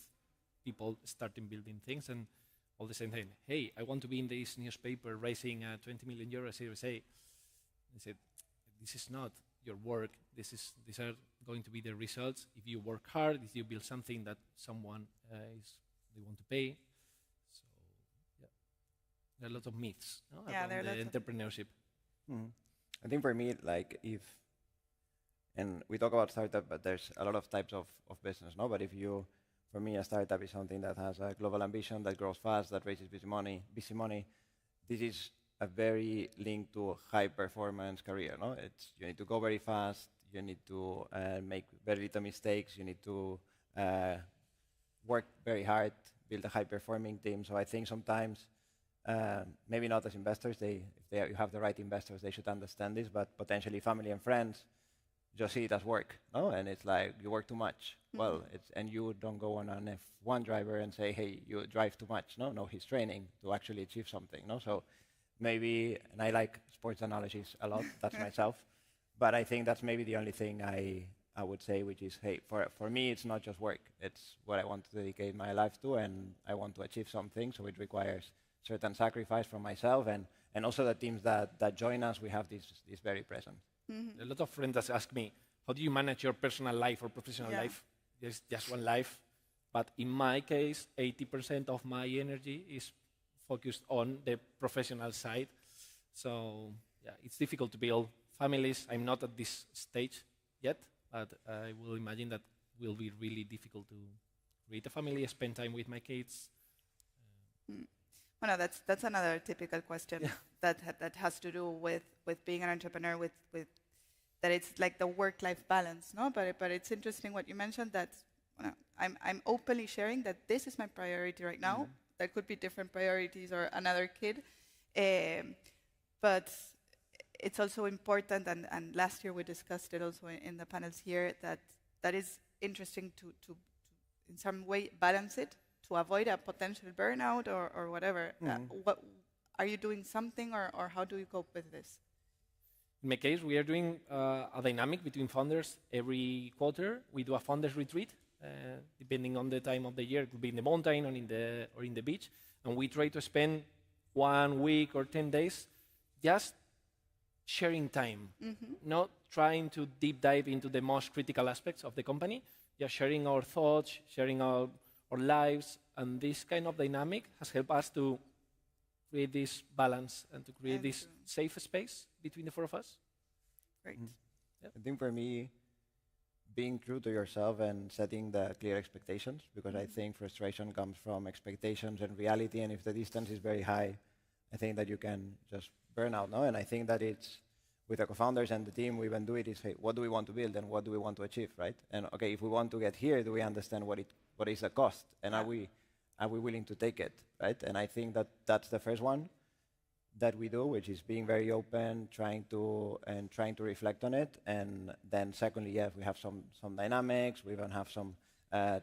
people starting building things, and all the same thing. Hey, I want to be in this newspaper raising 20 million euros Series A. I said, this is not your work. These are going to be the results if you work hard, if you build something that someone they want to pay. So yeah, there are a lot of myths around the entrepreneurship. I think for me, like and we talk about startup, but there's a lot of types of business, no? But for me, a startup is something that has a global ambition, that grows fast, that raises busy money. This is a very linked to high performance career, no? You need to go very fast, you need to make very little mistakes, you need to work very hard, build a high performing team. So I think sometimes, maybe not as investors, if you have the right investors, they should understand this, but potentially family and friends, just see it as work, no? And it's like, you work too much. Well, and you don't go on an F1 driver and say, hey, you drive too much. No, he's training to actually achieve something, no? So maybe, and I like sports analogies a lot, that's myself, but I think that's maybe the only thing I would say, which is, hey, for me, it's not just work. It's what I want to dedicate my life to, and I want to achieve something, so it requires certain sacrifice from myself, and also the teams that join us, we have this very present. A lot of friends ask me, how do you manage your personal life or professional life? There's just one life. But in my case, 80% of my energy is focused on the professional side. So yeah, it's difficult to build families. I'm not at this stage yet, but I will imagine that will be really difficult to create a family, spend time with my kids. Well, no, that's another typical question that has to do with being an entrepreneur, with that it's like the work-life balance, no? But it's interesting what you mentioned, that I'm openly sharing that this is my priority right now. There could be different priorities or another kid, but it's also important, and last year we discussed it also in the panels here, that is interesting to in some way balance it, to avoid a potential burnout or whatever. What, are you doing something, or how do you cope with this? In my case, we are doing a dynamic between founders. Every quarter, we do a founders retreat, depending on the time of the year. It could be in the mountain or in the beach. And we try to spend 1 week or 10 days just sharing time, not trying to deep dive into the most critical aspects of the company, just sharing our thoughts, sharing our lives. And this kind of dynamic has helped us to create this balance and to create this safe space between the four of us. Great. I think for me, being true to yourself and setting the clear expectations, because I think frustration comes from expectations and reality, and if the distance is very high, I think that you can just burn out, no? And I think that it's, with the co-founders and the team, we even do it is, hey, what do we want to build and what do we want to achieve, right? And okay, if we want to get here, do we understand what is the cost, and are we willing to take it, right? And I think that that's the first one that we do, which is being very open, trying to reflect on it. And then secondly, yes, we have some dynamics. We even have some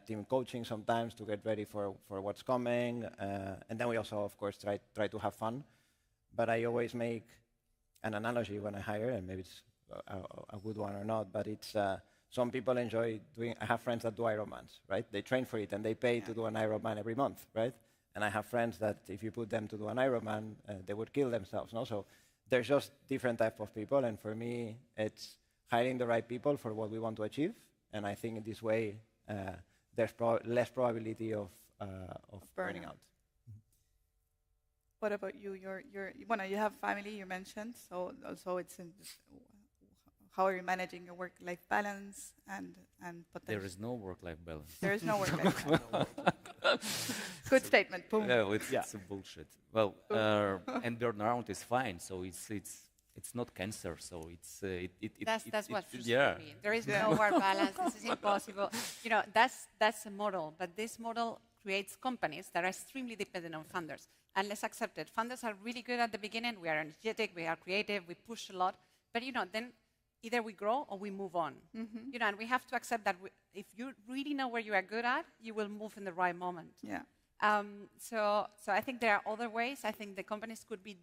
team coaching sometimes to get ready for what's coming. And then we also, of course, try to have fun. But I always make an analogy when I hire, and maybe it's a good one or not, but it's some people enjoy doing, I have friends that do Ironmans, right? They train for it and they pay to do an Ironman every month, right? And I have friends that if you put them to do an Ironman, they would kill themselves, no? So there's just different type of people, and for me, it's hiring the right people for what we want to achieve. And I think in this way, there's less probability of burning out. What about you? You have family, you mentioned, so also it's in how are you managing your work-life balance and potential? There is no work-life balance. There is no work-life balance. Good statement. Boom. No, it's a bullshit. Well, and burnout is fine, so it's not cancer, so it's that's what frustrates me. There is no work balance. This is impossible. You know, that's a model, but this model creates companies that are extremely dependent on funders. And let's accept it. Funders are really good at the beginning. We are energetic. We are creative. We push a lot. But then either we grow or we move on. And we have to accept that if you really know where you are good at, you will move in the right moment. Yeah. So I think there are other ways. I think the companies could be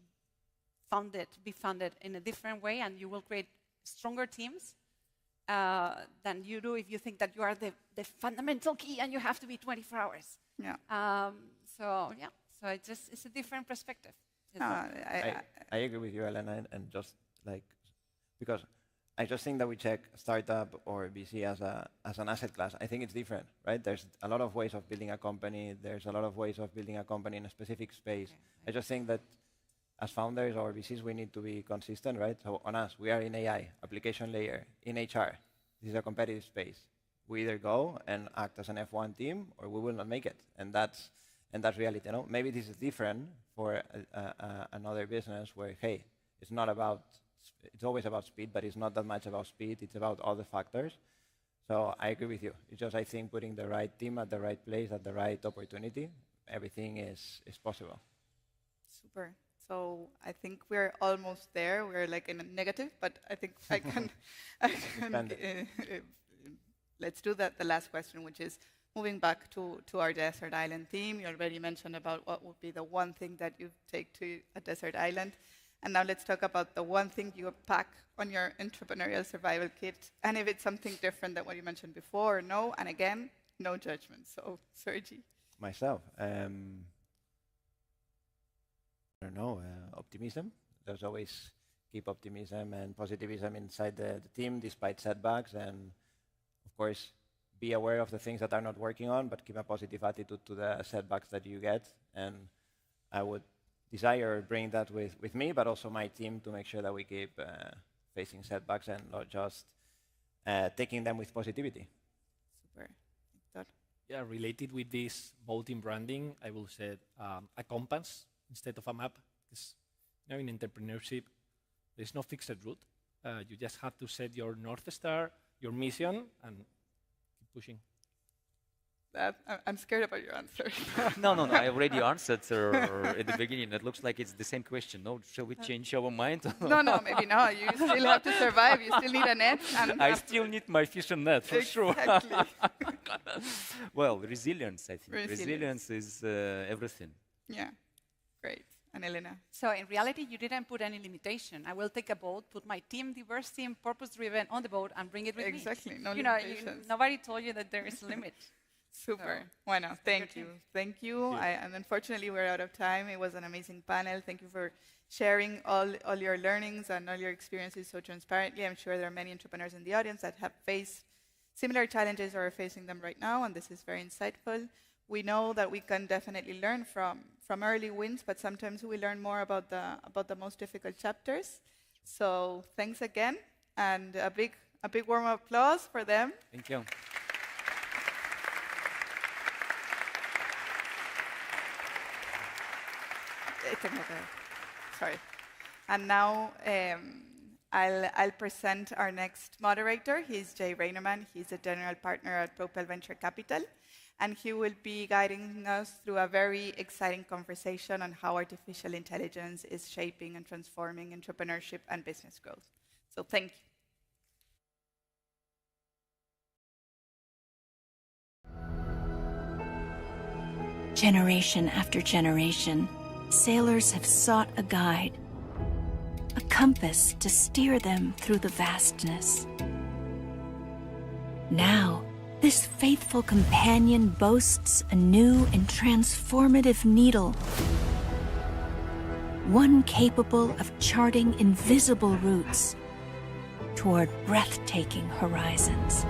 funded in a different way, and you will create stronger teams than you do if you think that you are the fundamental key and you have to be 24 hours. Yeah. So it's a different perspective. No, I agree with you, Elena, and just like, because I just think that we check startup or VC as an asset class. I think it's different, right? There's a lot of ways of building a company. There's a lot of ways of building a company in a specific space. I just think that as founders or VCs, we need to be consistent, right? So on us, we are in AI, application layer, in HR. This is a competitive space. We either go and act as an F1 team, or we will not make it, and that's reality. No? Maybe this is different for another business where, hey, it's always about speed, but it's not that much about speed. It's about all the factors. So I agree with you. It's just, I think, putting the right team at the right place at the right opportunity, everything is possible. Super. So I think we're almost there. We're like in a negative, but I think I can, let's do that. The last question, which is moving back to our desert island theme. You already mentioned about what would be the one thing that you take to a desert island. And now let's talk about the one thing you pack on your entrepreneurial survival kit. And if it's something different than what you mentioned before or no, and again, no judgment. So, Sergi. Myself. I don't know, optimism. There's always keep optimism and positivism inside the team despite setbacks, and of course be aware of the things that are not working on, but keep a positive attitude to the setbacks that you get. And I would desire bring that with me, but also my team, to make sure that we keep facing setbacks and not just taking them with positivity. Super. Yeah, related with this bold branding, I will say a compass instead of a map. Because in entrepreneurship, there's no fixed route. You just have to set your North Star, your mission, and keep pushing. I'm scared about your answer. No, I already answered at the beginning. It looks like it's the same question. No, shall we change our mind? No, maybe not. You still have to survive. You still need a net. And I still need my fishing net, for sure. Well, resilience, I think. Resilience is everything. Yeah, great. And Elena? So in reality, you didn't put any limitation. I will take a boat, put my team, diverse team, purpose-driven on the boat, and bring it with me. Exactly, no limitations. Nobody told you that there is a limit. Super. Bueno, thank you. Thank you. And unfortunately, we're out of time. It was an amazing panel. Thank you for sharing all your learnings and all your experiences so transparently. I'm sure there are many entrepreneurs in the audience that have faced similar challenges or are facing them right now, and this is very insightful. We know that we can definitely learn from early wins, but sometimes we learn more about the most difficult chapters. So thanks again, and a big warm applause for them. Thank you. Sorry. And now I'll present our next moderator. He's Jay Reinerman. He's a general partner at Propel Venture Capital. And he will be guiding us through a very exciting conversation on how artificial intelligence is shaping and transforming entrepreneurship and business growth. So thank you. Generation after generation, sailors have sought a guide, a compass to steer them through the vastness. Now, this faithful companion boasts a new and transformative needle, one capable of charting invisible routes toward breathtaking horizons.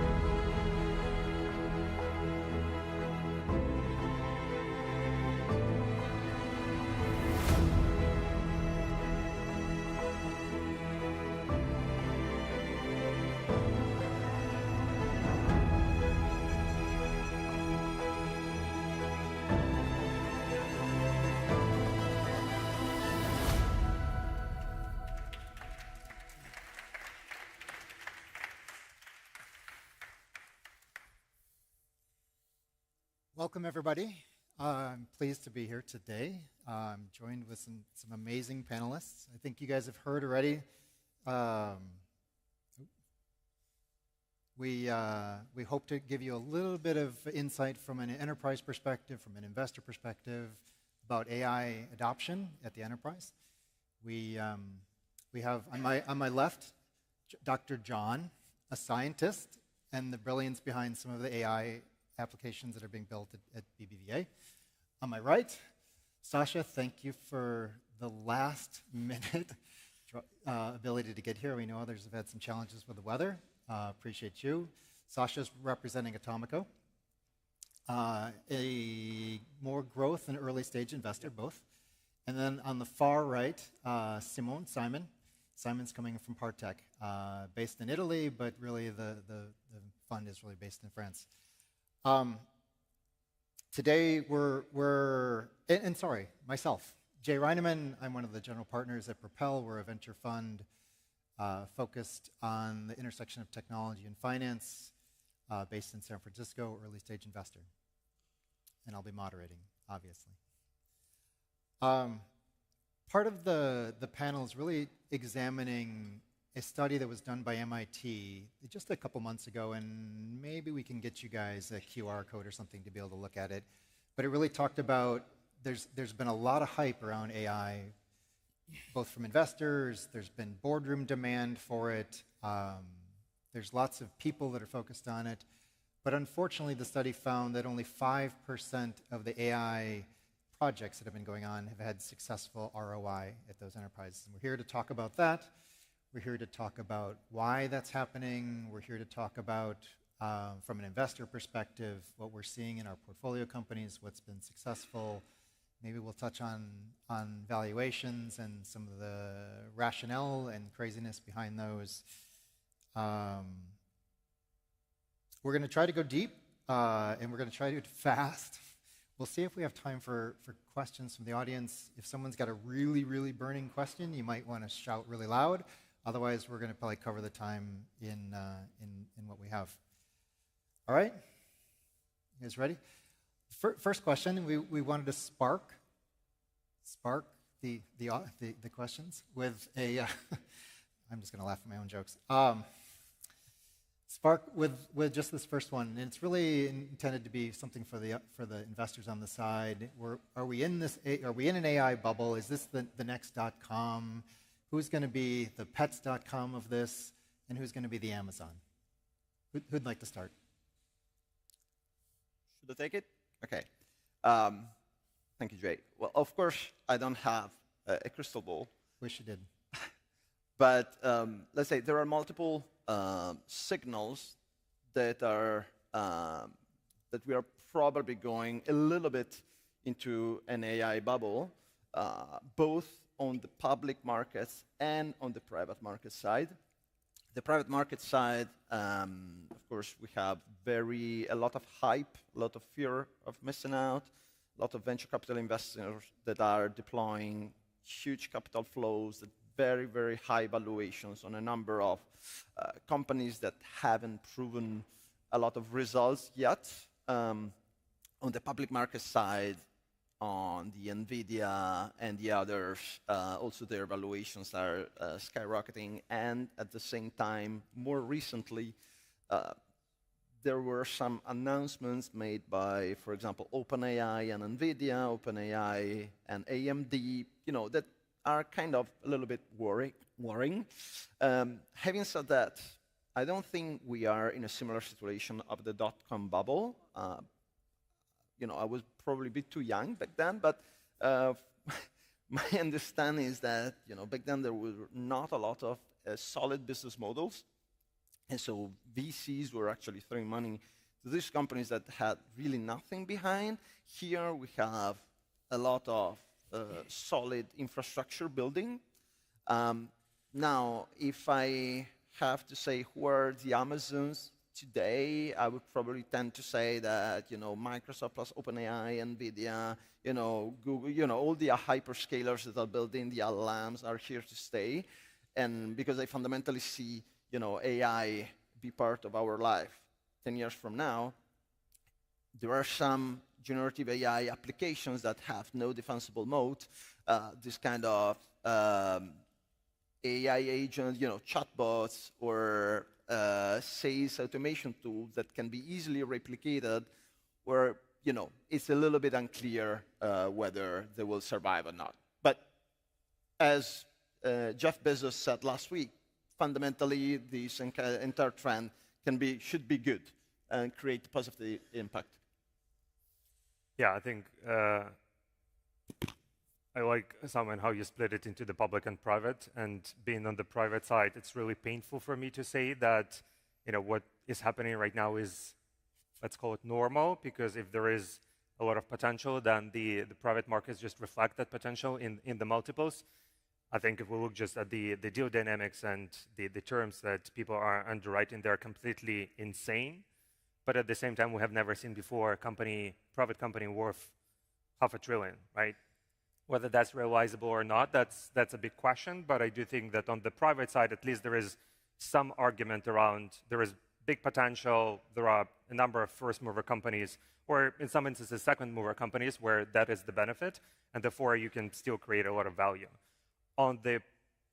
Welcome, everybody. I'm pleased to be here today. I'm joined with some amazing panelists. I think you guys have heard already. We hope to give you a little bit of insight from an enterprise perspective, from an investor perspective, about AI adoption at the enterprise. We have on my left Dr. John, a scientist, and the brilliance behind some of the AI applications that are being built at BBVA. On my right, Sasha, thank you for the last minute ability to get here. We know others have had some challenges with the weather. Appreciate you. Sasha's representing Atomico, a more growth and early stage investor, both. And then on the far right, Simon. Simon's coming from Partech, based in Italy, but really the fund is really based in France. Today myself, Jay Reinerman. I'm one of the general partners at Propel. We're a venture fund focused on the intersection of technology and finance, based in San Francisco, early stage investor. And I'll be moderating, obviously. part of the panel is really examining a study that was done by MIT just a couple months ago, and maybe we can get you guys a QR code or something to be able to look at it. But it really talked about there's been a lot of hype around AI, both from investors, there's been boardroom demand for it, there's lots of people that are focused on it. But unfortunately, the study found that only 5% of the AI projects that have been going on have had successful ROI at those enterprises. And we're here to talk about that. We're here to talk about why that's happening. We're here to talk about, from an investor perspective, what we're seeing in our portfolio companies, what's been successful. Maybe we'll touch on valuations and some of the rationale and craziness behind those. We're going to try to go deep, and we're going to try to do it fast. We'll see if we have time for questions from the audience. If someone's got a really, really burning question, you might want to shout really loud. Otherwise, we're going to probably cover the time in what we have. All right? You guys ready? First question, we wanted to spark the questions with a... I'm just going to laugh at my own jokes. Spark with just this first one, and it's really intended to be something for the investors on the side. Are we in an AI bubble? Is this the next .com? Who's going to be the pets.com of this, and who's going to be the Amazon? Who'd like to start? Should I take it? Okay. Thank you, Jay. Well, of course, I don't have a crystal ball. Wish you did. But let's say there are multiple signals that we are probably going a little bit into an AI bubble, both on the public markets and on the private market side. The private market side, of course, we have a lot of hype, a lot of fear of missing out, a lot of venture capital investors that are deploying huge capital flows at very, very high valuations on a number of companies that haven't proven a lot of results yet. On the public market side, on the NVIDIA and the others, also their valuations are skyrocketing. And at the same time, more recently, there were some announcements made by, for example, OpenAI and NVIDIA, OpenAI and AMD, that are kind of a little bit worrying. Having said that, I don't think we are in a similar situation of the .com bubble. I was probably a bit too young back then, but my understanding is that back then there were not a lot of solid business models, and so VCs were actually throwing money to these companies that had really nothing behind. Here we have a lot of solid infrastructure building. Now, if I have to say who are the Amazons today, I would probably tend to say that Microsoft plus OpenAI, NVIDIA, Google, all the hyperscalers that are building the LLMs are here to stay, and because I fundamentally see AI be part of our life 10 years from now. There are some generative AI applications that have no defensible moat. This kind of AI agent, chatbots or sales automation tools that can be easily replicated, where it's a little bit unclear whether they will survive or not. But as Jeff Bezos said last week, fundamentally this entire trend should be good and create positive impact. Yeah, I think I like, Simon, how you split it into the public and private. And being on the private side, it's really painful for me to say that what is happening right now is, let's call it normal, because if there is a lot of potential, then the private markets just reflect that potential in the multiples. I think if we look just at the deal dynamics and the terms that people are underwriting, they're completely insane. But at the same time, we have never seen before a private company worth $500 billion, right? Whether that's realizable or not, that's a big question. But I do think that on the private side, at least there is some argument around, there is big potential. There are a number of first-mover companies, or in some instances, second-mover companies, where that is the benefit, and therefore you can still create a lot of value. On the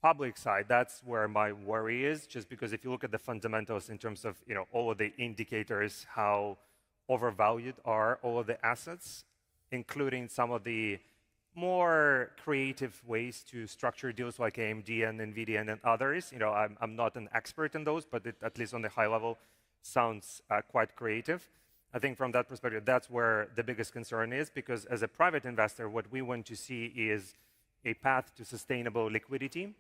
public side, that's where my worry is, just because if you look at the fundamentals in terms of all of the indicators, how overvalued are all of the assets, including some of the more creative ways to structure deals like AMD and NVIDIA and others. I'm not an expert in those, but it, at least on the high level, sounds quite creative. I think from that perspective, that's where the biggest concern is, because as a private investor, what we want to see is a path to sustainable liquidity.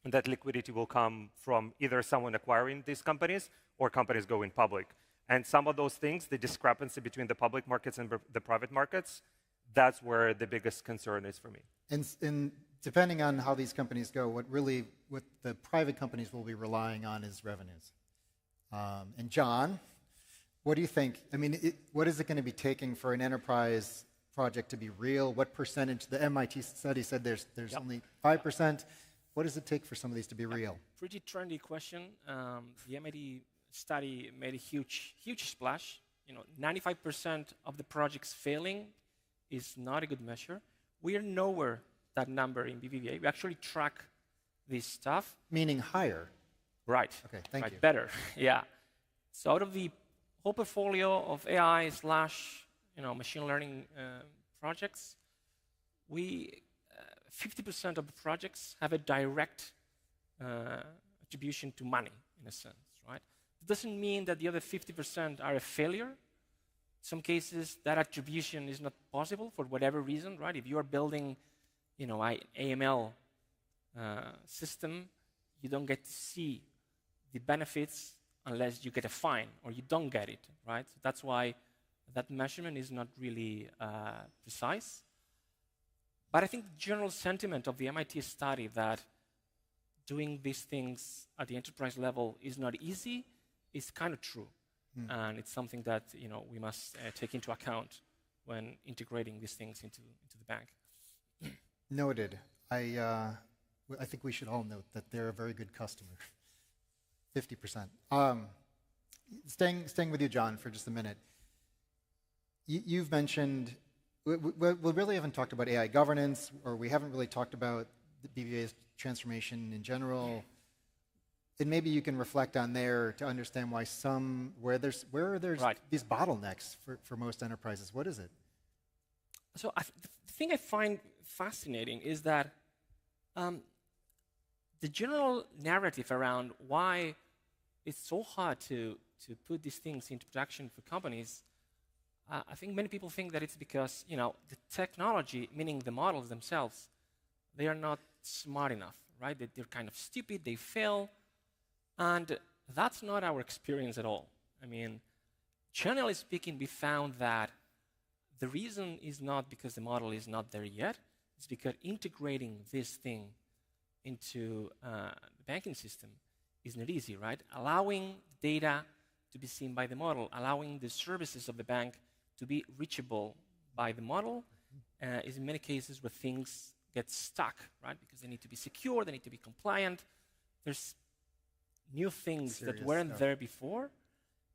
And that liquidity will come from either someone acquiring these companies or companies going public. And some of those things, the discrepancy between the public markets and the private markets, that's where the biggest concern is for me. And depending on how these companies go, what the private companies will be relying on is revenues. And John, what do you think? I mean, what is it going to be taking for an enterprise project to be real? What percentage? The MIT study said there's only 5%. What does it take for some of these to be real? Pretty trendy question. The MIT study made a huge splash. 95% of the projects failing is not a good measure. We are nowhere that number in BBVA. We actually track this stuff. Meaning higher. Right. Okay, thank you. Better, yeah. So out of the whole portfolio of AI / machine learning projects, 50% of the projects have a direct attribution to money, in a sense, right? It doesn't mean that the other 50% are a failure. In some cases, that attribution is not possible for whatever reason, right? If you are building, an AML system, you don't get to see the benefits unless you get a fine or you don't get it, right? So that's why that measurement is not really precise. But I think the general sentiment of the MIT study that doing these things at the enterprise level is not easy is kind of true. And it's something that we must take into account when integrating these things into the bank. Noted. I think we should all note that they're a very good customer. 50%. Staying with you, John, for just a minute. You've mentioned, we really haven't talked about AI governance, or we haven't really talked about the BBVA's transformation in general. And maybe you can reflect on there to understand why where there's these bottlenecks for most enterprises. What is it? So the thing I find fascinating is that the general narrative around why it's so hard to put these things into production for companies, I think many people think that it's because the technology, meaning the models themselves, they are not smart enough, right? They're kind of stupid, they fail. And that's not our experience at all. I mean, generally speaking, we found that the reason is not because the model is not there yet. It's because integrating this thing into the banking system is not easy, right? Allowing data to be seen by the model, allowing the services of the bank to be reachable by the model is in many cases where things get stuck, right? Because they need to be secure, they need to be compliant. There's new things that weren't there before.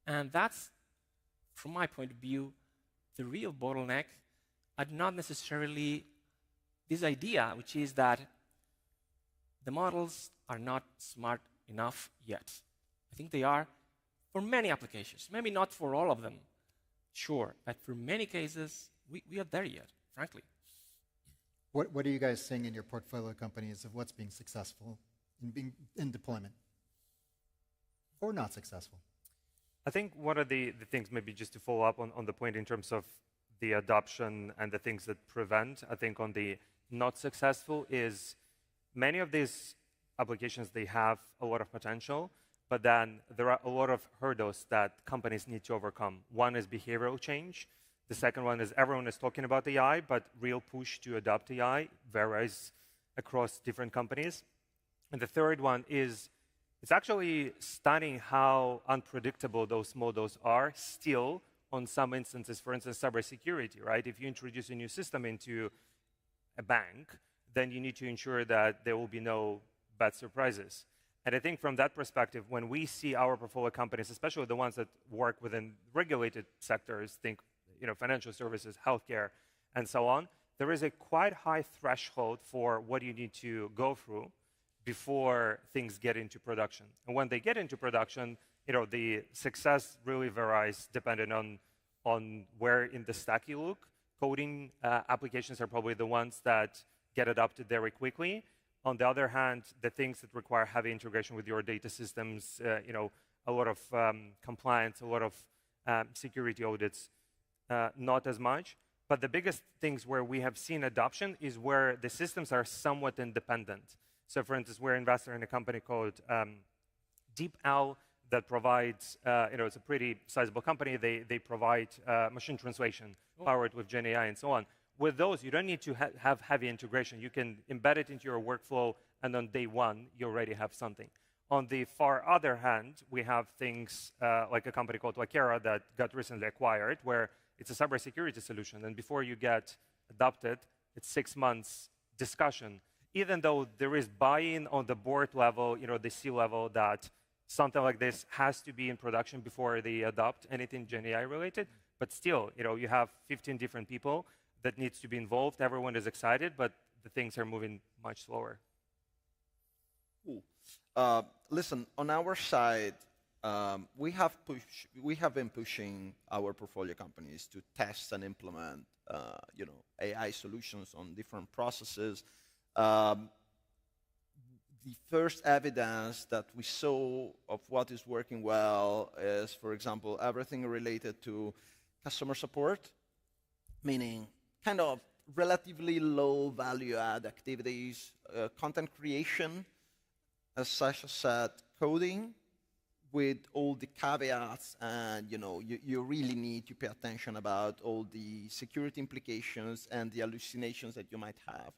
And that's, from my point of view, the real bottleneck, and not necessarily this idea, which is that the models are not smart enough yet. I think they are for many applications, maybe not for all of them, sure, but for many cases, we are there yet, frankly. What are you guys seeing in your portfolio companies of what's being successful in deployment? Or not successful? I think one of the things, maybe just to follow up on the point in terms of the adoption and the things that prevent, I think on the not successful is many of these applications, they have a lot of potential, but then there are a lot of hurdles that companies need to overcome. One is behavioral change. The second one is everyone is talking about AI, but real push to adopt AI varies across different companies. And the third one is it's actually stunning how unpredictable those models are still on some instances, for instance, cybersecurity, right? If you introduce a new system into a bank, then you need to ensure that there will be no bad surprises. And I think from that perspective, when we see our portfolio companies, especially the ones that work within regulated sectors, think financial services, healthcare, and so on, there is a quite high threshold for what you need to go through before things get into production. And when they get into production, the success really varies depending on where in the stack you look. Coding applications are probably the ones that get adopted very quickly. On the other hand, the things that require heavy integration with your data systems, a lot of compliance, a lot of security audits, not as much. But the biggest things where we have seen adoption is where the systems are somewhat independent. So for instance, we're an investor in a company called DeepL that provides, it's a pretty sizable company. They provide machine translation powered with Gen AI and so on. With those, you don't need to have heavy integration. You can embed it into your workflow, and on day one, you already have something. On the far other hand, we have things like a company called Wakera that got recently acquired, where it's a cybersecurity solution. And before you get adopted, it's 6 months discussion. Even though there is buy-in on the board level, the C level, that something like this has to be in production before they adopt anything Gen AI related. But still, you have 15 different people that needs to be involved. Everyone is excited, but the things are moving much slower. Cool. Listen, on our side, we have been pushing our portfolio companies to test and implement, AI solutions on different processes. The first evidence that we saw of what is working well is, for example, everything related to customer support, meaning kind of relatively low value-add activities, content creation, as Sasha said, coding, with all the caveats, and you really need to pay attention about all the security implications and the hallucinations that you might have.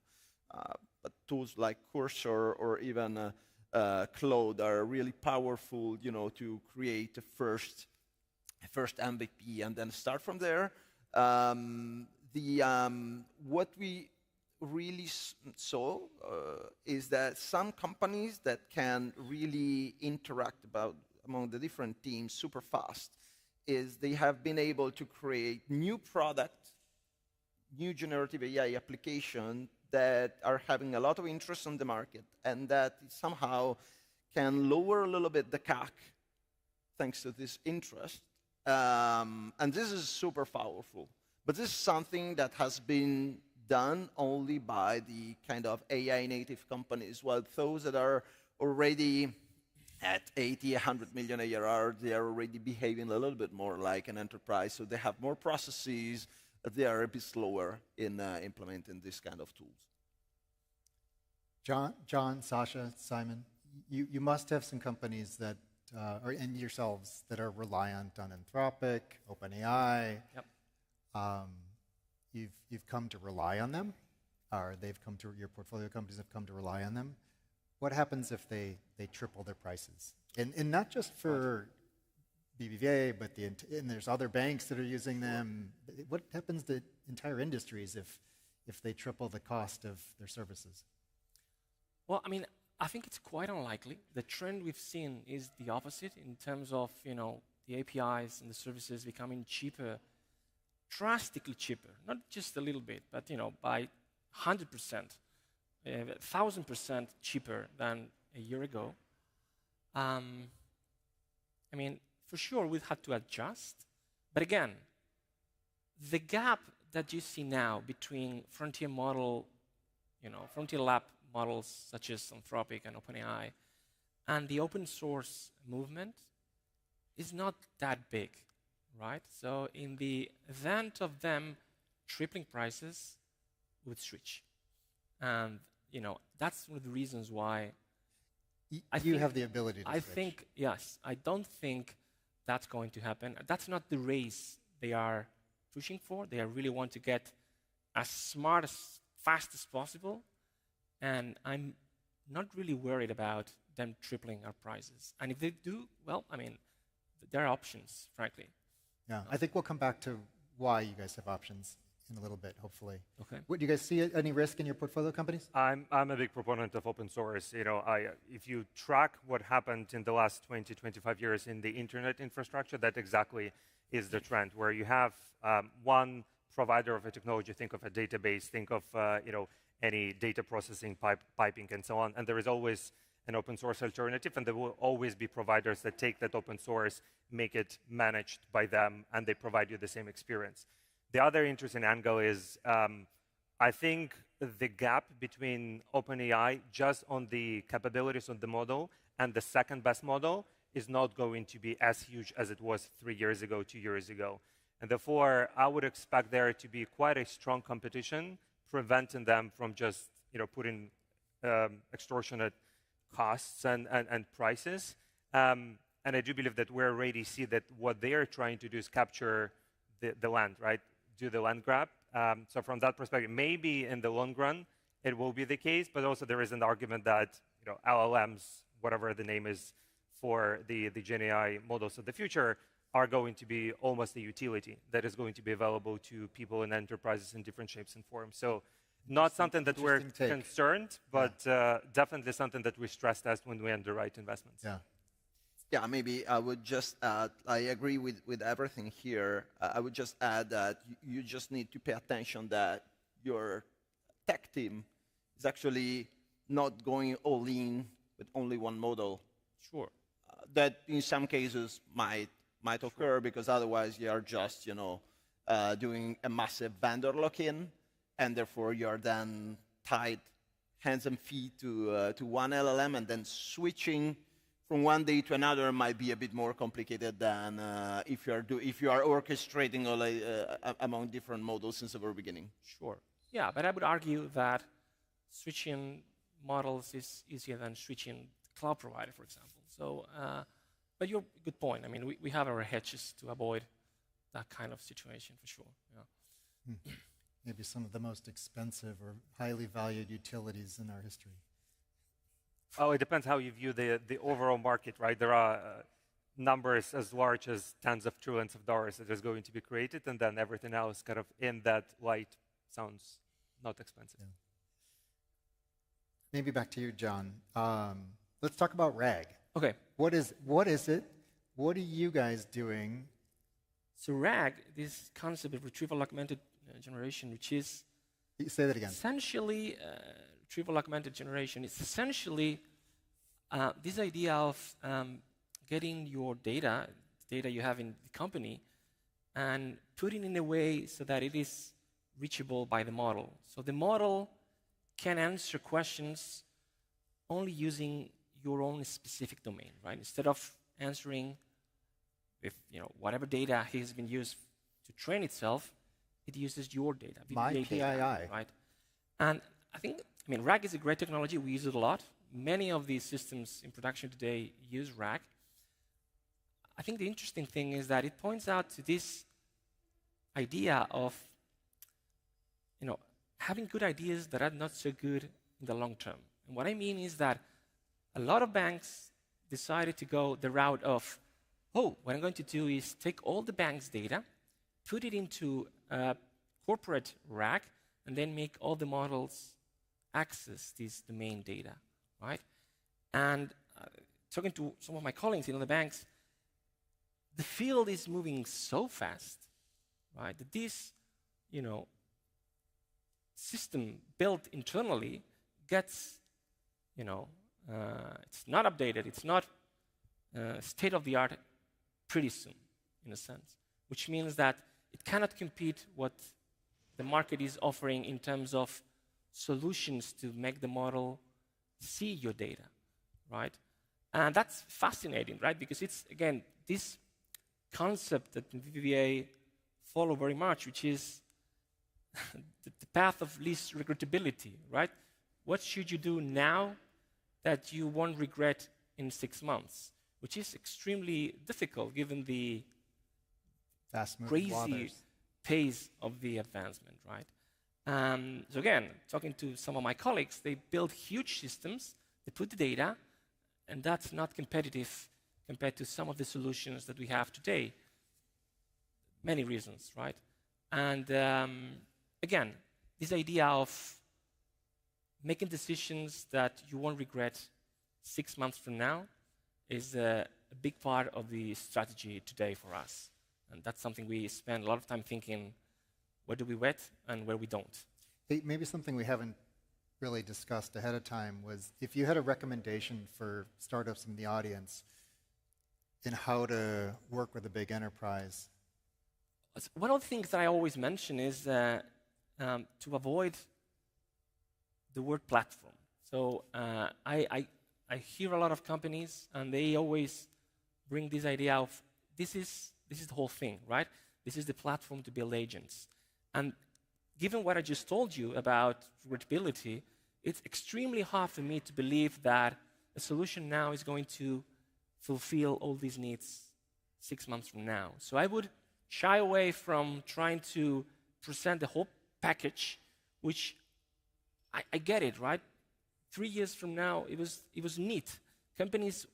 But tools like Cursor or even Claude are really powerful, to create a first MVP and then start from there. What we really saw is that some companies that can really interact among the different teams super fast is they have been able to create new product, new generative AI application that are having a lot of interest on the market, and that somehow can lower a little bit the CAC thanks to this interest. And this is super powerful. But this is something that has been done only by the kind of AI native companies, while those that are already at 80, 100 million ARR, they are already behaving a little bit more like an enterprise. So they have more processes. They are a bit slower in implementing this kind of tools. John, Sasha, Simon, you must have some companies that, and yourselves, that are reliant on Anthropic, OpenAI. Yep. You've come to rely on them, or your portfolio companies have come to rely on them. What happens if they triple their prices? And not just for BBVA, but and there's other banks that are using them. What happens to entire industries if they triple the cost of their services? Well, I mean, I think it's quite unlikely. The trend we've seen is the opposite in terms of, the APIs and the services becoming cheaper, drastically cheaper, not just a little bit, but, by 100%, 1,000% cheaper than a year ago. I mean, for sure, we've had to adjust. But again, the gap that you see now between frontier lab models such as Anthropic and OpenAI and the open source movement is not that big, right? So in the event of them tripling prices, we would switch. And, that's one of the reasons why you have the ability to switch. I think, yes, I don't think that's going to happen. That's not the race they are pushing for. They really want to get as smart, as fast as possible. And I'm not really worried about them tripling our prices. And if they do, well, I mean, there are options, frankly. Yeah, I think we'll come back to why you guys have options in a little bit, hopefully. Okay. Do you guys see any risk in your portfolio companies? I'm a big proponent of open source. You know, if you track what happened in the last 20, 25 years in the internet infrastructure, that exactly is the trend, where you have one provider of a technology, think of a database, think of you know, any data processing piping and so on, and there is always an open source alternative, and there will always be providers that take that open source, make it managed by them, and they provide you the same experience. The other interesting angle is, I think the gap between OpenAI just on the capabilities of the model and the second best model is not going to be as huge as it was 3 years ago, 2 years ago. And therefore, I would expect there to be quite a strong competition, preventing them from just, you know, putting extortionate costs and prices. And I do believe that we already see that what they are trying to do is capture the land, right? Do the land grab. So from that perspective, maybe in the long run, it will be the case, but also there is an argument that, you know, LLMs, whatever the name is for the Gen AI models of the future, are going to be almost a utility that is going to be available to people in enterprises in different shapes and forms. So not something that we're concerned, but definitely something that we stress test when we underwrite investments. Yeah. Yeah, maybe I would just add, I agree with everything here. I would just add that you just need to pay attention that your tech team is actually not going all in with only one model. Sure. That in some cases might occur, because otherwise you are just, you know, doing a massive vendor lock-in, and therefore you're then tied hands and feet to one LLM, and then switching from one day to another might be a bit more complicated than if you are orchestrating among different models since the very beginning. Sure. Yeah, but I would argue that switching models is easier than switching cloud provider, for example. So, but you're good point. I mean, we have our hedges to avoid that kind of situation for sure. Yeah. Maybe some of the most expensive or highly valued utilities in our history. Oh, it depends how you view the overall market, right? There are numbers as large as tens of trillions of dollars that is going to be created, and then everything else kind of in that light sounds not expensive. Yeah. Maybe back to you, John. Let's talk about RAG. Okay. What is it? What are you guys doing? So RAG, this concept of retrieval augmented generation, which is... Say that again. Essentially, retrieval augmented generation is essentially this idea of getting your data you have in the company, and putting it in a way so that it is reachable by the model. So the model can answer questions only using your own specific domain, right? Instead of answering with, you know, whatever data has been used to train itself, it uses your data, BBVA data, right? And I mean, RAG is a great technology. We use it a lot. Many of these systems in production today use RAG. I think the interesting thing is that it points out to this idea of, you know, having good ideas that are not so good in the long term. And what I mean is that a lot of banks decided to go the route of, oh, what I'm going to do is take all the bank's data, put it into a corporate RAG, and then make all the models access this domain data, right? And talking to some of my colleagues in other banks, the field is moving so fast, right, that this, you know, system built internally gets, you know, it's not updated, it's not state-of-the-art pretty soon, in a sense, which means that it cannot compete what the market is offering in terms of solutions to make the model see your data, right? And that's fascinating, right? Because it's, again, this concept that BBVA follow very much, which is the path of least regrettability, right? What should you do now that you won't regret in 6 months? Which is extremely difficult given the crazy pace of the advancement, right? So again, talking to some of my colleagues, they build huge systems, they put the data, and that's not competitive compared to some of the solutions that we have today. Many reasons, right? And again, this idea of making decisions that you won't regret 6 months from now is a big part of the strategy today for us. And that's something we spend a lot of time thinking, where do we wet and where we don't. Hey, maybe something we haven't really discussed ahead of time was if you had a recommendation for startups in the audience in how to work with a big enterprise. One of the things that I always mention is to avoid the word platform. So I hear a lot of companies, and they always bring this idea of this is the whole thing, right? This is the platform to build agents. And given what I just told you about repeatability, it's extremely hard for me to believe that a solution now is going to fulfill all these needs 6 months from now. So I would shy away from trying to present the whole package, which I get it, right? 3 years from now, it was neat. Companies,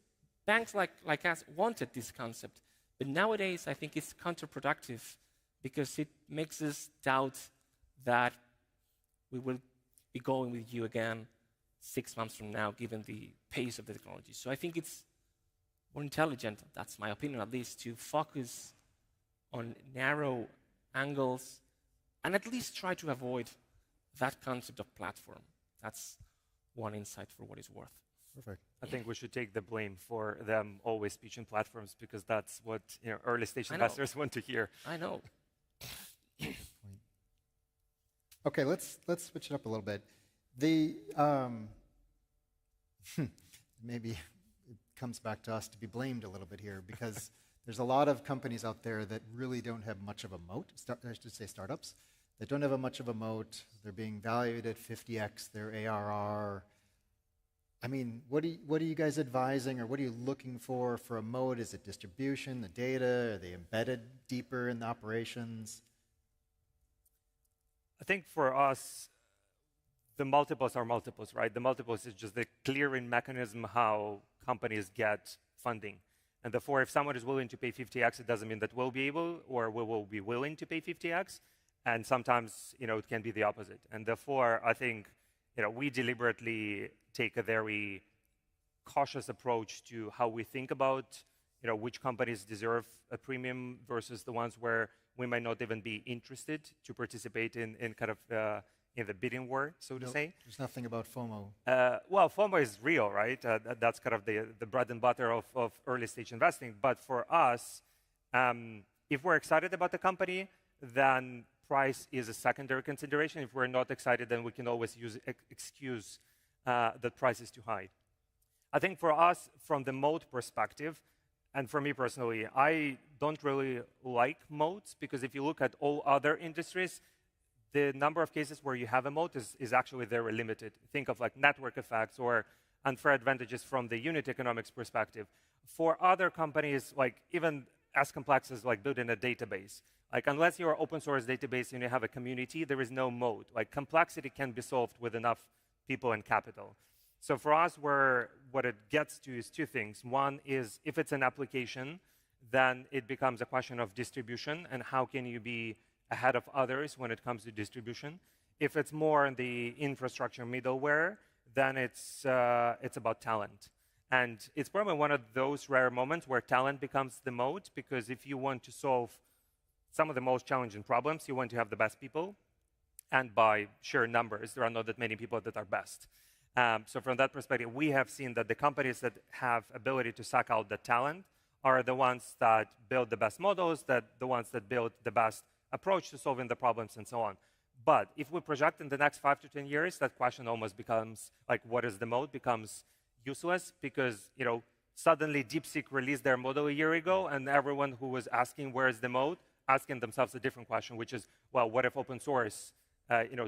banks like us wanted this concept. But nowadays, I think it's counterproductive because it makes us doubt that we will be going with you again 6 months from now, given the pace of the technology. So I think it's more intelligent, that's my opinion at least, to focus on narrow angles and at least try to avoid that concept of platform. That's one insight for what it's worth. Perfect. I think we should take the blame for them always pitching platforms because that's what early stage investors want to hear. I know. Okay, let's switch it up a little bit. Maybe it comes back to us to be blamed a little bit here because there's a lot of companies out there that really don't have much of a moat. I should say startups that don't have much of a moat. They're being valued at 50x their ARR. I mean, what are you guys advising, or what are you looking for a moat? Is it distribution, the data? Are they embedded deeper in the operations? I think for us, the multiples are multiples, right? The multiples is just the clearing mechanism how companies get funding. And therefore, if someone is willing to pay 50x, it doesn't mean that we'll be able or we will be willing to pay 50x. And sometimes, it can be the opposite. And therefore, I think, we deliberately take a very cautious approach to how we think about, which companies deserve a premium versus the ones where we might not even be interested to participate in kind of in the bidding war, so to say. There's nothing about FOMO. Well, FOMO is real, right? That's kind of the bread and butter of early stage investing. But for us, if we're excited about the company, then price is a secondary consideration. If we're not excited, then we can always use excuse that price is too high. I think for us, from the moat perspective, and for me personally, I don't really like moats because if you look at all other industries, the number of cases where you have a moat is actually very limited. Think of like network effects or unfair advantages from the unit economics perspective. For other companies, like even as complex as like building a database, like unless you're an open source database and you have a community, there is no moat. Like complexity can be solved with enough people and capital. So for us, what it gets to is two things. One is if it's an application, then it becomes a question of distribution and how can you be ahead of others when it comes to distribution. If it's more in the infrastructure middleware, then it's about talent. And it's probably one of those rare moments where talent becomes the moat, because if you want to solve some of the most challenging problems, you want to have the best people. And by sheer numbers, there are not that many people that are best. So from that perspective, we have seen that the companies that have ability to suck out the talent are the ones that build the best models, the ones that build the best approach to solving the problems and so on. But if we project in the next 5 to 10 years, that question almost becomes like, what is the moat, becomes useless because, suddenly DeepSeek released their model a year ago and everyone who was asking where is the moat, asking themselves a different question, which is, well, what if open source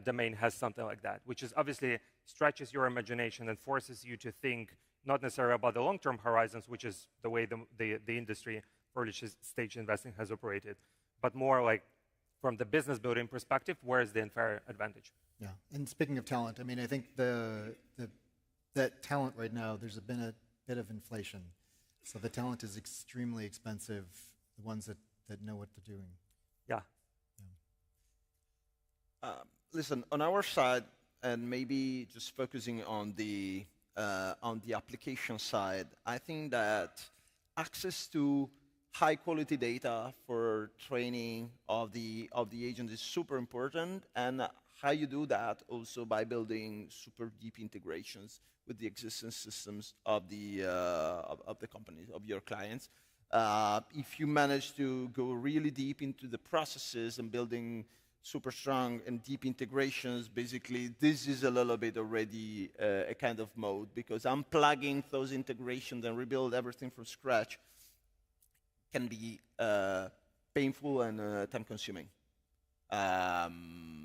domain has something like that, which is obviously stretches your imagination and forces you to think not necessarily about the long-term horizons, which is the way the industry early stage investing has operated, but more like from the business building perspective, where is the unfair advantage? Yeah, and speaking of talent, I mean, I think that talent right now, there's been a bit of inflation. So the talent is extremely expensive, the ones that know what they're doing. Yeah. listen, on our side, and maybe just focusing on the application side, I think that access to high-quality data for training of the agent is super important, and how you do that also by building super deep integrations with the existing systems of the companies, of your clients. If you manage to go really deep into the processes and building super strong and deep integrations, basically this is a little bit already a kind of mode, because unplugging those integrations and rebuild everything from scratch can be painful and time-consuming.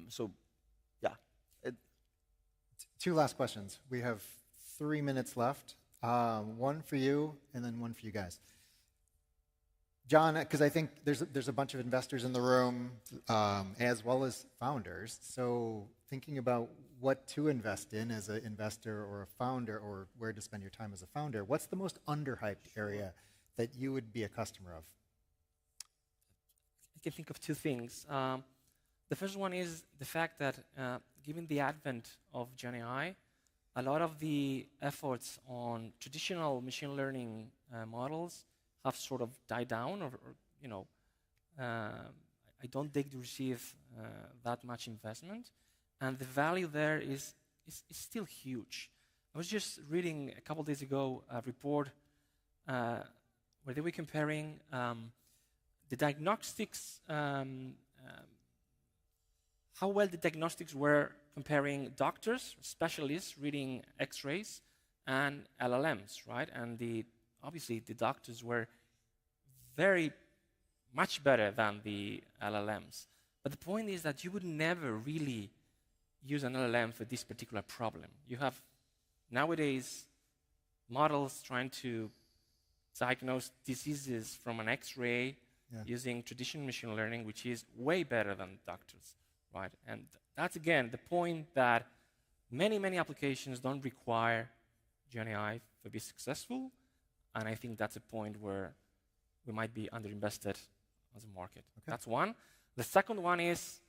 So, yeah. Two last questions. We have 3 minutes left. One for you, and then one for you guys. John, because I think there's a bunch of investors in the room, as well as founders. So thinking about what to invest in as an investor or a founder, or where to spend your time as a founder, what's the most underhyped area that you would be a customer of? I can think of two things. The first one is the fact that given the advent of GenAI, a lot of the efforts on traditional machine learning models have sort of died down, or I don't think to receive that much investment, and the value there is still huge. I was just reading a couple days ago a report where they were comparing the diagnostics, how well the diagnostics were comparing doctors, specialists reading X-rays, and LLMs, right? And obviously the doctors were very much better than the LLMs. But the point is that you would never really use an LLM for this particular problem. You have nowadays models trying to diagnose diseases from an X-ray using traditional machine learning, which is way better than doctors, right? And that's, again, the point that many applications don't require GenAI to be successful, and I think that's a point where we might be underinvested as a market. Okay. That's one. The second one is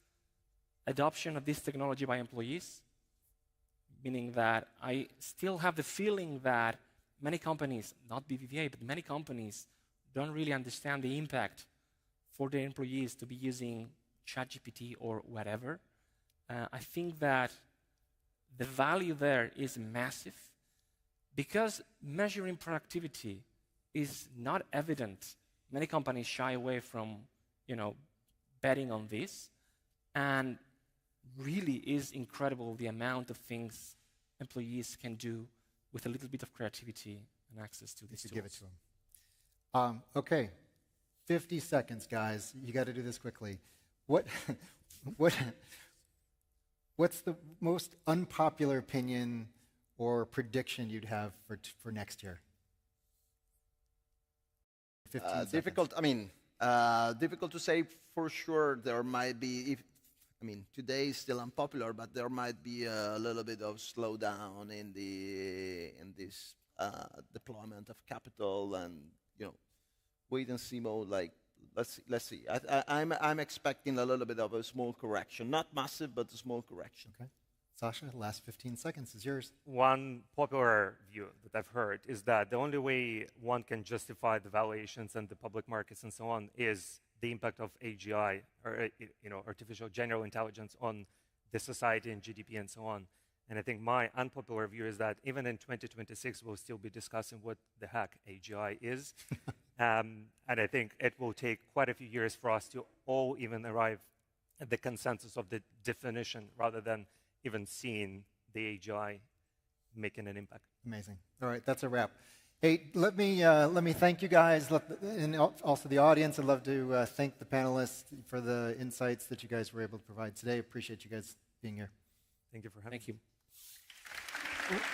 adoption of this technology by employees, meaning that I still have the feeling that many companies, not BBVA, but many companies don't really understand the impact for their employees to be using ChatGPT or whatever. I think that the value there is massive, because measuring productivity is not evident. Many companies shy away from, betting on this, and really is incredible the amount of things employees can do with a little bit of creativity and access to these tools. Give it to them. Okay, 50 seconds, guys. You got to do this quickly. What's the most unpopular opinion or prediction you'd have for next year? 15 difficult. Difficult to say for sure. There might be. Today is still unpopular, but there might be a little bit of slowdown in this deployment of capital, and wait and see mode. Like let's see. I'm expecting a little bit of a small correction, not massive, but a small correction. Okay. Sasha, last 15 seconds is yours. One popular view that I've heard is that the only way one can justify the valuations and the public markets and so on is the impact of AGI, or artificial general intelligence, on the society and GDP and so on. And I think my unpopular view is that even in 2026, we'll still be discussing what the heck AGI is. And I think it will take quite a few years for us to all even arrive at the consensus of the definition, rather than even seeing the AGI making an impact. Amazing. All right, that's a wrap. Hey, let me thank you guys, and also the audience. I'd love to thank the panelists for the insights that you guys were able to provide today. Appreciate you guys being here. Thank you for having me. Thank you.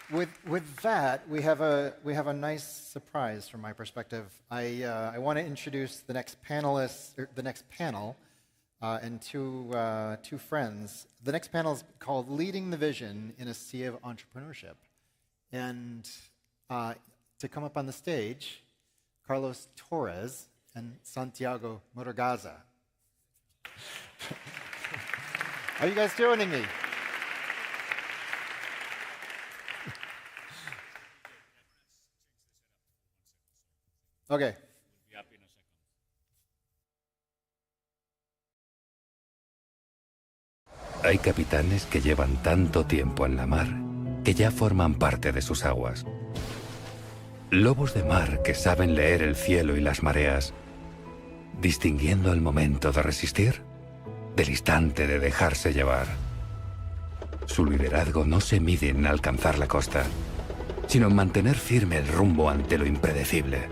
With that, we have a nice surprise from my perspective. I want to introduce the next panelist, or the next panel, and two friends. The next panel is called "Leading the Vision in a Sea of Entrepreneurship," and to come up on the stage, Carlos Torres and Santiago Muragaza. Are you guys joining me? Okay. Hay capitanes que llevan tanto tiempo en la mar que ya forman parte de sus aguas. Lobos de mar que saben leer el cielo y las mareas, distinguiendo el momento de resistir del instante de dejarse llevar. Su liderazgo no se mide en alcanzar la costa, sino en mantener firme el rumbo ante lo impredecible.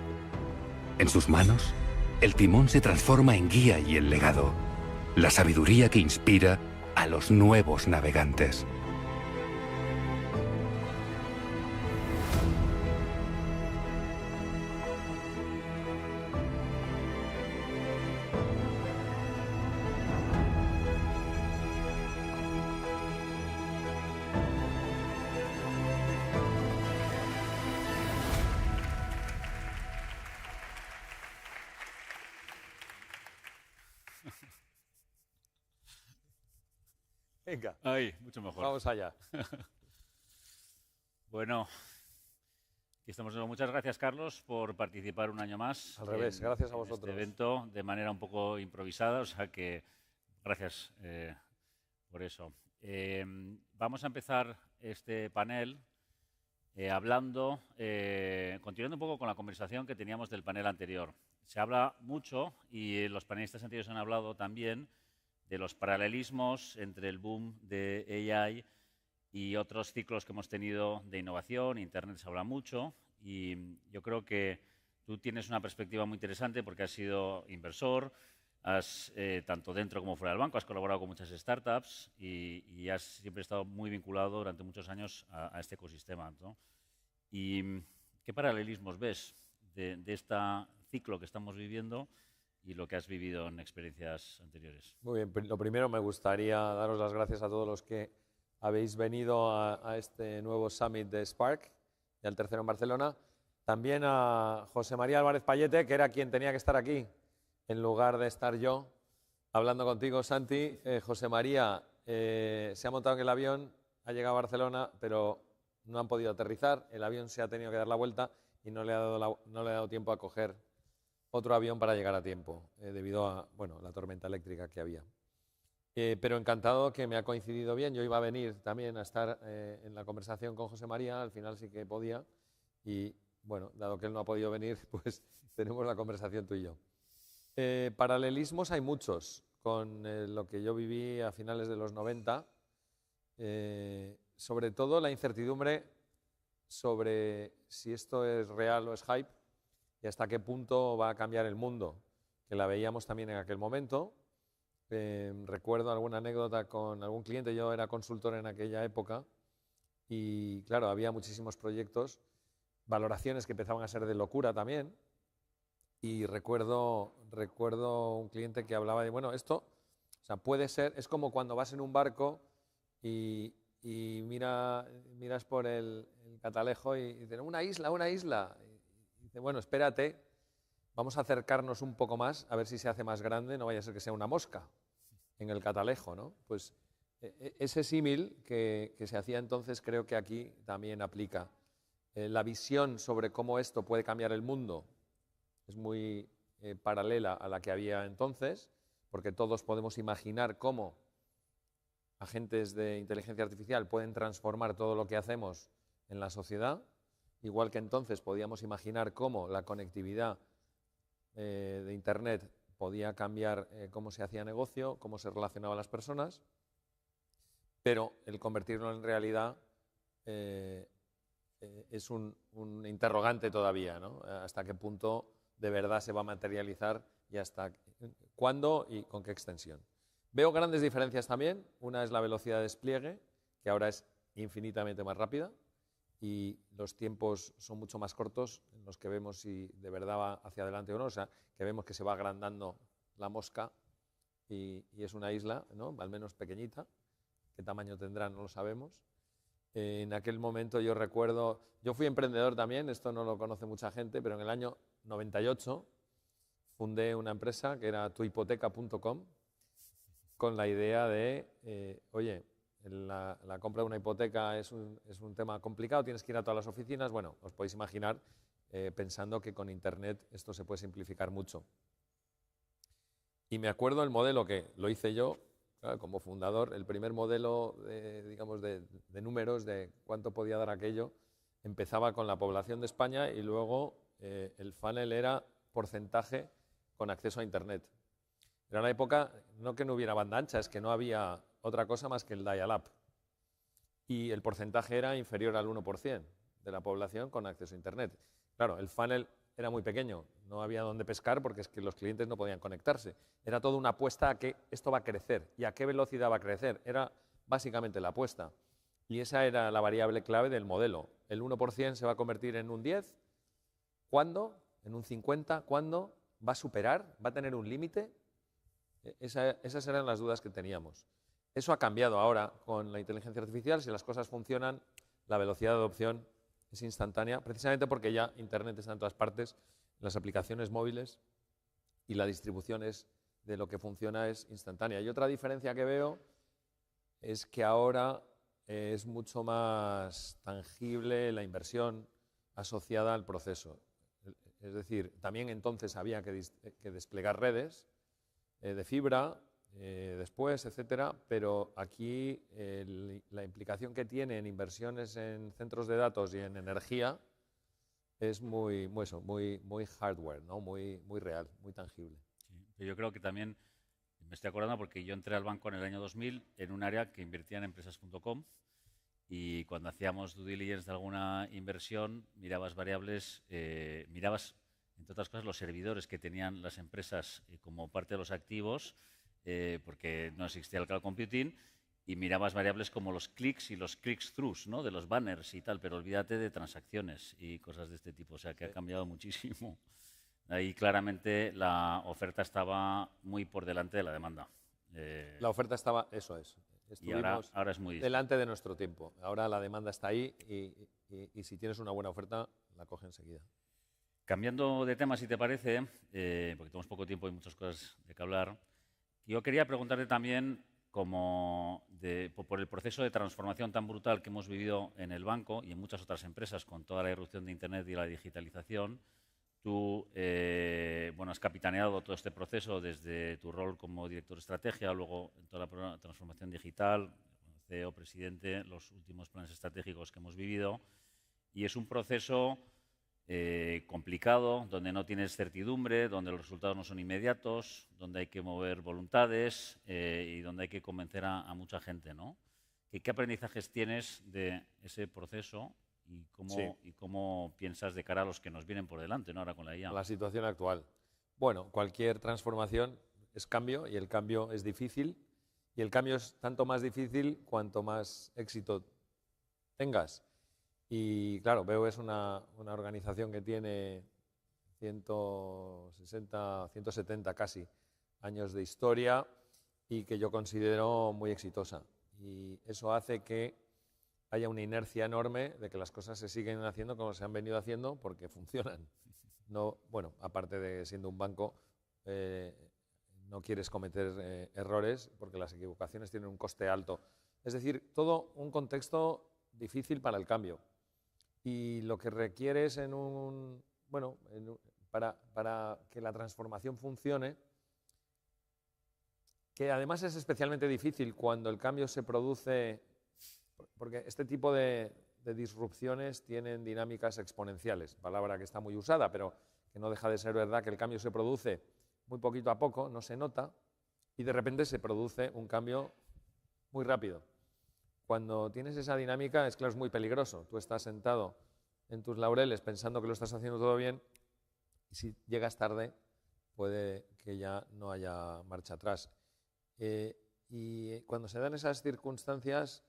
En sus manos, el timón se transforma en guía y en legado, la sabiduría que inspira a los nuevos navegantes. Venga. Ay, mucho mejor. Vamos allá. Bueno, aquí estamos de nuevo. Muchas gracias, Carlos, por participar un año más. Al revés, gracias a vosotros. Este evento de manera un poco improvisada, o sea que gracias por eso. Vamos a empezar este panel hablando, continuando un poco con la conversación que teníamos del panel anterior. Se habla mucho, y los panelistas anteriores han hablado también, de los paralelismos entre el boom de AI y otros ciclos que hemos tenido de innovación. Internet se habla mucho, y yo creo que tú tienes una perspectiva muy interesante porque has sido inversor, has, tanto dentro como fuera del banco, has colaborado con muchas startups y has siempre estado muy vinculado durante muchos años a este ecosistema, ¿no? ¿Y qué paralelismos ves de este ciclo que estamos viviendo y lo que has vivido en experiencias anteriores? Muy bien, lo primero me gustaría daros las gracias a todos los que habéis venido a este nuevo Summit de Spark, y al tercero en Barcelona. También a José María Álvarez-Pallete, que era quien tenía que estar aquí, en lugar de estar yo hablando contigo, Santi. José María se ha montado en el avión, ha llegado a Barcelona, pero no han podido aterrizar. El avión se ha tenido que dar la vuelta y no le ha dado tiempo a coger otro avión para llegar a tiempo, debido a la tormenta eléctrica que había. Pero encantado, que me ha coincidido bien. Yo iba a venir también a estar en la conversación con José María, al final sí que podía, y bueno, dado que él no ha podido venir, pues tenemos la conversación tú y yo. Paralelismos hay muchos con lo que yo viví a finales de los 90, sobre todo la incertidumbre sobre si esto es real o es hype, y hasta qué punto va a cambiar el mundo, que la veíamos también en aquel momento. Recuerdo alguna anécdota con algún cliente. Yo era consultor en aquella época y, claro, había muchísimos proyectos, valoraciones que empezaban a ser de locura también. Y recuerdo un cliente que hablaba de, bueno, esto, o sea, puede ser, es como cuando vas en un barco y miras por el catalejo y dices, una isla. Dice, bueno, espérate, vamos a acercarnos un poco más, a ver si se hace más grande, no vaya a ser que sea una mosca en el catalejo, ¿no? Pues ese símil que se hacía entonces creo que aquí también aplica. La visión sobre cómo esto puede cambiar el mundo es muy paralela a la que había entonces, porque todos podemos imaginar cómo agentes de inteligencia artificial pueden transformar todo lo que hacemos en la sociedad. Igual que entonces podíamos imaginar cómo la conectividad de Internet podía cambiar cómo se hacía negocio, cómo se relacionaban las personas, pero el convertirlo en realidad es un interrogante todavía, ¿no? Hasta qué punto de verdad se va a materializar y hasta cuándo y con qué extensión. Veo grandes diferencias también. Una es la velocidad de despliegue, que ahora es infinitamente más rápida, y los tiempos son mucho más cortos en los que vemos si de verdad va hacia adelante o no. O sea, que vemos que se va agrandando la mosca y es una isla, ¿no? Al menos pequeñita. Qué tamaño tendrá no lo sabemos. En aquel momento yo recuerdo, yo fui emprendedor también, esto no lo conoce mucha gente, pero en el año 98 fundé una empresa que era tuhipoteca.com con la idea de, oye, la compra de una hipoteca es un tema complicado, tienes que ir a todas las oficinas. Bueno, os podéis imaginar, pensando que con Internet esto se puede simplificar mucho. Y me acuerdo el modelo que lo hice yo, claro, como fundador, el primer modelo, digamos, de números de cuánto podía dar aquello, empezaba con la población de España y luego el funnel era porcentaje con acceso a Internet. Era una época, no que no hubiera banda ancha, es que no había otra cosa más que el dial-up. Y el porcentaje era inferior al 1% de la población con acceso a Internet. Claro, el funnel era muy pequeño, no había dónde pescar porque es que los clientes no podían conectarse. Era toda una apuesta a que esto va a crecer y a qué velocidad va a crecer. Era básicamente la apuesta. Y esa era la variable clave del modelo. El 1% se va a convertir en un 10%. ¿Cuándo? En un 50%. ¿Cuándo? ¿Va a superar? ¿Va a tener un límite? Esas eran las dudas que teníamos. Eso ha cambiado ahora con la inteligencia artificial. Si las cosas funcionan, la velocidad de adopción es instantánea, precisamente porque ya Internet está en todas partes, las aplicaciones móviles, y la distribución de lo que funciona es instantánea. Y otra diferencia que veo es que ahora es mucho más tangible la inversión asociada al proceso. Es decir, también entonces había que desplegar redes de fibra, después, etcétera, pero aquí la implicación que tiene en inversiones en centros de datos y en energía es muy hardware, ¿no? muy real, muy tangible. Sí, yo creo que también me estoy acordando porque yo entré al banco en el año 2000 en un área que invertía en empresas.com y cuando hacíamos due diligence de alguna inversión mirabas variables, mirabas entre otras cosas los servidores que tenían las empresas como parte de los activos, porque no existía el cloud computing, y mirabas variables como los clics y los click-throughs, ¿no? De los banners y tal, pero olvídate de transacciones y cosas de este tipo, o sea que ha cambiado muchísimo. Ahí claramente la oferta estaba muy por delante de la demanda. La oferta estaba, eso es. Y ahora es muy distinto. Delante de nuestro tiempo. Ahora la demanda está ahí y si tienes una buena oferta, la coge enseguida. Cambiando de tema, si te parece, porque tenemos poco tiempo y muchas cosas de que hablar, yo quería preguntarte también por el proceso de transformación tan brutal que hemos vivido en el banco y en muchas otras empresas con toda la irrupción de Internet y la digitalización. Tú has capitaneado todo este proceso desde tu rol como director de estrategia, luego en toda la transformación digital, CEO, presidente, los últimos planes estratégicos que hemos vivido. Y es un proceso complicado, donde no tienes certidumbre, donde los resultados no son inmediatos, donde hay que mover voluntades y donde hay que convencer a mucha gente, ¿no? ¿Qué aprendizajes tienes de ese proceso y cómo piensas de cara a los que nos vienen por delante, ¿no? Ahora con la IA? La situación actual. Bueno, cualquier transformación es cambio y el cambio es difícil y el cambio es tanto más difícil cuanto más éxito tengas. Y claro, BBVA es una organización que tiene 160, 170 casi años de historia y que yo considero muy exitosa. Y eso hace que haya una inercia enorme de que las cosas se siguen haciendo como se han venido haciendo porque funcionan. No, bueno, aparte de siendo un banco, no quieres cometer errores porque las equivocaciones tienen un coste alto. Es decir, todo un contexto difícil para el cambio. Y lo que requieres para que la transformación funcione, que además es especialmente difícil cuando el cambio se produce, porque este tipo de disrupciones tienen dinámicas exponenciales, palabra que está muy usada, pero que no deja de ser verdad que el cambio se produce muy poquito a poco, no se nota, y de repente se produce un cambio muy rápido. Cuando tienes esa dinámica, es claro, es muy peligroso. Tú estás sentado en tus laureles pensando que lo estás haciendo todo bien y si llegas tarde puede que ya no haya marcha atrás. Y cuando se dan esas circunstancias,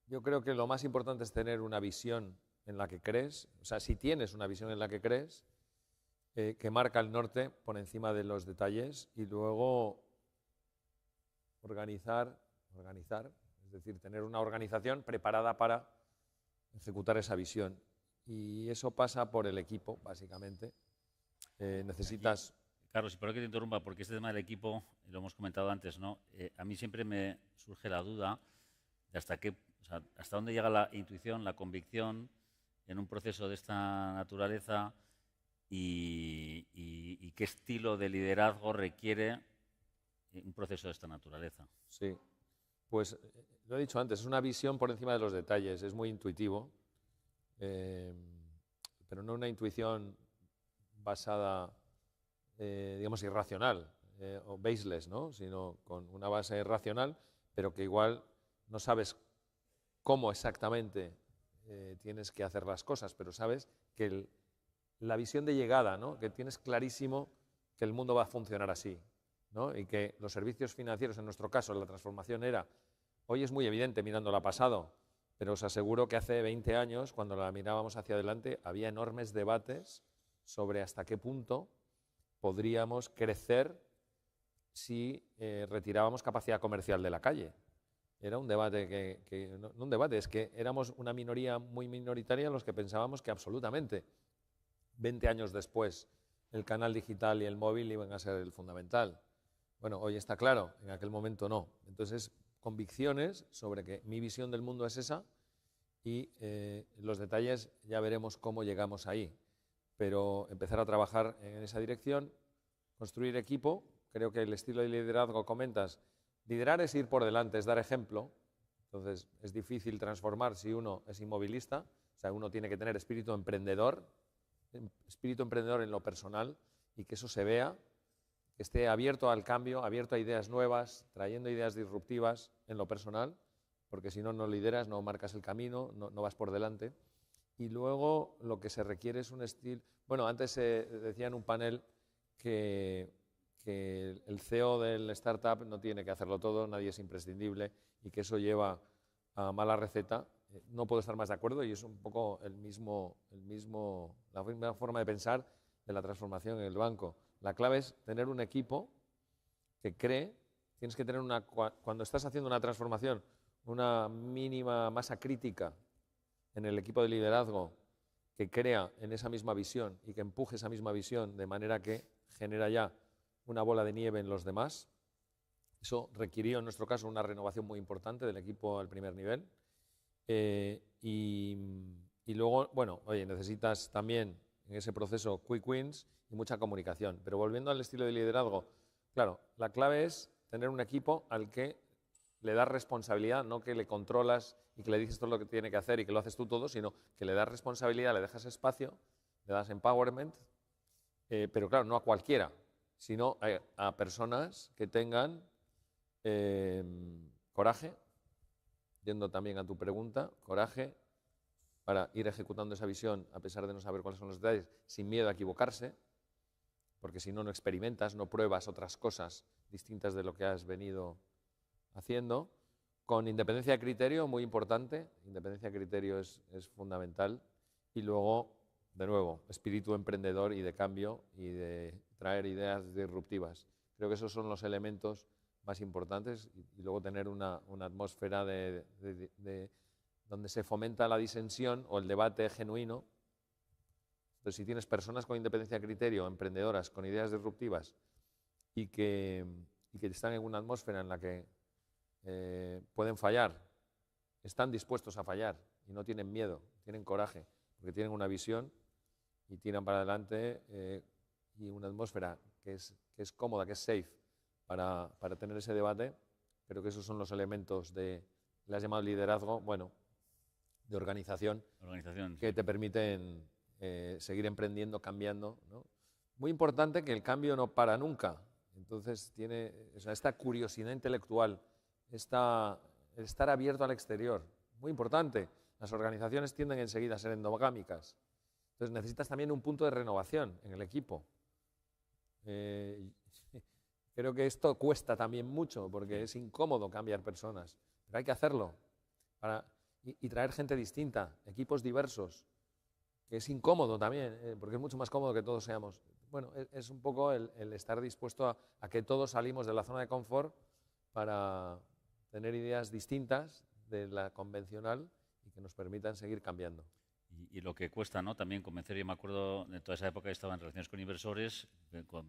yo creo que lo más importante es tener una visión en la que crees. O sea, si tienes una visión en la que crees, que marca el norte por encima de los detalles y luego organizar. Es decir, tener una organización preparada para ejecutar esa visión. Y eso pasa por el equipo, básicamente. Necesitas Carlos, y por que te interrumpa, porque este tema del equipo, lo hemos comentado antes, ¿no? A mí siempre me surge la duda de hasta dónde llega la intuición, la convicción en un proceso de esta naturaleza y qué estilo de liderazgo requiere un proceso de esta naturaleza. Sí, pues lo he dicho antes, es una visión por encima de los detalles, es muy intuitivo, pero no una intuición basada, digamos, irracional o baseless, ¿no? Sino con una base racional, pero que igual no sabes cómo exactamente tienes que hacer las cosas, pero sabes que la visión de llegada, ¿no? Que tienes clarísimo que el mundo va a funcionar así, ¿no? Y que los servicios financieros, en nuestro caso, la transformación era, hoy es muy evidente mirándola pasado, pero os aseguro que hace 20 años, cuando la mirábamos hacia adelante, había enormes debates sobre hasta qué punto podríamos crecer si retirábamos capacidad comercial de la calle. Era un debate no un debate, es que éramos una minoría muy minoritaria los que pensábamos que absolutamente 20 años después el canal digital y el móvil iban a ser el fundamental. Bueno, hoy está claro, en aquel momento no. Entonces, convicciones sobre que mi visión del mundo es esa y los detalles ya veremos cómo llegamos ahí. Pero empezar a trabajar en esa dirección, construir equipo, creo que el estilo de liderazgo comentas, liderar es ir por delante, es dar ejemplo, entonces es difícil transformar si uno es inmovilista, o sea, uno tiene que tener espíritu emprendedor en lo personal y que eso se vea, que esté abierto al cambio, abierto a ideas nuevas, trayendo ideas disruptivas en lo personal, porque si no, no lideras, no marcas el camino, no vas por delante. Y luego lo que se requiere es un estilo... Bueno, antes decía en un panel que el CEO del startup no tiene que hacerlo todo, nadie es imprescindible y que eso lleva a mala receta. No puedo estar más de acuerdo y es un poco la misma forma de pensar de la transformación en el banco. La clave es tener un equipo que cree, tienes que tener cuando estás haciendo una transformación, una mínima masa crítica en el equipo de liderazgo que crea en esa misma visión y que empuje esa misma visión de manera que genera ya una bola de nieve en los demás. Eso requirió, en nuestro caso, una renovación muy importante del equipo al primer nivel. Y luego, bueno, oye, necesitas también en ese proceso quick wins y mucha comunicación. Pero volviendo al estilo de liderazgo, claro, la clave es tener un equipo al que le das responsabilidad, no que le controlas y que le dices todo lo que tiene que hacer y que lo haces tú todo, sino que le das responsabilidad, le dejas espacio, le das empowerment, pero claro, no a cualquiera, sino a personas que tengan coraje, yendo también a tu pregunta, coraje para ir ejecutando esa visión a pesar de no saber cuáles son los detalles, sin miedo a equivocarse, porque si no, no experimentas, no pruebas otras cosas distintas de lo que has venido haciendo, con independencia de criterio, muy importante, independencia de criterio es fundamental, y luego, de nuevo, espíritu emprendedor y de cambio y de traer ideas disruptivas. Creo que esos son los elementos más importantes y luego tener una atmósfera donde se fomenta la disensión o el debate genuino. Entonces, si tienes personas con independencia de criterio, emprendedoras, con ideas disruptivas y que están en una atmósfera en la que pueden fallar, están dispuestos a fallar y no tienen miedo, tienen coraje, porque tienen una visión y tiran para adelante y una atmósfera que es cómoda, que es safe para tener ese debate. Creo que esos son los elementos le has llamado liderazgo, bueno, de organización que te permiten seguir emprendiendo, cambiando, ¿no? Muy importante que el cambio no para nunca. Entonces esta curiosidad intelectual, el estar abierto al exterior, muy importante. Las organizaciones tienden enseguida a ser endogámicas. Entonces necesitas también un punto de renovación en el equipo. Creo que esto cuesta también mucho porque es incómodo cambiar personas, pero hay que hacerlo y traer gente distinta, equipos diversos, que es incómodo también, porque es mucho más cómodo que todos seamos. Bueno, es un poco el estar dispuesto a que todos salimos de la zona de confort para tener ideas distintas de la convencional y que nos permitan seguir cambiando. Y lo que cuesta, ¿no? También convencer, yo me acuerdo de toda esa época estaba en relaciones con inversores,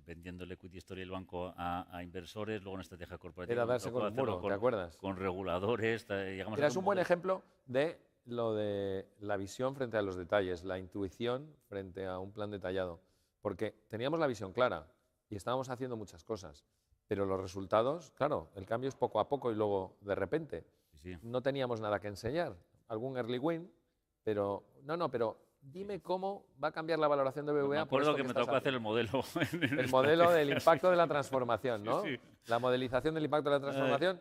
vendiendo el equity story del banco a inversores, luego en estrategia corporativa. Era darse con un muro, ¿te acuerdas? Con reguladores. Era un buen ejemplo de lo de la visión frente a los detalles, la intuición frente a un plan detallado. Porque teníamos la visión clara y estábamos haciendo muchas cosas, pero los resultados, claro, el cambio es poco a poco y luego de repente. Sí. No teníamos nada que enseñar. Algún early win, pero pero dime cómo va a cambiar la valoración de BBVA. Me acuerdo que me tocó hacer el modelo. El modelo del impacto de la transformación, ¿no? Sí, sí. La modelización del impacto de la transformación.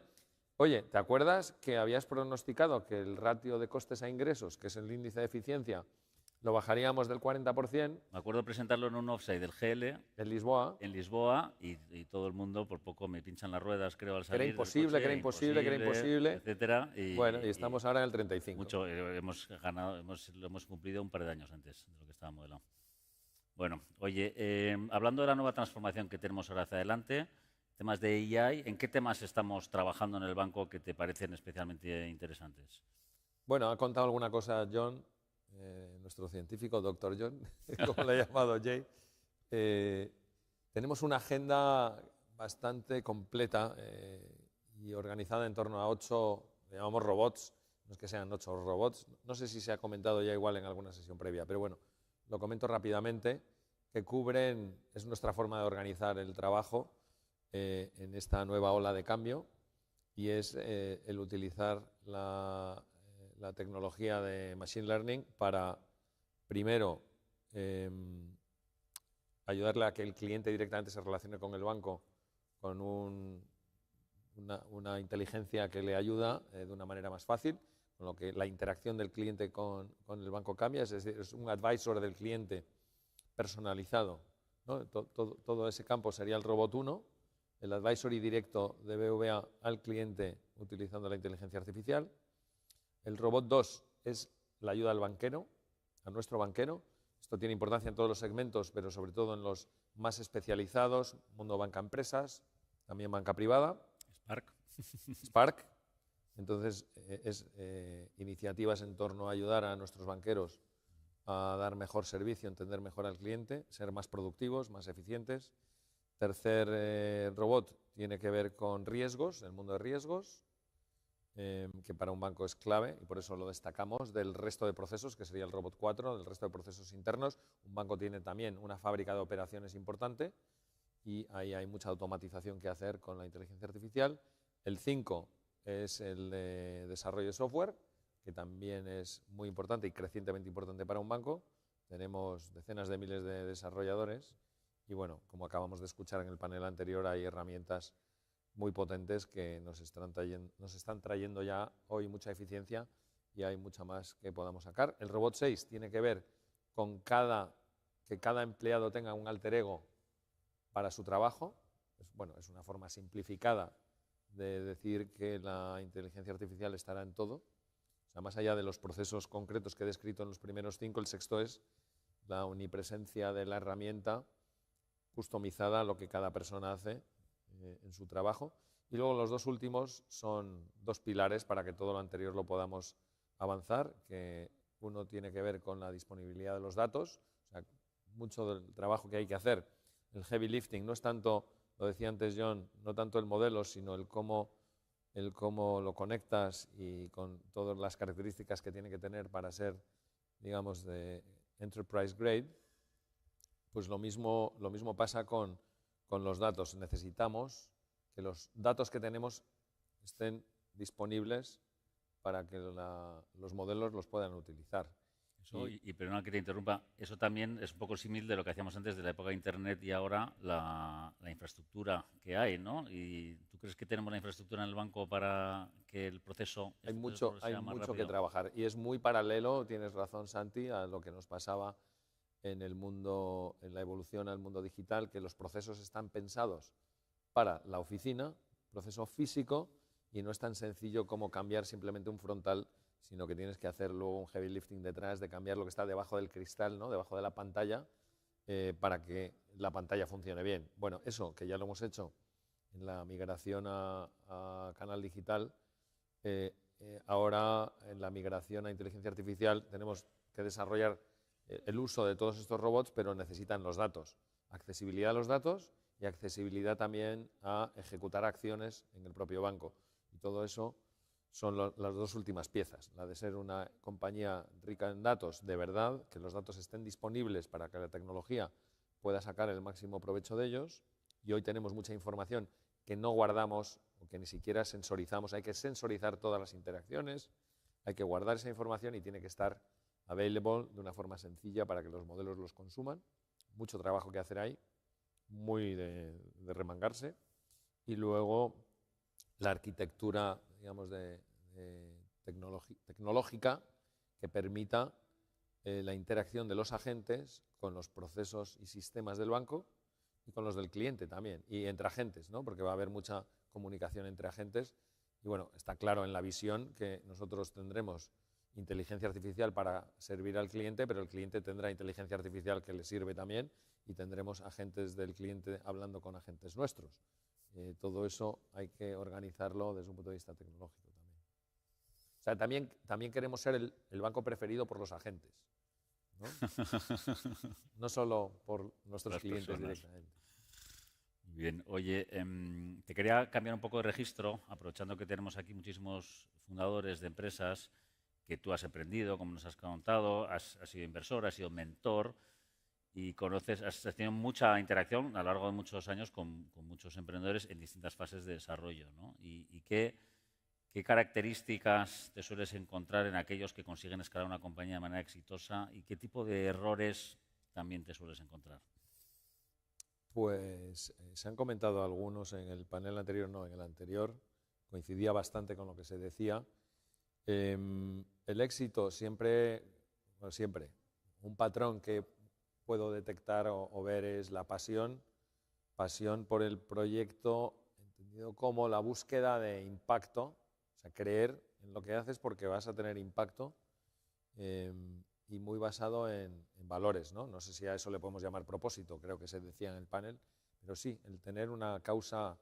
Oye, ¿te acuerdas que habías pronosticado que el ratio de costes a ingresos, que es el índice de eficiencia, lo bajaríamos del 40%? Me acuerdo presentarlo en un offside del GL. En Lisboa. En Lisboa, y todo el mundo, por poco me pinchan las ruedas, creo, al salir. Era imposible, que era imposible, etcétera. Bueno, y estamos ahora en el 35. Mucho, hemos ganado, lo hemos cumplido un par de años antes de lo que estaba modelado. Bueno, oye, hablando de la nueva transformación que tenemos ahora hacia adelante, temas de AI, ¿en qué temas estamos trabajando en el banco que te parecen especialmente interesantes? Bueno, ha contado alguna cosa John, nuestro científico, Dr. John, como le ha llamado Jay. Tenemos una agenda bastante completa y organizada en torno a 8, le llamamos robots, no es que sean 8 robots, no sé si se ha comentado ya igual en alguna sesión previa, pero bueno, lo comento rápidamente, que cubren, es nuestra forma de organizar el trabajo en esta nueva ola de cambio, y es el utilizar la tecnología de Machine Learning para, primero, ayudarle a que el cliente directamente se relacione con el banco con una inteligencia que le ayuda de una manera más fácil, con lo que la interacción del cliente con el banco cambia, es decir, es un advisor del cliente personalizado, ¿no? Todo ese campo sería el robot 1, el advisory directo de BBVA al cliente utilizando la inteligencia artificial. El robot 2 es la ayuda al banquero, a nuestro banquero. Esto tiene importancia en todos los segmentos, pero sobre todo en los más especializados, mundo banca empresas, también banca privada. Spark. Spark. Entonces, es iniciativas en torno a ayudar a nuestros banqueros a dar mejor servicio, entender mejor al cliente, ser más productivos, más eficientes. Tercer robot tiene que ver con riesgos, el mundo de riesgos, que para un banco es clave y por eso lo destacamos del resto de procesos, que sería el robot 4, del resto de procesos internos. Un banco tiene también una fábrica de operaciones importante y ahí hay mucha automatización que hacer con la inteligencia artificial. El 5 es el de desarrollo de software, que también es muy importante y crecientemente importante para un banco. Tenemos decenas de miles de desarrolladores y bueno, como acabamos de escuchar en el panel anterior, hay herramientas muy potentes que nos están trayendo ya hoy mucha eficiencia y hay mucha más que podamos sacar. El robot 6 tiene que ver con que cada empleado tenga un alter ego para su trabajo. Es una forma simplificada de decir que la inteligencia artificial estará en todo. O sea, más allá de los procesos concretos que he descrito en los primeros 5, el sexto es la omnipresencia de la herramienta customizada a lo que cada persona hace en su trabajo. Y luego los 2 últimos son 2 pilares para que todo lo anterior lo podamos avanzar, que uno tiene que ver con la disponibilidad de los datos. O sea, mucho del trabajo que hay que hacer, el heavy lifting, no es tanto, lo decía antes John, no tanto el modelo, sino el cómo lo conectas y con todas las características que tiene que tener para ser, digamos, de enterprise grade. Pues lo mismo pasa con los datos. Necesitamos que los datos que tenemos estén disponibles para que los modelos los puedan utilizar. Eso, y perdona que te interrumpa, eso también es un poco símil de lo que hacíamos antes de la época de Internet y ahora la infraestructura que hay, ¿no? ¿Y tú crees que tenemos la infraestructura en el banco para que el proceso Hay mucho que trabajar y es muy paralelo, tienes razón Santi, a lo que nos pasaba en el mundo, en la evolución al mundo digital, que los procesos están pensados para la oficina, proceso físico, y no es tan sencillo como cambiar simplemente un frontal, sino que tienes que hacer luego un heavy lifting detrás de cambiar lo que está debajo del cristal, ¿no? Debajo de la pantalla, para que la pantalla funcione bien. Bueno, eso que ya lo hemos hecho en la migración a canal digital, ahora en la migración a inteligencia artificial tenemos que desarrollar el uso de todos estos robots, pero necesitan los datos. Accesibilidad a los datos y accesibilidad también a ejecutar acciones en el propio banco. Y todo eso son las dos últimas piezas. La de ser una compañía rica en datos, de verdad, que los datos estén disponibles para que la tecnología pueda sacar el máximo provecho de ellos. Y hoy tenemos mucha información que no guardamos o que ni siquiera sensorizamos. Hay que sensorizar todas las interacciones, hay que guardar esa información y tiene que estar available de una forma sencilla para que los modelos los consuman. Mucho trabajo que hacer ahí, muy de remangarse. Y luego la arquitectura, digamos, tecnológica que permita la interacción de los agentes con los procesos y sistemas del banco y con los del cliente también, y entre agentes, ¿no? Porque va a haber mucha comunicación entre agentes. Y bueno, está claro en la visión que nosotros tendremos inteligencia artificial para servir al cliente, pero el cliente tendrá inteligencia artificial que le sirve también y tendremos agentes del cliente hablando con agentes nuestros. Todo eso hay que organizarlo desde un punto de vista tecnológico también. O sea, también queremos ser el banco preferido por los agentes, ¿no? No solo por nuestros clientes directamente. Bien, oye, te quería cambiar un poco de registro, aprovechando que tenemos aquí muchísimos fundadores de empresas que tú has emprendido, como nos has contado, has sido inversor, has sido mentor y has tenido mucha interacción a lo largo de muchos años con muchos emprendedores en distintas fases de desarrollo, ¿no? ¿Y qué características te sueles encontrar en aquellos que consiguen escalar una compañía de manera exitosa y qué tipo de errores también te sueles encontrar? Pues se han comentado algunos en el panel anterior, no, en el anterior, coincidía bastante con lo que se decía. El éxito siempre, un patrón que puedo detectar o ver es la pasión por el proyecto, entendido como la búsqueda de impacto, o sea, creer en lo que haces porque vas a tener impacto y muy basado en valores, ¿no? No sé si a eso le podemos llamar propósito, creo que se decía en el panel, pero sí, el tener una causa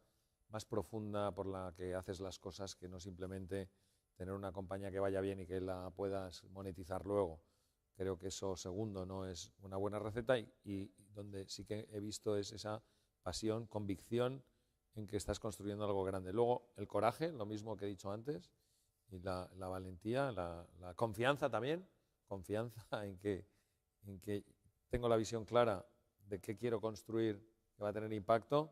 más profunda por la que haces las cosas que no simplemente tener una compañía que vaya bien y que la puedas monetizar luego. Creo que eso segundo no es una buena receta y donde sí que he visto es esa pasión, convicción en que estás construyendo algo grande. Luego el coraje, lo mismo que he dicho antes, y la valentía, la confianza también, confianza en que tengo la visión clara de qué quiero construir que va a tener impacto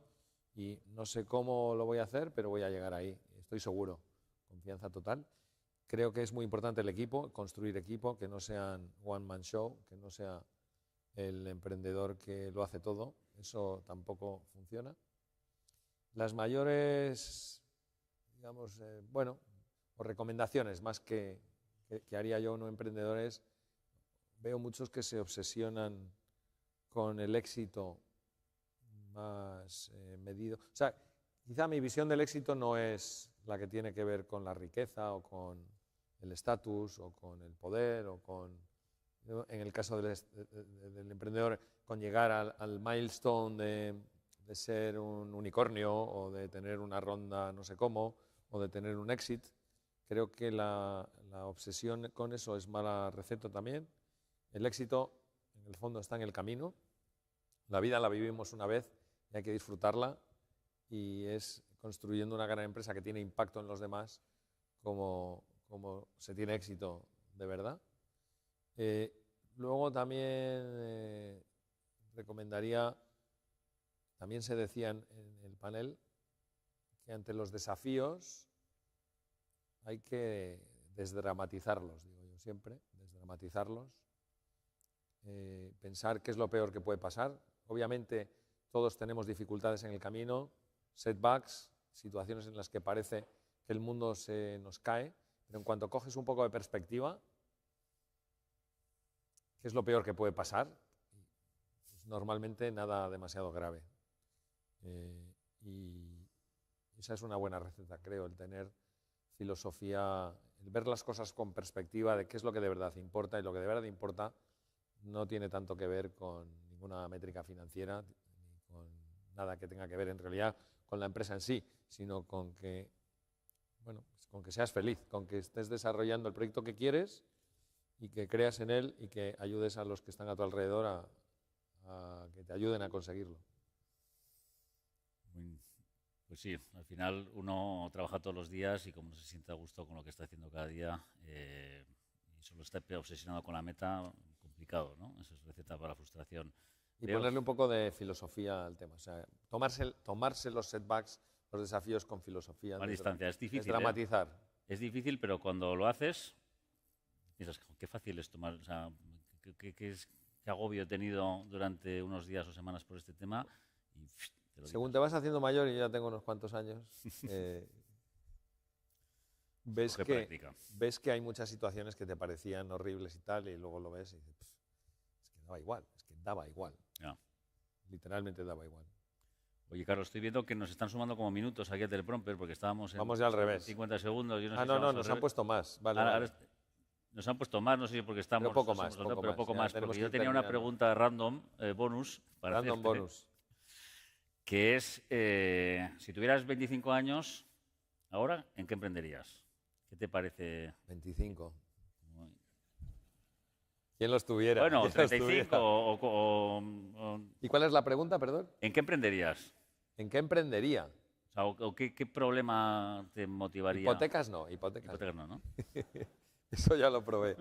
y no sé cómo lo voy a hacer, pero voy a llegar ahí, estoy seguro. Confianza total. Creo que es muy importante el equipo, construir equipo, que no sean one-man show, que no sea el emprendedor que lo hace todo. Eso tampoco funciona. Las mayores, digamos, o recomendaciones más que haría yo a unos emprendedores, veo muchos que se obsesionan con el éxito más medido. O sea, quizá mi visión del éxito no es la que tiene que ver con la riqueza o con el estatus o con el poder o con, en el caso del emprendedor, con llegar al milestone de ser un unicornio o de tener una ronda no sé cómo o de tener un exit. Creo que la obsesión con eso es mala receta también. El éxito, en el fondo, está en el camino. La vida la vivimos una vez y hay que disfrutarla y es construyendo una gran empresa que tiene impacto en los demás como se tiene éxito de verdad. Luego también recomendaría, también se decía en el panel, que ante los desafíos hay que desdramatizarlos, digo yo siempre, desdramatizarlos, pensar qué es lo peor que puede pasar. Obviamente todos tenemos dificultades en el camino, setbacks, situaciones en las que parece que el mundo se nos cae, pero en cuanto coges un poco de perspectiva, ¿qué es lo peor que puede pasar? Pues normalmente nada demasiado grave. Y esa es una buena receta, creo, el tener filosofía, el ver las cosas con perspectiva de qué es lo que de verdad importa, y lo que de verdad importa no tiene tanto que ver con ninguna métrica financiera, ni con nada que tenga que ver en realidad con la empresa en sí, sino con que, bueno, con que seas feliz, con que estés desarrollando el proyecto que quieres y que creas en él y que ayudes a los que están a tu alrededor a que te ayuden a conseguirlo. Pues sí, al final uno trabaja todos los días y como no se siente a gusto con lo que está haciendo cada día y solo está obsesionado con la meta, complicado, ¿no? Eso es receta para la frustración. Y ponerle un poco de filosofía al tema, o sea, tomarse los setbacks, los desafíos con filosofía. A distancia, es difícil. Dramatizar. Es difícil, pero cuando lo haces, piensas, qué fácil es tomar, o sea, qué agobio he tenido durante unos días o semanas por este tema. Y, según te vas haciendo mayor, y yo ya tengo unos cuantos años, ves que hay muchas situaciones que te parecían horribles y tal, y luego lo ves y dices, es que daba igual, Ya. Literalmente daba igual. Oye, Carlos, estoy viendo que nos están sumando como minutos aquí a Teleprompter porque estábamos en Vamos ya al revés. 50 segundos. Yo no sé si no, nos han puesto más. Vale. Nos han puesto más, no sé si porque estamos... Pero poco más. Poco más, porque yo tenía una pregunta random, bonus, para hacerte, bonus. Que es, si tuvieras 25 años, ahora, ¿en qué emprenderías? ¿Qué te parece? 25. ¿Quién los tuviera? Bueno, 35 ¿Y cuál es la pregunta, perdón? ¿En qué emprenderías? ¿En qué emprendería? O sea, ¿qué problema te motivaría? Hipotecas no. ¿No? Eso ya lo probé.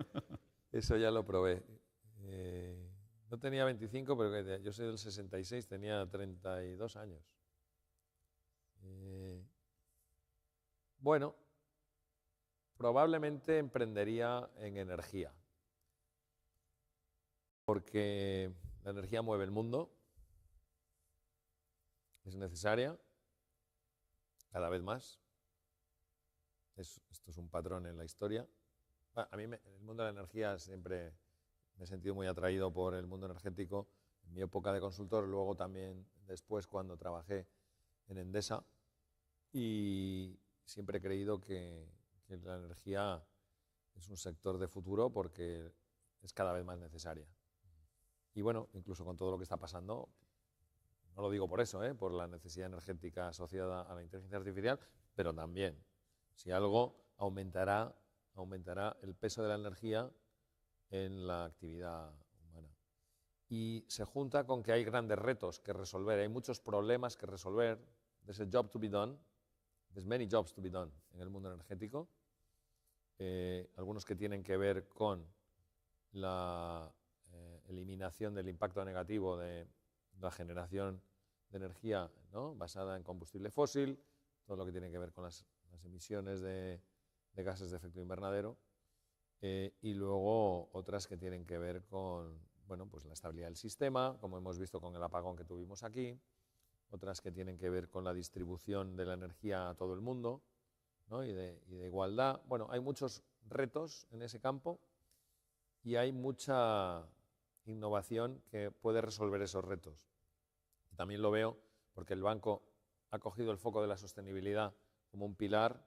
No tenía 25, pero yo soy del 66, tenía 32 años. Bueno, probablemente emprendería en energía. Porque la energía mueve el mundo, es necesaria, cada vez más. Esto es un patrón en la historia. A mí, en el mundo de la energía, siempre me he sentido muy atraído por el mundo energético. En mi época de consultor, luego también después cuando trabajé en Endesa. Y siempre he creído que la energía es un sector de futuro porque es cada vez más necesaria. Y bueno, incluso con todo lo que está pasando, no lo digo por eso, por la necesidad energética asociada a la inteligencia artificial, pero también, si algo aumentará el peso de la energía en la actividad humana. Y se junta con que hay grandes retos que resolver, hay muchos problemas que resolver. There's a job to be done, there's many jobs to be done en el mundo energético. Algunos que tienen que ver con la eliminación del impacto negativo de la generación de energía, ¿no?, basada en combustible fósil, todo lo que tiene que ver con las emisiones de gases de efecto invernadero, y luego otras que tienen que ver con pues la estabilidad del sistema, como hemos visto con el apagón que tuvimos aquí, otras que tienen que ver con la distribución de la energía a todo el mundo, ¿no?, y de igualdad. Bueno, hay muchos retos en ese campo y hay mucha innovación que puede resolver esos retos. También lo veo porque el banco ha cogido el foco de la sostenibilidad como un pilar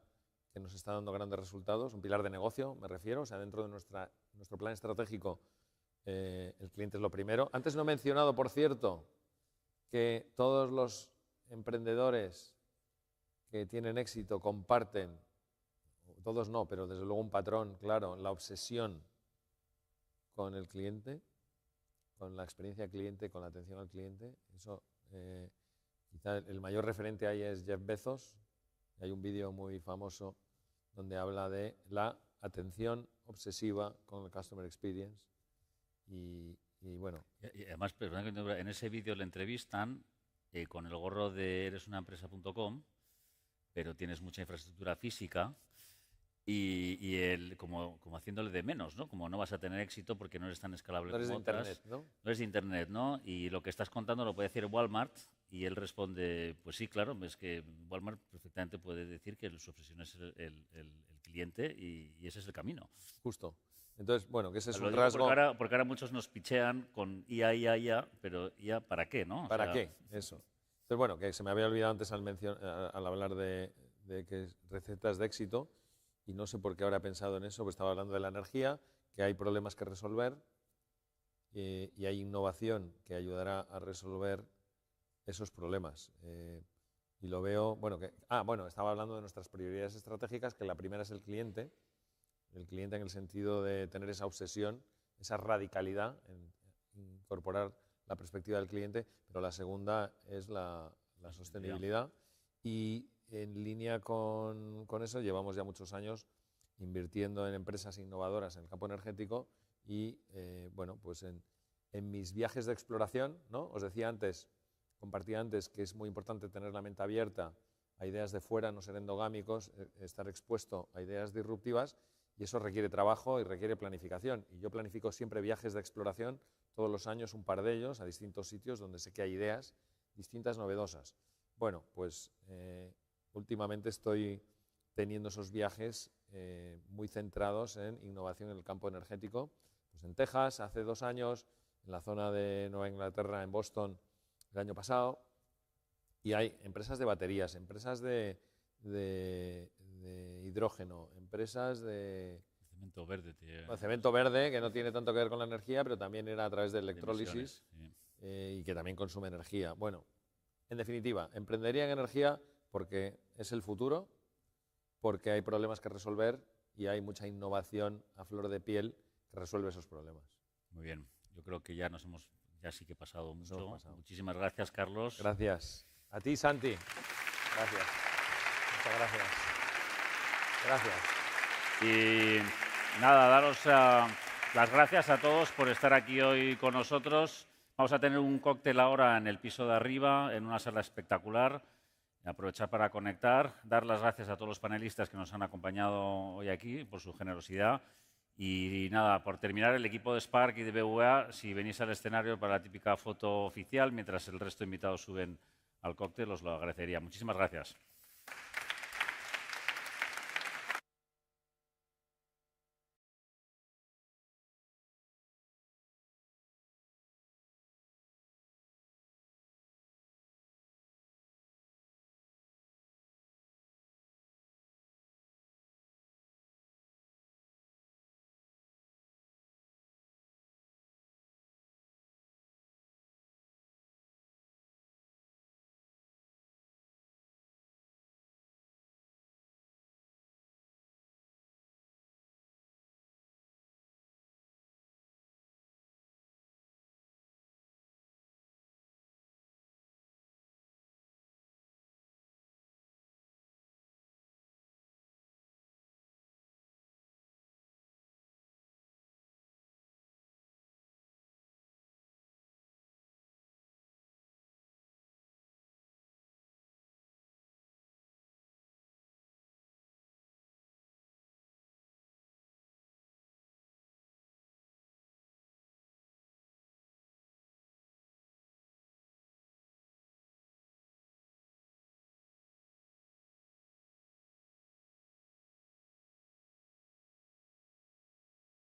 que nos está dando grandes resultados, un pilar de negocio, me refiero, o sea, dentro de nuestro plan estratégico el cliente es lo primero. Antes no he mencionado, por cierto, que todos los emprendedores que tienen éxito comparten, todos no, pero desde luego un patrón, claro, la obsesión con el cliente, con la experiencia cliente, con la atención al cliente. Eso, quizá el mayor referente ahí es Jeff Bezos. Hay un vídeo muy famoso donde habla de la atención obsesiva con el customer experience. Y bueno. Y además, perdona, en ese vídeo le entrevistan con el gorro de eresunaempresa.com, pero tienes mucha infraestructura física. Y él como haciéndole de menos, ¿no? Como no vas a tener éxito porque no eres tan escalable como otras. Internet, ¿no? No eres de Internet, ¿no? Y lo que estás contando lo puede decir Walmart y él responde, pues sí, claro, es que Walmart perfectamente puede decir que su obsesión es el cliente y ese es el camino. Justo. Entonces, bueno, que ese es lo un digo rasgo... Porque ahora muchos nos pichean con IA, pero IA, ¿para qué, no? ¿Para qué? Eso. Entonces, bueno, que se me había olvidado antes al hablar de que recetas de éxito. Y no sé por qué ahora he pensado en eso, pues estaba hablando de la energía, que hay problemas que resolver y hay innovación que ayudará a resolver esos problemas. Y lo veo, estaba hablando de nuestras prioridades estratégicas, que la primera es el cliente, El cliente en el sentido de tener esa obsesión, esa radicalidad en incorporar la perspectiva del cliente, pero la segunda es la sostenibilidad. Y en línea con eso llevamos ya muchos años invirtiendo en empresas innovadoras en el campo energético y bueno, pues en mis viajes de exploración, ¿no? Os decía antes, compartía antes que es muy importante tener la mente abierta a ideas de fuera, no ser endogámicos, estar expuesto a ideas disruptivas, y eso requiere trabajo y requiere planificación. Y yo planifico siempre viajes de exploración, todos los años un par de ellos, a distintos sitios donde sé que hay ideas distintas, novedosas. Bueno, pues últimamente estoy teniendo esos viajes muy centrados en innovación en el campo energético. Pues en Texas, hace 2 años, en la zona de Nueva Inglaterra, en Boston, el año pasado, y hay empresas de baterías, empresas de hidrógeno, empresas de... Cemento verde. Cemento verde, que no tiene tanto que ver con la energía, pero también era a través de electrólisis y que también consume energía. Bueno, en definitiva, emprendería en energía porque es el futuro, porque hay problemas que resolver y hay mucha innovación a flor de piel que resuelve esos problemas. Muy bien, yo creo que ya sí que he pasado mucho. Muchísimas gracias, Carlos. Gracias. A ti, Santi. Gracias. Muchas gracias. Gracias. Y nada, daros las gracias a todos por estar aquí hoy con nosotros. Vamos a tener un cóctel ahora en el piso de arriba, en una sala espectacular. Aprovechar para conectar, dar las gracias a todos los panelistas que nos han acompañado hoy aquí por su generosidad. Y nada, por terminar, el equipo de Spark y de BBVA, si venís al escenario para la típica foto oficial, mientras el resto de invitados suben al cóctel, os lo agradecería. Muchísimas gracias.